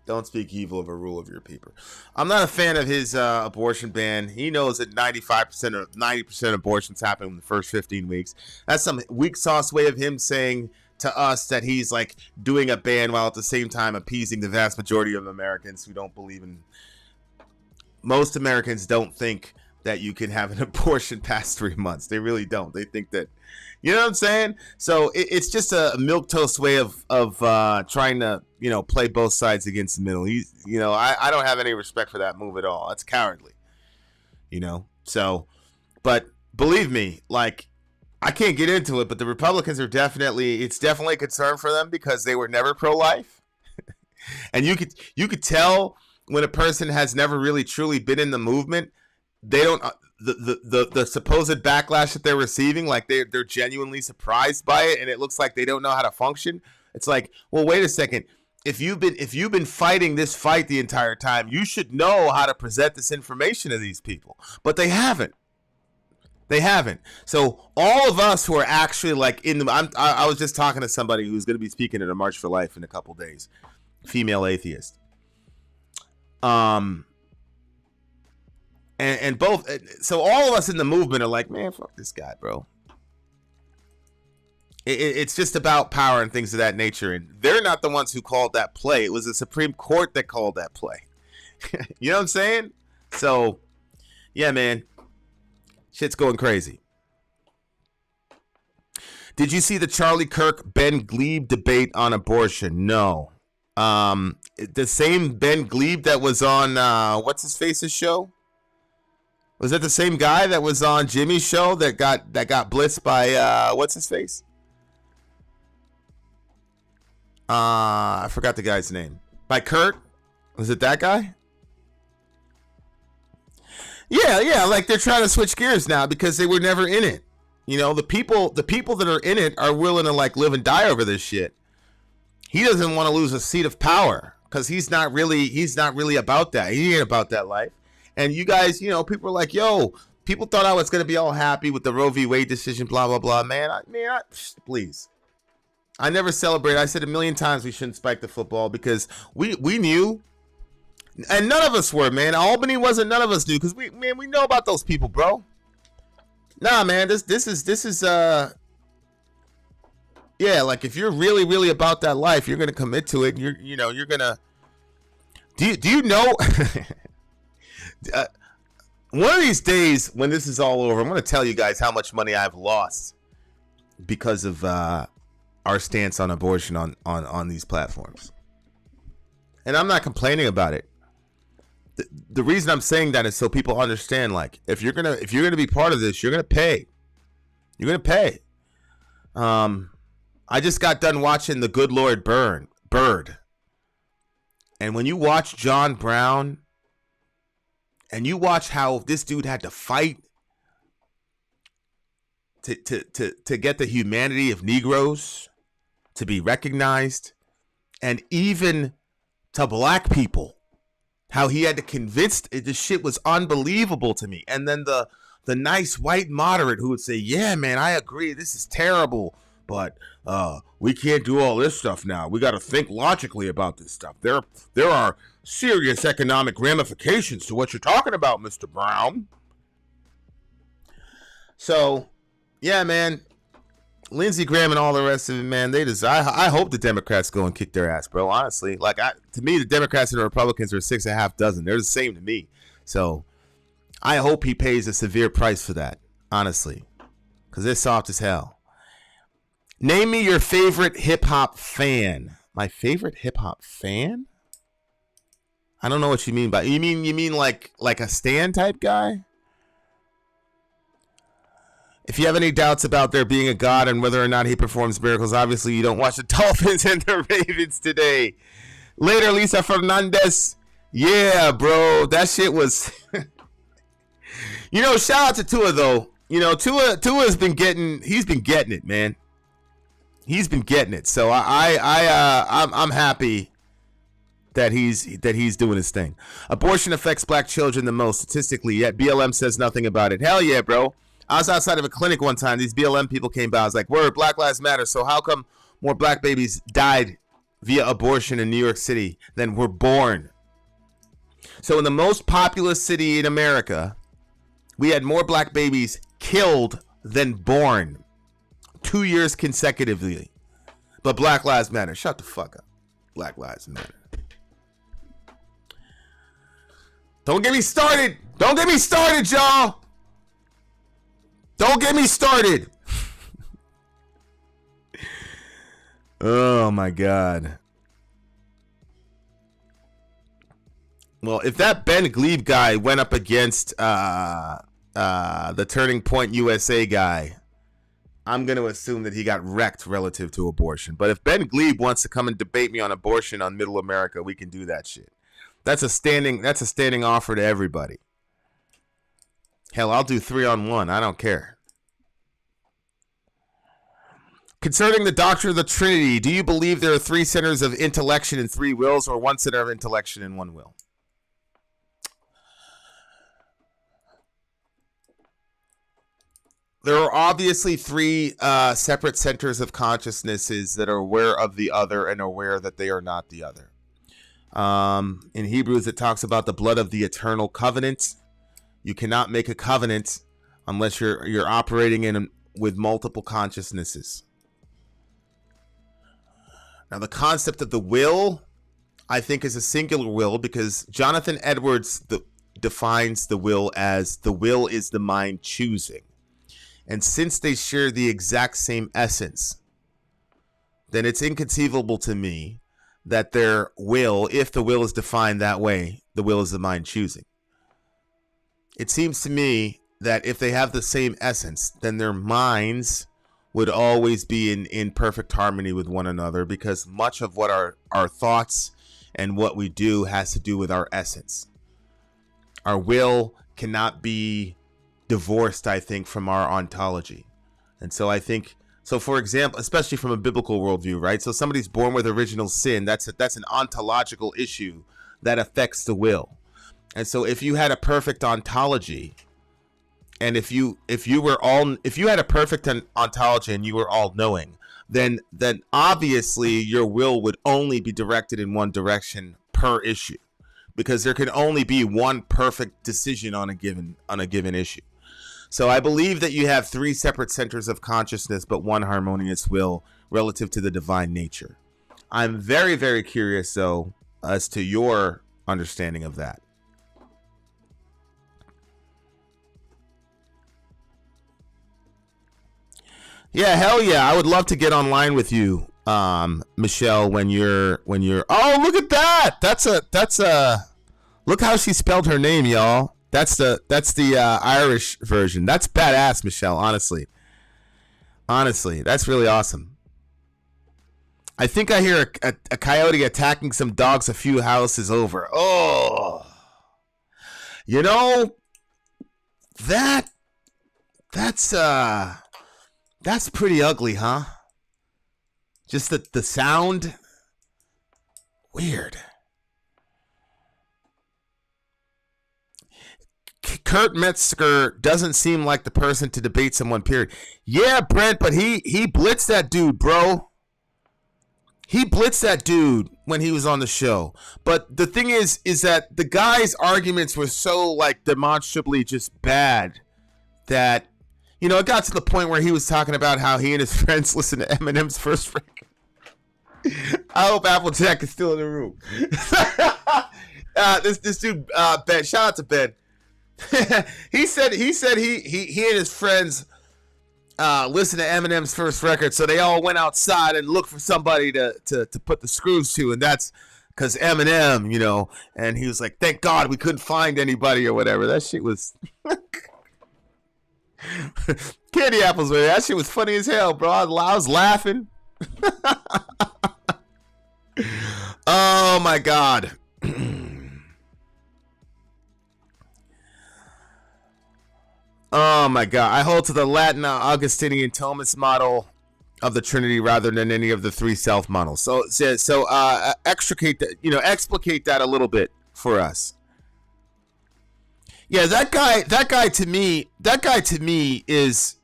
Don't speak evil of a rule of your people. I'm not a fan of his abortion ban. He knows that 95% or 90% of abortions happen in the first 15 weeks. That's some weak sauce way of him saying to us that he's like doing a ban while at the same time appeasing the vast majority of Americans who don't believe in. Most Americans don't think that you can have an abortion past 3 months. They really don't. They think that, you know what I'm saying? So it's just a milquetoast way of trying to, play both sides against the middle. I don't have any respect for that move at all. That's cowardly, So, but believe me, like, I can't get into it, but the Republicans are it's definitely a concern for them because they were never pro-life. And you could tell when a person has never really truly been in the movement, they don't the supposed backlash that they're receiving, like they're genuinely surprised by it, and it looks like they don't know how to function. It's like, well, wait a second. If you've been fighting this fight the entire time, you should know how to present this information to these people. But they haven't. So all of us who are actually like I was just talking to somebody who's going to be speaking at a March for Life in a couple days, female atheist. And so all of us in the movement are like, man, fuck this guy, bro. It's just about power and things of that nature, and they're not the ones who called that play. It was the Supreme Court that called that play. You know what I'm saying? So, yeah, man. Shit's going crazy. Did you see the Charlie Kirk Ben Glebe debate on abortion? No. The same Ben Glebe that was on what's his face's show? Was that the same guy that was on Jimmy's show that got blitzed by what's his face? I forgot the guy's name. By Kurt? Was it that guy? Yeah, like they're trying to switch gears now because they were never in it. The people that are in it are willing to like live and die over this shit. He doesn't want to lose a seat of power because he's not really about that. He ain't about that life. And you guys, people are like, yo, people thought I was going to be all happy with the Roe v. Wade decision, blah, blah, blah. Man, please. I never celebrate. I said a million times we shouldn't spike the football because we knew, and none of us were, man. Albany wasn't. None of us knew because we know about those people, bro. Nah, man. This is yeah. Like if you're really about that life, you're gonna commit to it. You're gonna. Do you know? One of these days when this is all over, I'm gonna tell you guys how much money I've lost because of our stance on abortion on these platforms. And I'm not complaining about it. The reason I'm saying that is so people understand, like, if you're gonna be part of this, you're gonna pay. You're gonna pay. I just got done watching The Good Lord Bird. And when you watch John Brown and you watch how this dude had to fight to get the humanity of Negroes to be recognized, and even to black people, how he had to convince, this shit was unbelievable to me. And then the nice white moderate who would say, yeah, man, I agree, this is terrible, but we can't do all this stuff now. We got to think logically about this stuff. There are serious economic ramifications to what you're talking about, Mr. Brown. So, yeah, man, Lindsey Graham and all the rest of it, man, I hope the Democrats go and kick their ass, bro. Honestly, like, to me, the Democrats and the Republicans are 6.5 dozen. They're the same to me. So I hope he pays a severe price for that, honestly, because they're soft as hell. Name me your favorite hip hop fan. My favorite hip hop fan? I don't know what you mean by. You mean like a Stan type guy? If you have any doubts about there being a God and whether or not he performs miracles, obviously you don't watch the Dolphins and the Ravens today. Later, Lisa Fernandez. Yeah, bro. That shit was... shout out to Tua, though. Tua's been getting... He's been getting it, man. He's been getting it. So I'm happy that he's doing his thing. Abortion affects black children the most statistically, yet BLM says nothing about it. Hell yeah, bro. I was outside of a clinic one time. These BLM people came by. I was like, word, Black Lives Matter. So how come more black babies died via abortion in New York City than were born? So in the most populous city in America, we had more black babies killed than born 2 years consecutively. But Black Lives Matter. Shut the fuck up. Black Lives Matter. Don't get me started. Don't get me started, y'all. Don't get me started. Oh my God. Well, if that Ben Glebe guy went up against the Turning Point USA guy, I'm going to assume that he got wrecked relative to abortion. But if Ben Glebe wants to come and debate me on abortion on Middle America, we can do that shit. That's a standing offer to everybody. Hell, I'll do 3-on-1. I don't care. Concerning the doctrine of the Trinity, do you believe there are 3 centers of intellection and 3 wills, or 1 center of intellection and 1 will? There are obviously 3 separate centers of consciousnesses that are aware of the other and aware that they are not the other. In Hebrews, it talks about the blood of the eternal covenant. You cannot make a covenant unless you're operating with multiple consciousnesses. Now, the concept of the will, I think, is a singular will, because Jonathan Edwards defines the will as the will is the mind choosing. And since they share the exact same essence, then it's inconceivable to me that their will, if the will is defined that way, the will is the mind choosing. It seems to me that if they have the same essence, then their minds would always be in perfect harmony with one another, because much of what our thoughts and what we do has to do with our essence. Our will cannot be divorced, I think, from our ontology. And so I think, so for example, especially from a biblical worldview, right? So somebody's born with original sin. That's an ontological issue that affects the will. And so if you had a perfect ontology, and if you had a perfect ontology and you were all knowing, then obviously your will would only be directed in one direction per issue, because there can only be one perfect decision on a given issue. So I believe that you have three separate centers of consciousness, but one harmonious will relative to the divine nature. I'm very, very curious, though, as to your understanding of that. Yeah, hell yeah. I would love to get online with you, Michelle, when you're oh, look at that. That's a look how she spelled her name, y'all. That's the Irish version. That's badass, Michelle, honestly. Honestly, that's really awesome. I think I hear a coyote attacking some dogs a few houses over. Oh. You know, that's pretty ugly, huh? Just the sound. Weird. Kurt Metzger doesn't seem like the person to debate someone, period. Yeah, Brent, but he blitzed that dude, bro. He blitzed that dude when he was on the show. But the thing is that the guy's arguments were so, like, demonstrably just bad that, you know, it got to the point where he was talking about how he and his friends listened to Eminem's first record. I hope Applejack is still in the room. This dude, Ben, shout out to Ben. he said he and his friends listened to Eminem's first record, so they all went outside and looked for somebody to put the screws to, and that's because Eminem, you know. And he was like, "Thank God we couldn't find anybody," or whatever. That shit was candy apples, man. That shit was funny as hell, bro. I was laughing. Oh my God. Oh my God. I hold to the Latin Augustinian Thomas model of the Trinity rather than any of the three self models. So extricate that, you know, explicate that a little bit for us. Yeah, that guy to me is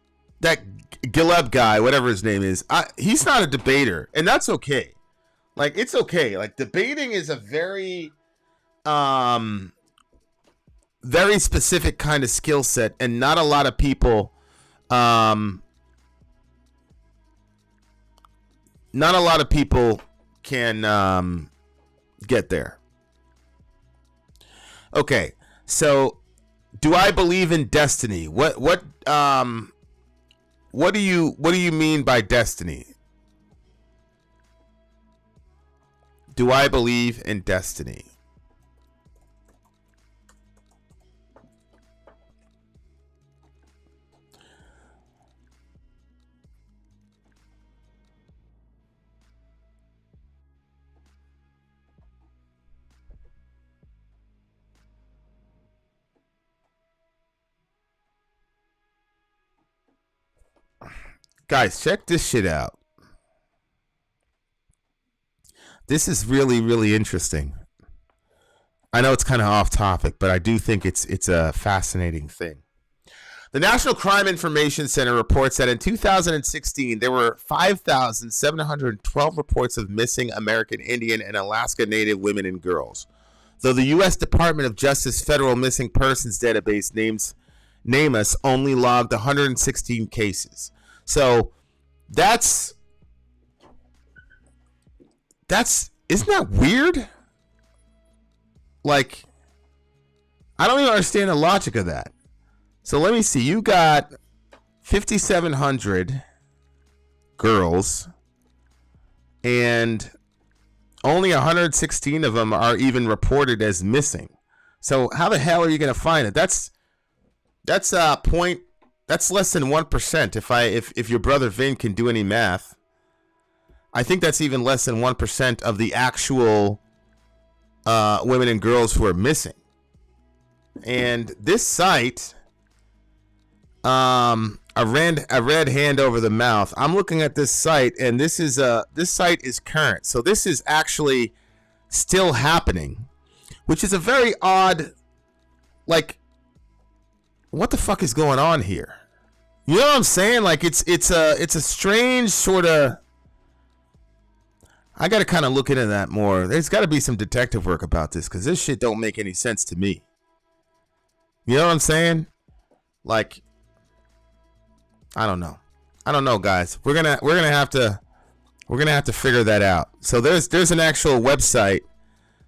that Gileb guy, whatever his name is. He's not a debater, and that's okay. Like, it's okay. Like, debating is a very very specific kind of skill set, and not a lot of people can get there. Okay, so do I believe in destiny? What do you mean by destiny? Do I believe in destiny? Guys, check this shit out. This is really, really interesting. I know it's kind of off topic, but I do think it's a fascinating thing. The National Crime Information Center reports that in 2016, there were 5,712 reports of missing American Indian and Alaska Native women and girls, though the U.S. Department of Justice Federal Missing Persons Database NamUs only logged 116 cases. So that's isn't that weird? Like, I don't even understand the logic of that. So let me see. You got 5,700 girls, and only 116 of them are even reported as missing. So how the hell are you going to find it? That's less than 1%. If your brother Vin can do any math, I think that's even less than 1% of the actual women and girls who are missing. And this site, I read hand over the mouth. I'm looking at this site, and this site is current. So this is actually still happening, which is a very odd, like, what the fuck is going on here? You know what I'm saying? Like, it's a strange sort of I got to kind of look into that more. There's got to be some detective work about this because this shit don't make any sense to me. You know what I'm saying? Like, I don't know. I don't know, guys. We're gonna have to figure that out. So there's an actual website.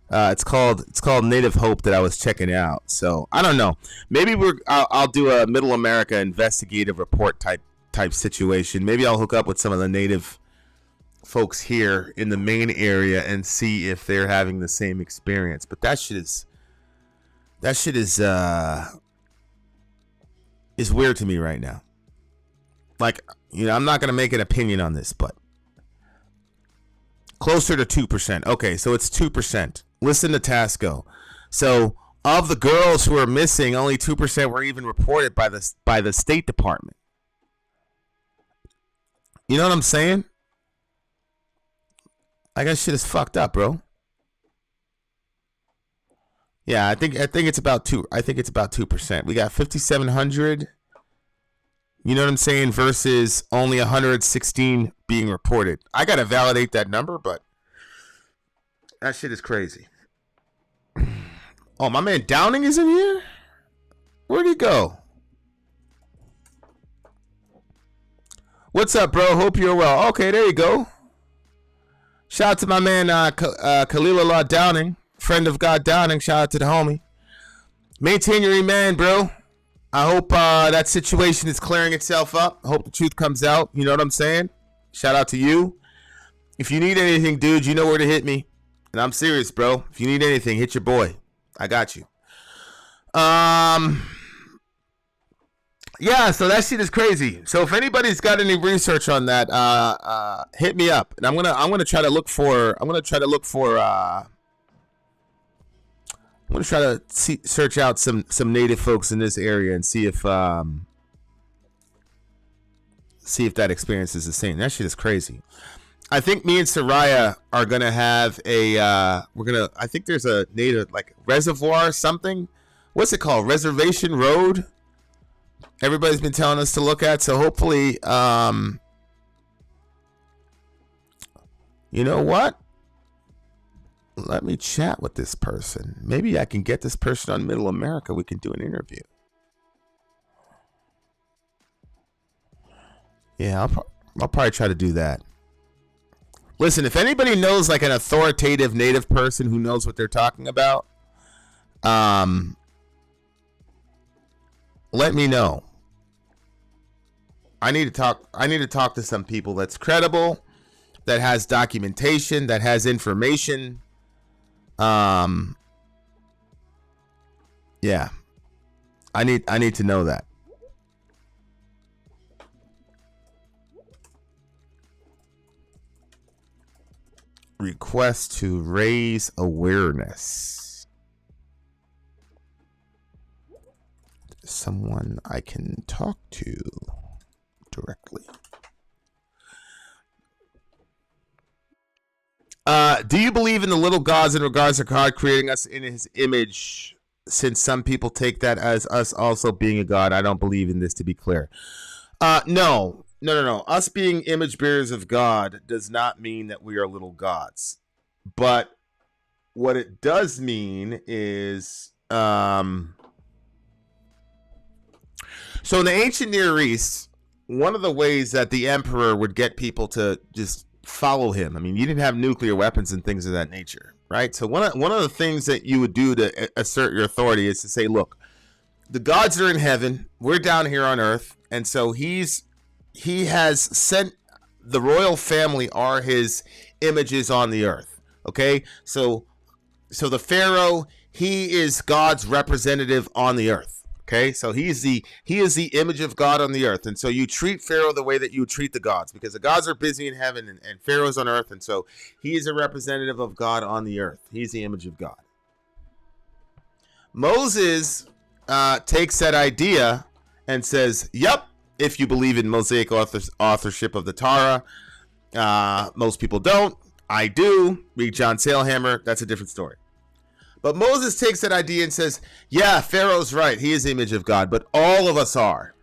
It's called Native Hope that I was checking out. So I don't know. Maybe I'll do a Middle America investigative report type situation. Maybe I'll hook up with some of the Native folks here in the main area and see if they're having the same experience. But that shit is weird to me right now. Like, I'm not gonna make an opinion on this, but closer to 2%. Okay, so it's 2%. Listen to Tasco. So of the girls who are missing, only 2% were even reported by the State Department. You know what I'm saying? Like, that shit is fucked up, bro. Yeah, I think it's about 2. I think it's about 2%. We got 5,700. You know what I'm saying? Versus only 116 being reported. I gotta validate that number, but that shit is crazy. Oh, my man Downing is in here? Where'd he go? What's up, bro? Hope you're well. Okay, there you go. Shout out to my man Khalilullah Downing, friend of God Downing. Shout out to the homie. Maintain your iman, bro. I hope that situation is clearing itself up. I hope the truth comes out. You know what I'm saying? Shout out to you. If you need anything, dude, you know where to hit me. And I'm serious, bro. If you need anything, hit your boy. I got you. Yeah, so that shit is crazy. So if anybody's got any research on that, hit me up. And I'm gonna try to look for search out some native folks in this area and see if that experience is the same. That shit is crazy. I think me and Soraya are gonna have I think there's a native like reservoir something. What's it called? Reservation Road. Everybody's been telling us to look at. So hopefully, you know what? Let me chat with this person. Maybe I can get this person on Middle America. We can do an interview. Yeah, I'll probably try to do that. Listen, if anybody knows like an authoritative native person who knows what they're talking about, let me know. I need to talk to some people that's credible, that has documentation, that has information. Yeah. I need to know that. Request to raise awareness. Someone I can talk to directly. Do you believe in the little gods in regards to God creating us in his image? Since some people take that as us also being a god, I don't believe in this, to be clear. No. Us being image bearers of God does not mean that we are little gods. But what it does mean is, so in the ancient Near East, one of the ways that the emperor would get people to just follow him, I mean, you didn't have nuclear weapons and things of that nature, right? So one of the things that you would do to assert your authority is to say, look, the gods are in heaven, we're down here on earth, and so he has sent the royal family are his images on the earth. Okay, so the pharaoh, he is God's representative on the earth. Okay, so he is the image of God on the earth, and so you treat Pharaoh the way that you treat the gods, because the gods are busy in heaven and Pharaoh's on earth, and so he is a representative of God on the earth. He's the image of God. Moses takes that idea and says, "Yep, if you believe in Mosaic authorship of the Torah, most people don't. I do. Read John Sailhammer. That's a different story." But Moses takes that idea and says, yeah, Pharaoh's right. He is the image of God, but all of us are.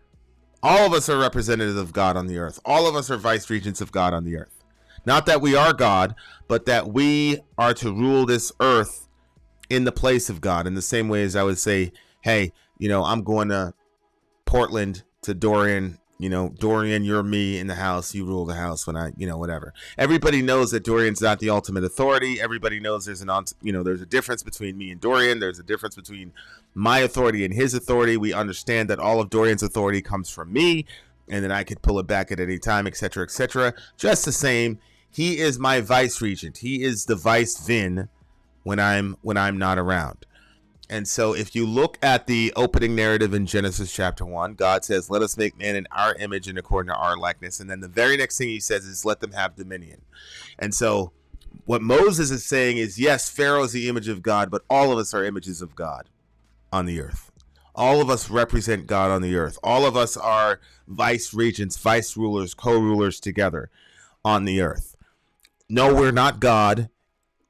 All of us are representatives of God on the earth. All of us are vice regents of God on the earth. Not that we are God, but that we are to rule this earth in the place of God. In the same way as I would say, hey, I'm going to Portland to Dorian. Dorian, you're me in the house. You rule the house when whatever. Everybody knows that Dorian's not the ultimate authority. Everybody knows there's a difference between me and Dorian. There's a difference between my authority and his authority. We understand that all of Dorian's authority comes from me, and then I could pull it back at any time, etc., etc. Just the same, he is my vice regent. He is the vice vin when I'm not around. And so if you look at the opening narrative in Genesis chapter 1, God says, let us make man in our image and according to our likeness. And then the very next thing he says is, let them have dominion. And so what Moses is saying is, yes, Pharaoh is the image of God, but all of us are images of God on the earth. All of us represent God on the earth. All of us are vice regents, vice rulers, co-rulers together on the earth. No, we're not God.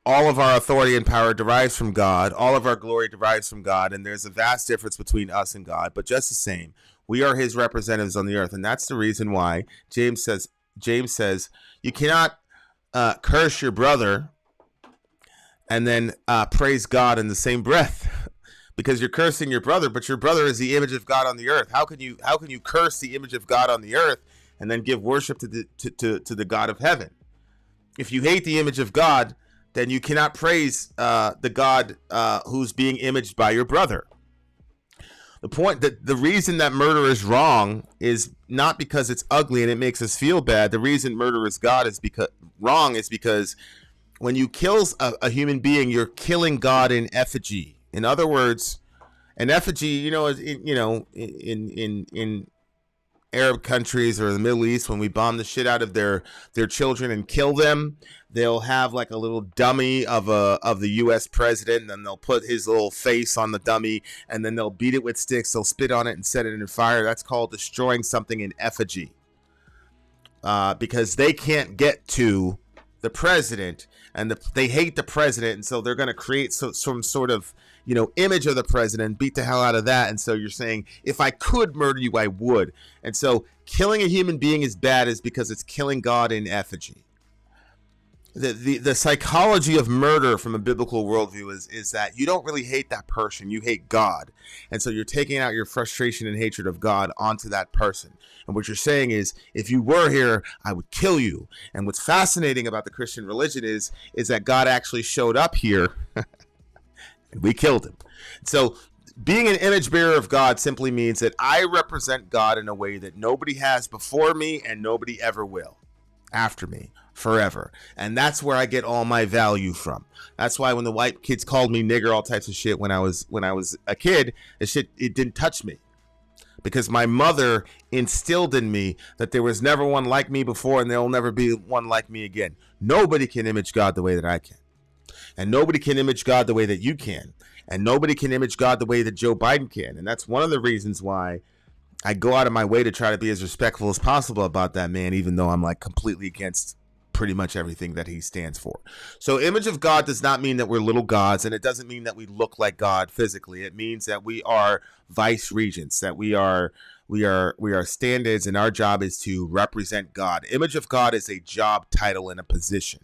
All of our authority and power derives from God. All of our glory derives from God. And there's a vast difference between us and God. But just the same, we are his representatives on the earth. And that's the reason why James says, you cannot curse your brother and then praise God in the same breath. Because you're cursing your brother, but your brother is the image of God on the earth. How can you curse the image of God on the earth and then give worship to the God of heaven? If you hate the image of God, then you cannot praise the God who's being imaged by your brother. The point that the reason that murder is wrong is not because it's ugly and it makes us feel bad. The reason murder is wrong is because when you kill a human being, you're killing God in effigy. In other words, an effigy, in Arab countries or the Middle East, when we bomb the shit out of their children and kill them, they'll have like a little dummy of the U.S. president, and then they'll put his little face on the dummy, and then they'll beat it with sticks, they'll spit on it and set it in fire. That's called destroying something in effigy, because they can't get to the president, and they hate the president, and so they're going to create some sort of image of the president, beat the hell out of that. And so you're saying, if I could murder you, I would. And so killing a human being is bad is because it's killing God in effigy. The psychology of murder from a biblical worldview is that you don't really hate that person, you hate God. And so you're taking out your frustration and hatred of God onto that person. And what you're saying is, if you were here, I would kill you. And what's fascinating about the Christian religion is that God actually showed up here and we killed him. So being an image bearer of God simply means that I represent God in a way that nobody has before me and nobody ever will after me forever. And that's where I get all my value from. That's why when the white kids called me nigger, all types of shit when I was a kid, it didn't touch me. Because my mother instilled in me that there was never one like me before and there will never be one like me again. Nobody can image God the way that I can. And nobody can image God the way that you can. And nobody can image God the way that Joe Biden can. And that's one of the reasons why I go out of my way to try to be as respectful as possible about that man, even though I'm like completely against pretty much everything that he stands for. So image of God does not mean that we're little gods, and it doesn't mean that we look like God physically. It means that we are vice regents, that we are standards, and our job is to represent God. Image of God is a job title and a position.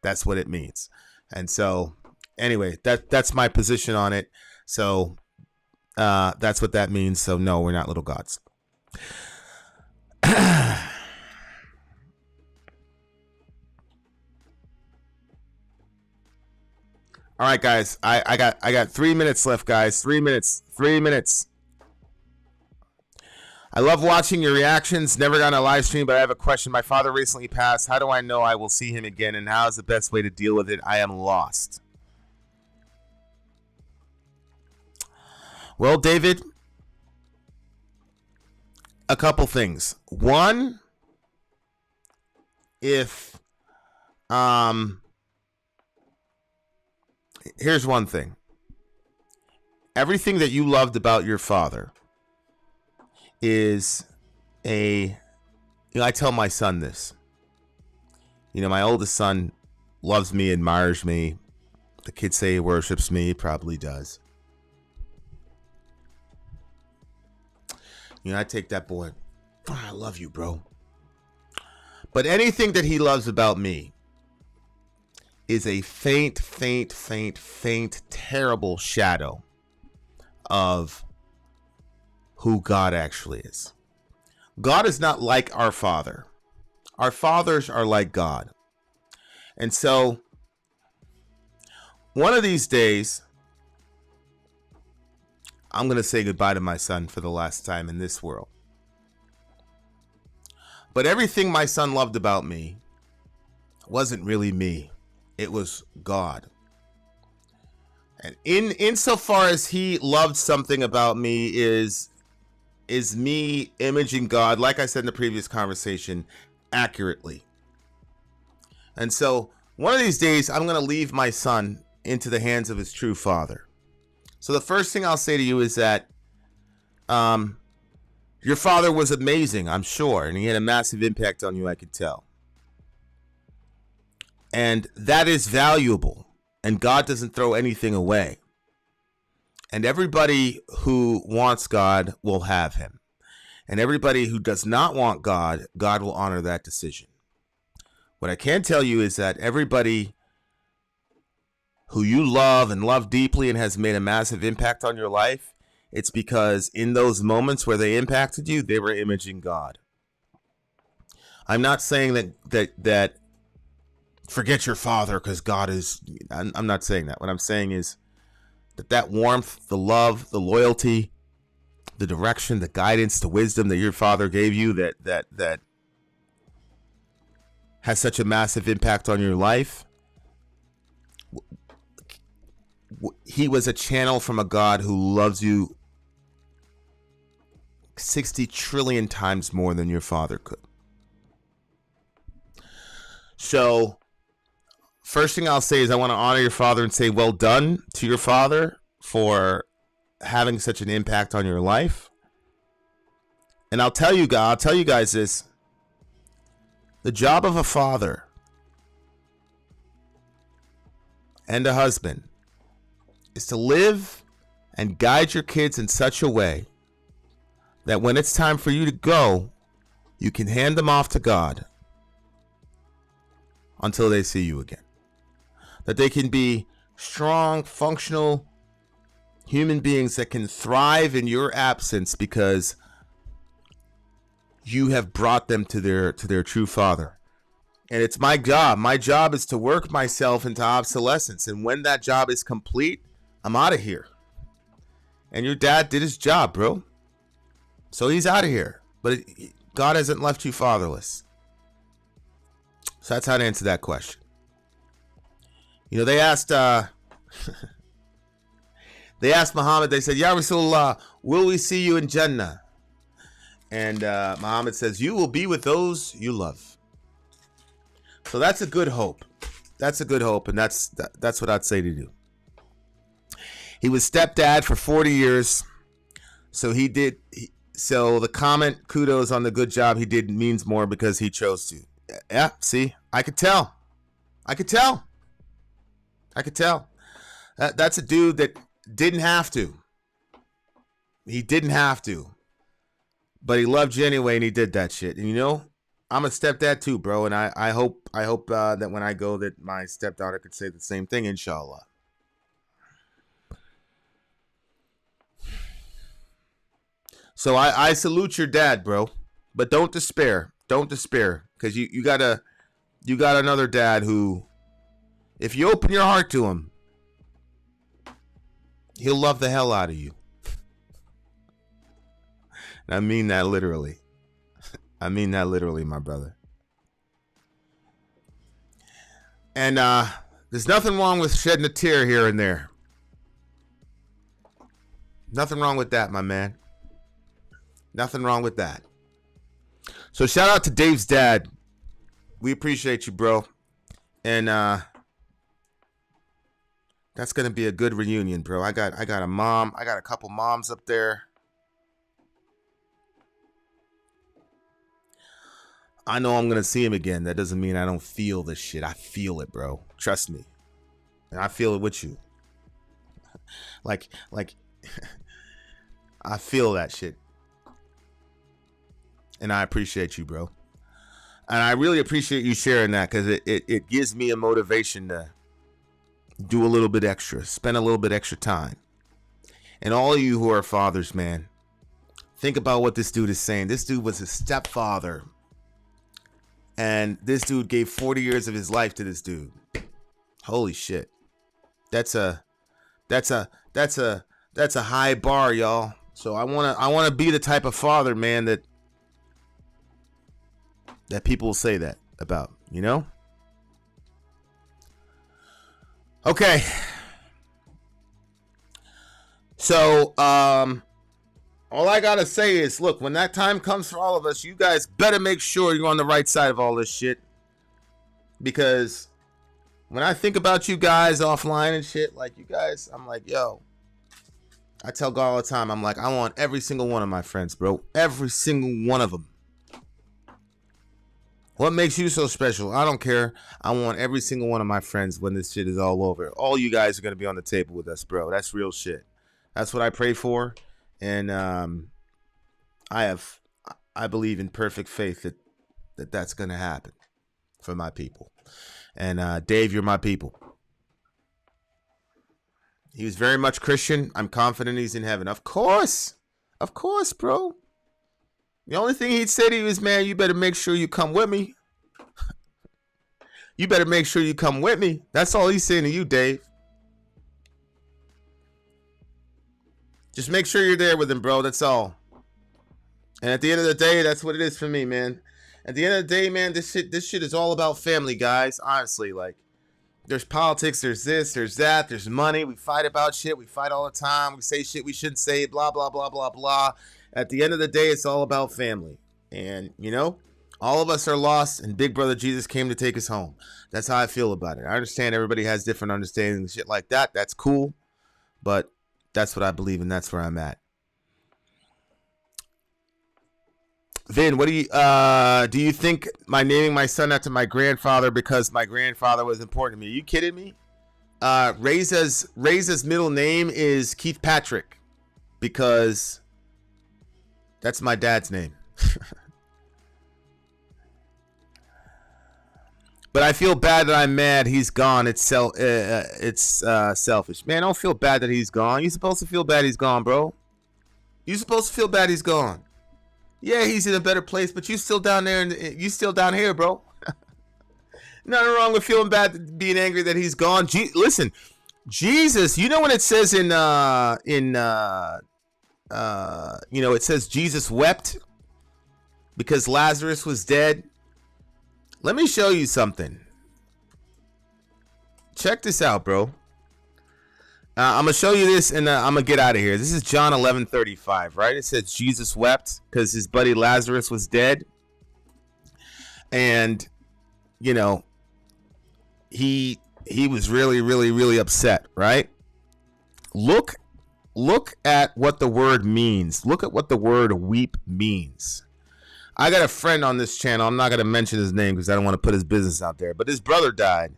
That's what it means. And so anyway, that's my position on it. So that's what that means. So no, we're not little gods. All right, guys. I got 3 minutes left, guys. 3 minutes. 3 minutes. I love watching your reactions. Never got on a live stream, but I have a question. My father recently passed. How do I know I will see him again, and how is the best way to deal with it? I am lost. Well, David, a couple things. One, if here's one thing. Everything that you loved about your father is I tell my son this. My oldest son loves me, admires me. The kids say he worships me. He probably does. I take that boy. Oh, I love you, bro. But anything that he loves about me is a faint, terrible shadow of who God actually is. God is not like our Father. Our fathers are like God. And so, one of these days, I'm going to say goodbye to my son for the last time in this world. But everything my son loved about me wasn't really me. It was God. And insofar as he loved something about me is me imaging God, like I said in the previous conversation, accurately. And so one of these days, I'm going to leave my son into the hands of his true father. So the first thing I'll say to you is that your father was amazing, I'm sure, and he had a massive impact on you, I could tell. And that is valuable, and God doesn't throw anything away. And everybody who wants God will have him. And everybody who does not want God, God will honor that decision. What I can tell you is that everybody who you love and love deeply and has made a massive impact on your life, it's because in those moments where they impacted you, they were imaging God. I'm not saying that forget your father because God is... I'm not saying that. What I'm saying is that warmth, the love, the loyalty, the direction, the guidance, the wisdom that your father gave you that has such a massive impact on your life, he was a channel from a God who loves you 60 trillion times more than your father could. So, first thing I'll say is I want to honor your father and say well done to your father for having such an impact on your life. And I'll tell you guys this. The job of a father and a husband is to live and guide your kids in such a way that when it's time for you to go, you can hand them off to God until they see you again. That they can be strong, functional human beings that can thrive in your absence because you have brought them to their true father. And it's my job. My job is to work myself into obsolescence. And when that job is complete, I'm out of here. And your dad did his job, bro. So he's out of here. But God hasn't left you fatherless. So that's how to answer that question. You know, they asked Muhammad, they said, Ya Rasulullah, will we see you in Jannah? And Muhammad says, you will be with those you love. So that's a good hope. That's a good hope. And that's what I'd say to do. He was stepdad for 40 years. So so the comment, kudos on the good job he did, means more because he chose to. Yeah, see, I could tell. That's a dude that didn't have to. He didn't have to. But he loved you anyway, and he did that shit. And you know, I'm a stepdad too, bro. And I hope that when I go, that my stepdaughter could say the same thing, inshallah. So I salute your dad, bro. But don't despair. Don't despair. Because you got another dad who, if you open your heart to him, he'll love the hell out of you. And I mean that literally. I mean that literally, my brother. And there's nothing wrong with shedding a tear here and there. Nothing wrong with that, my man. Nothing wrong with that. So shout out to Dave's dad. We appreciate you, bro. And that's gonna be a good reunion, bro. I got a mom. I got a couple moms up there. I know I'm gonna see him again. That doesn't mean I don't feel this shit. I feel it, bro. Trust me. And I feel it with you. like I feel that shit. And I appreciate you, bro. And I really appreciate you sharing that, because it gives me a motivation to do a little bit extra, spend a little bit extra time. And all of you who are fathers, man, think about what this dude is saying. This dude was a stepfather, and this dude gave 40 years of his life to this dude. Holy shit. That's a high bar, y'all. So I want to be the type of father, man, that people will say that about, you know? Okay. So, all I gotta say is, look, when that time comes for all of us, you guys better make sure you're on the right side of all this shit. Because when I think about you guys offline and shit, like you guys, I'm like, yo, I tell God all the time, I'm like, I want every single one of my friends, bro. Every single one of them. What makes you so special? I don't care. I want every single one of my friends when this shit is all over. All you guys are going to be on the table with us, bro. That's real shit. That's what I pray for. And I believe in perfect faith that's going to happen for my people. And Dave, you're my people. He was very much Christian. I'm confident he's in heaven. Of course, bro. The only thing he'd say to you is, man, you better make sure you come with me. You better make sure you come with me. That's all he's saying to you, Dave. Just make sure you're there with him, bro. That's all. And at the end of the day, that's what it is for me, man. At the end of the day, man, this shit is all about family, guys. Honestly, like, there's politics, there's this, there's that, there's money. We fight about shit. We fight all the time. We say shit we shouldn't say, blah, blah, blah, blah, blah. At the end of the day, it's all about family. And, you know, all of us are lost, and Big Brother Jesus came to take us home. That's how I feel about it. I understand everybody has different understandings and shit like that. That's cool. But that's what I believe, and that's where I'm at. Vin, what do you think my naming my son after my grandfather because my grandfather was important to me? Are you kidding me? Reza's middle name is Keith Patrick because that's my dad's name. But I feel bad that I'm mad he's gone. It's selfish. Man, don't feel bad that he's gone. You're supposed to feel bad he's gone, bro. You're supposed to feel bad he's gone. Yeah, he's in a better place, but you still down there, and you still down here, bro. Nothing wrong with feeling bad, being angry that he's gone. Listen, Jesus. You know when it says it says Jesus wept because Lazarus was dead. Let me show you something. Check this out, bro. I'm going to show you this, and I'm going to get out of here. This is John 11:35, right? It says Jesus wept because his buddy Lazarus was dead. And, you know, he was really, really, really upset, right? Look at what the word means. Look at what the word weep means. I got a friend on this channel. I'm not going to mention his name because I don't want to put his business out there. But his brother died.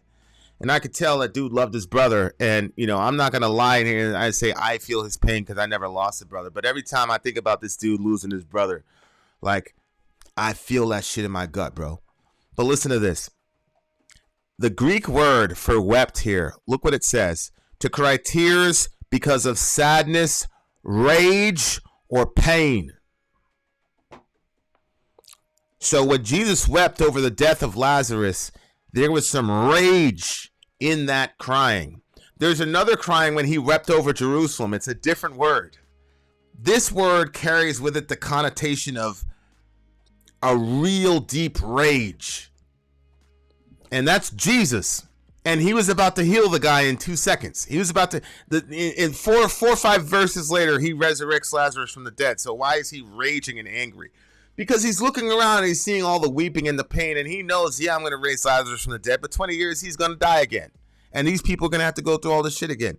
And I could tell that dude loved his brother. And, you know, I'm not going to lie in here and I say I feel his pain because I never lost a brother. But every time I think about this dude losing his brother, like, I feel that shit in my gut, bro. But listen to this. The Greek word for wept here, look what it says. To cry tears because of sadness, rage, or pain. So when Jesus wept over the death of Lazarus, there was some rage in that crying. There's another crying when he wept over Jerusalem. It's a different word. This word carries with it the connotation of a real deep rage. And that's Jesus. And he was about to heal the guy in 2 seconds. He was about to, in four or 5 verses later, he resurrects Lazarus from the dead. So why is he raging and angry? Because he's looking around and he's seeing all the weeping and the pain, and he knows, yeah, I'm going to raise Lazarus from the dead, but 20 years, he's going to die again. And these people are going to have to go through all this shit again.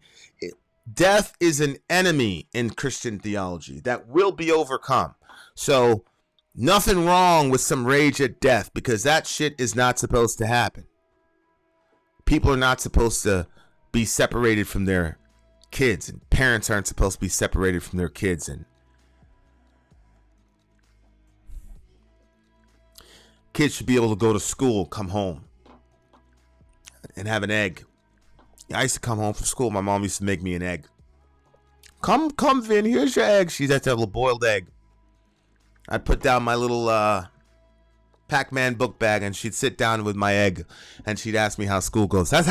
Death is an enemy in Christian theology that will be overcome. So nothing wrong with some rage at death, because that shit is not supposed to happen. People are not supposed to be separated from their kids, and parents aren't supposed to be separated from their kids, and kids should be able to go to school, come home, and have an egg. I used to come home from school. My mom used to make me an egg. Come, Vin, here's your egg. She'd have to have a boiled egg. I'd put down my little Pac-Man book bag, and she'd sit down with my egg, and she'd ask me how school goes. That's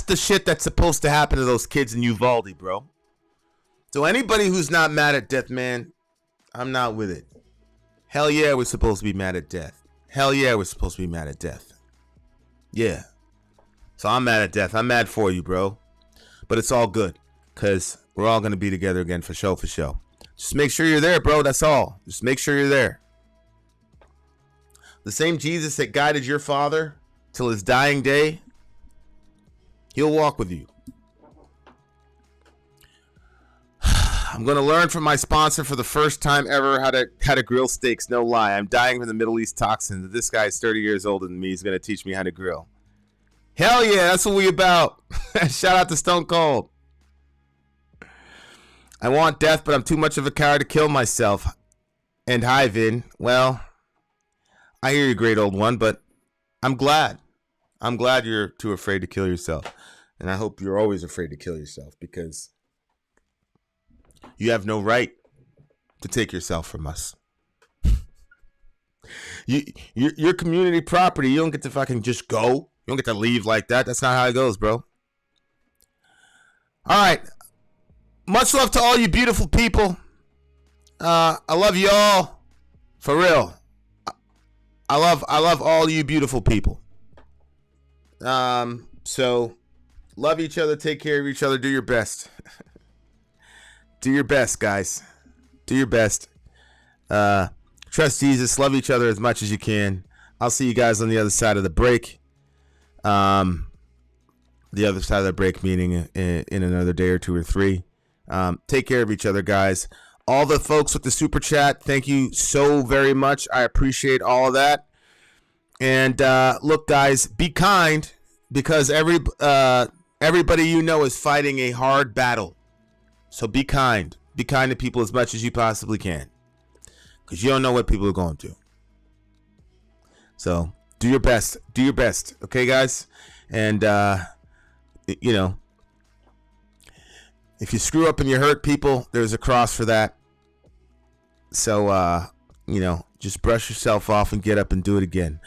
the shit that's supposed to happen to those kids in Uvalde, bro. So anybody who's not mad at death, man, I'm not with it. Hell yeah, we're supposed to be mad at death. Hell yeah, we're supposed to be mad at death. Yeah. So I'm mad at death. I'm mad for you, bro. But it's all good, because we're all going to be together again for show, for show. Just make sure you're there, bro. That's all. Just make sure you're there. The same Jesus that guided your father till his dying day, he'll walk with you. I'm going to learn from my sponsor for the first time ever how to grill steaks. No lie. I'm dying from the Middle East toxin. This guy's 30 years older than me. He's going to teach me how to grill. Hell yeah, that's what we about. Shout out to Stone Cold. I want death, but I'm too much of a coward to kill myself. And hi, Vin. Well, I hear you, great old one, but I'm glad. I'm glad you're too afraid to kill yourself. And I hope you're always afraid to kill yourself, because you have no right to take yourself from us. Your community property. You don't get to fucking just go. You don't get to leave like that. That's not how it goes, bro. All right. Much love to all you beautiful people. I love you all. For real. I love all you beautiful people. So love each other, take care of each other, do your best. Do your best, guys. Do your best. Trust Jesus, love each other as much as you can. I'll see you guys on the other side of the break. The other side of the break meaning in another day or two or three. Take care of each other, guys. All the folks with the super chat, thank you so very much. I appreciate all of that. And look, guys, be kind, because everybody you know is fighting a hard battle. So be kind. Be kind to people as much as you possibly can, because you don't know what people are going through. So do your best. Do your best. Okay, guys? And, you know, if you screw up and you hurt people, there's a cross for that. So, you know, just brush yourself off and get up and do it again.